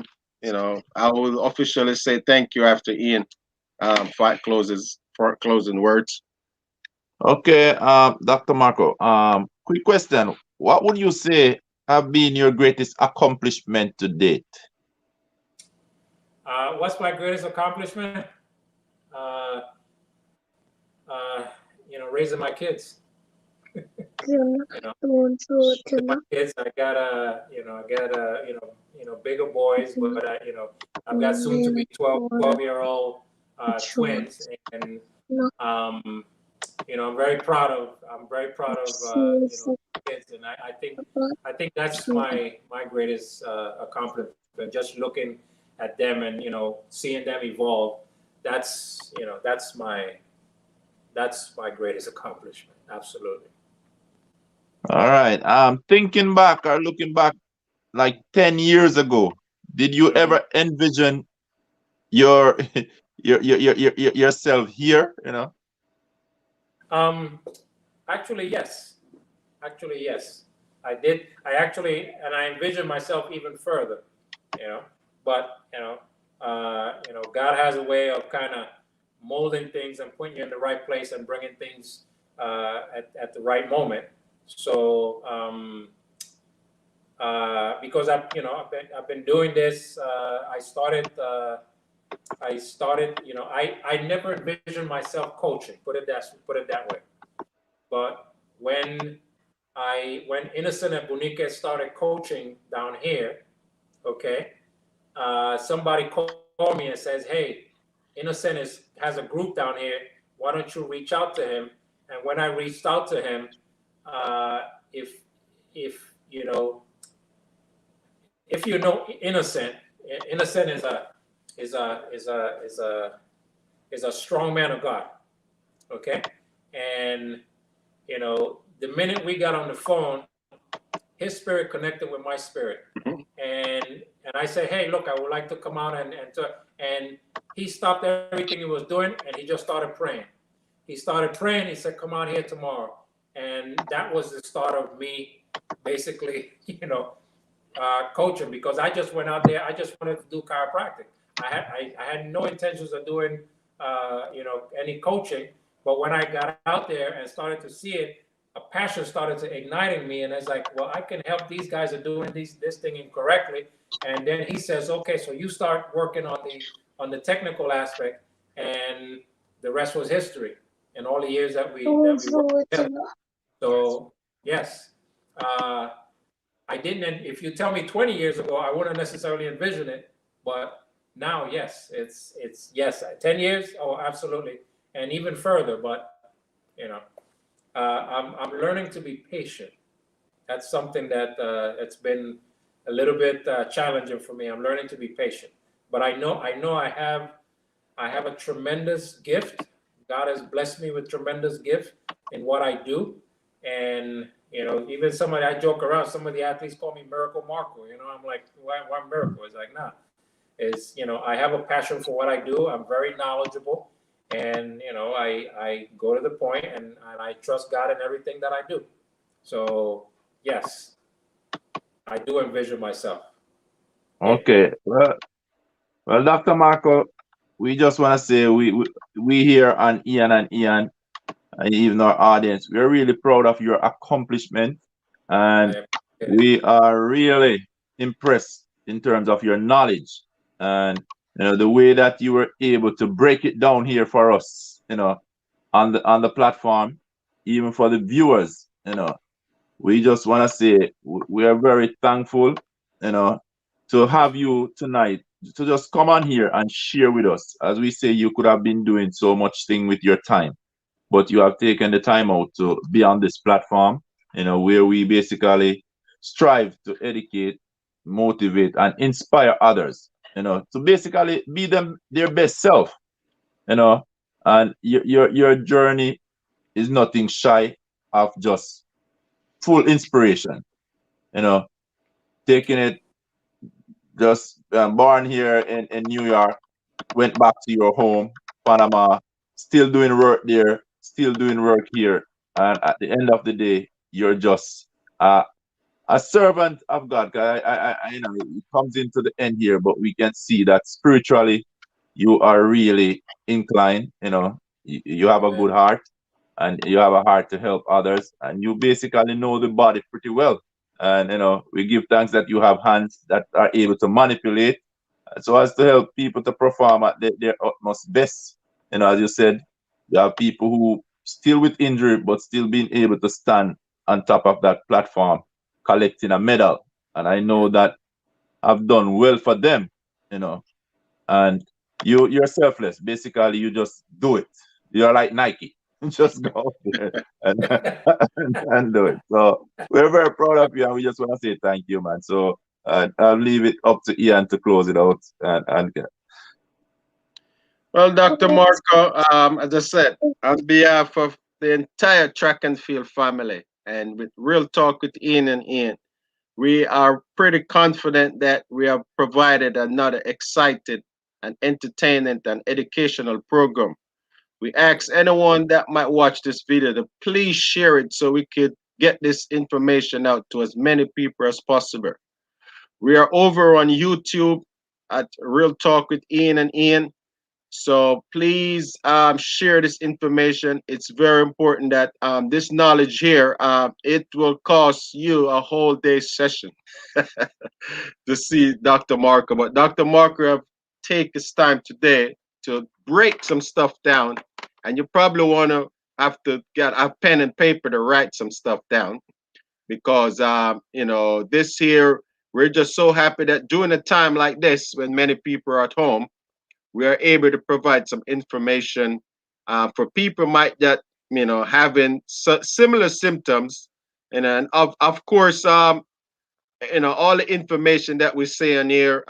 will officially say thank you after Ian for closing words. Okay, Dr. Marco. Quick question. What would you say have been your greatest accomplishment to date? What's my greatest accomplishment? Raising my kids. My kids. I got bigger boys, but I've got soon to be 12-year-old twins, and I'm very proud of kids, and I think that's my greatest accomplishment. Just looking at them and seeing them evolve. That's my greatest accomplishment. Absolutely. All right. Thinking back or looking back, like 10 years ago, did you ever envision yourself here? Actually, yes. I did. And I envisioned myself even further. But God has a way of kind of molding things and putting you in the right place and bringing things at the right moment. So because I've been doing this, I started. I never envisioned myself coaching. Put it that way. But when Innocent and Bunique started coaching down here, okay, somebody called me and says, "Hey, Innocent has a group down here. Why don't you reach out to him?" And when I reached out to him, if you know Innocent, Innocent is a strong man of God, okay, and the minute we got on the phone, his spirit connected with my spirit, and I said, "Hey, look, I would like to come out and he stopped everything he was doing and he just started praying. He started praying. He said, "Come out here tomorrow," and that was the start of me, basically, coaching, because I just went out there. I just wanted to do chiropractic. I had no intentions of doing, any coaching. But when I got out there and started to see it, a passion started to ignite in me, and it's like, well, I can help. These guys are doing this thing incorrectly. And then he says, "Okay, so you start working on the technical aspect," and the rest was history. And all the years that we worked together. So yes, I didn't. If you tell me 20 years ago, I wouldn't necessarily envision it. But now, yes, it's yes. 10 years, oh, absolutely, and even further. But I'm learning to be patient. That's something that it's been a little bit challenging for me. I'm learning to be patient, but I know I have a tremendous gift. God has blessed me with tremendous gift in what I do, and even somebody, I joke around. Some of the athletes call me Miracle Marco. I'm like, why miracle? It's like, nah. I have a passion for what I do. I'm very knowledgeable, and I go to the point, and I trust God in everything that I do. So yes, I do envision myself. Okay. Well, Dr. Marco, we just want to say we here on Ian and Ian, and even our audience, we're really proud of your accomplishment, and we are really impressed in terms of your knowledge and the way that you were able to break it down here for us, on the platform, even for the viewers. We just want to say we are very thankful, to have you tonight, to just come on here and share with us. As we say, you could have been doing so much thing with your time, but you have taken the time out to be on this platform, where we basically strive to educate, motivate, and inspire others, to basically be their best self, and your journey is nothing shy of just full inspiration, taking it just born here in New York, went back to your home, Panama, still doing work there, still doing work here. And at the end of the day, you're just a servant of God. It comes into the end here, but we can see that spiritually, you are really inclined. You have a good heart, and you have a heart to help others, and you basically know the body pretty well. And we give thanks that you have hands that are able to manipulate, so as to help people to perform at their utmost best. As you said, you have people who still with injury, but still being able to stand on top of that platform, collecting a medal. And I know that I've done well for them, and you're selfless. Basically, you just do it. You're like Nike. Just go out there and do it. So we're very proud of you, and we just want to say thank you, man. So I'll leave it up to Ian to close it out. Well, Dr. Marco, as I said, on behalf of the entire track and field family, and with Real Talk with Ian and Ian, we are pretty confident that we have provided another exciting and entertaining and educational program. We ask anyone that might watch this video to please share it so we could get this information out to as many people as possible. We are over on YouTube at Real Talk with Ian and Ian. So please share this information. It's very important that this knowledge here, it will cost you a whole day session to see Dr. Marker. But Dr. Marker have take his time today to break some stuff down, and you probably want to get a pen and paper to write some stuff down because this here we're just so happy that during a time like this when many people are at home we are able to provide some information for people might that having similar symptoms and then of course all the information that we say on here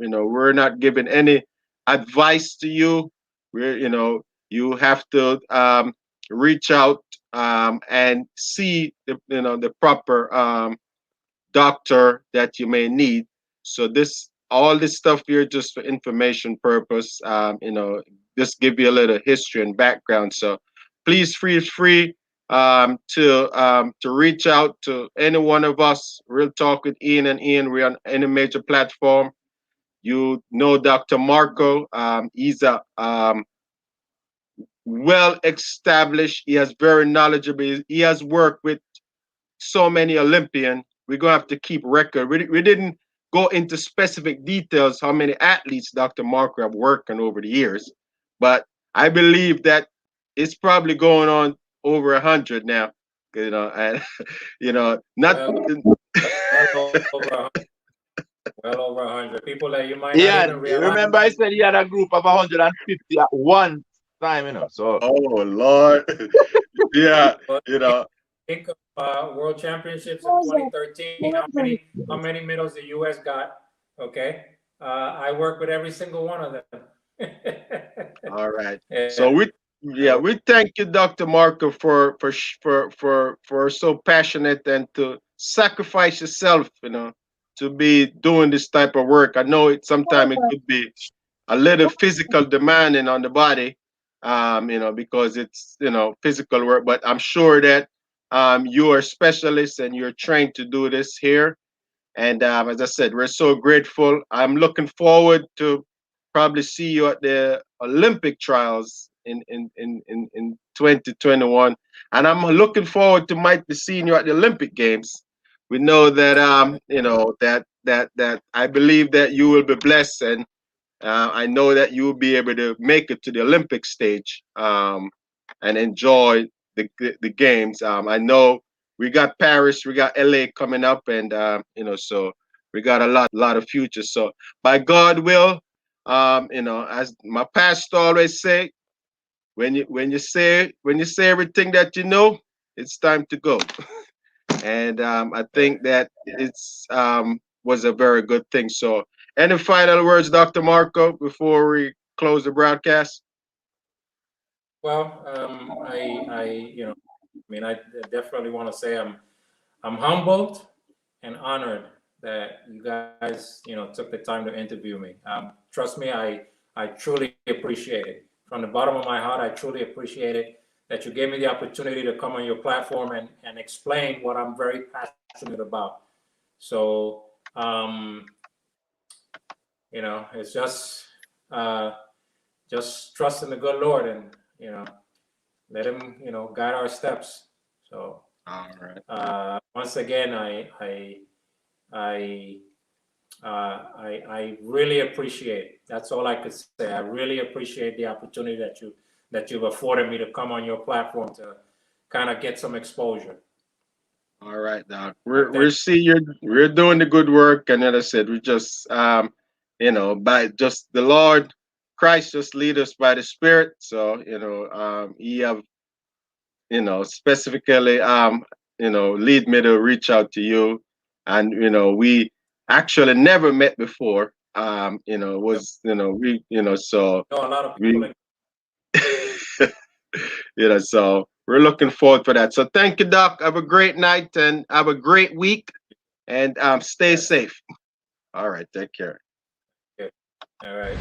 we're not giving any advice to you. We're you have to reach out and see the proper doctor that you may need. So this all this stuff here just for information purpose. Just give you a little history and background. So please feel free to reach out to any one of us. Real Talk with Ian and Ian. We're on any major platform. You know Dr. Marco. He's a well established. He has very knowledgeable. He has worked with so many Olympian. We're gonna have to keep record. We didn't go into specific details how many athletes Dr. Marker have worked on over the years, but I believe that it's probably going on over 100 now. And not. Well over 100 people that you might not Ian, even you realize. remember I said he had a group of 150 at one time. So. Oh Lord, yeah, But think of World Championships in 2013. How many medals the U.S. got? Okay, I work with every single one of them. All right. Yeah. So we thank you, Dr. Marco, for so passionate and to sacrifice yourself, to be doing this type of work. I know sometimes it could be a little physical demanding on the body, because it's physical work. But I'm sure that you are a specialist and you're trained to do this here. And as I said, we're so grateful. I'm looking forward to probably see you at the Olympic trials in 2021. And I'm looking forward to might be seeing you at the Olympic Games. We know that that I believe that you will be blessed, and I know that you will be able to make it to the Olympic stage and enjoy the games. I know we got Paris, we got LA coming up, and so we got a lot of future. So by God will, as my pastor always say, when you say everything that you know, it's time to go. And I think that it's was a very good thing. So any final words, Dr. Marco, before we close the broadcast? Well, I definitely want to say I'm humbled and honored that you guys, took the time to interview me. Trust me, I truly appreciate it. From the bottom of my heart, I truly appreciate it that you gave me the opportunity to come on your platform and explain what I'm very passionate about. So, it's just trust in the good Lord and, let him, guide our steps. So, all right. Once again, I really appreciate it. That's all I could say. I really appreciate the opportunity that you've afforded me to come on your platform to kind of get some exposure. All right, Doc. We're seeing we're doing the good work, and as I said, we just by just the Lord Christ just lead us by the Spirit. So He have specifically lead me to reach out to you, and we actually never met before. Was we so a lot of people. So we're looking forward for that. So thank you, Doc. Have a great night and have a great week, and stay safe. All right, take care. All right.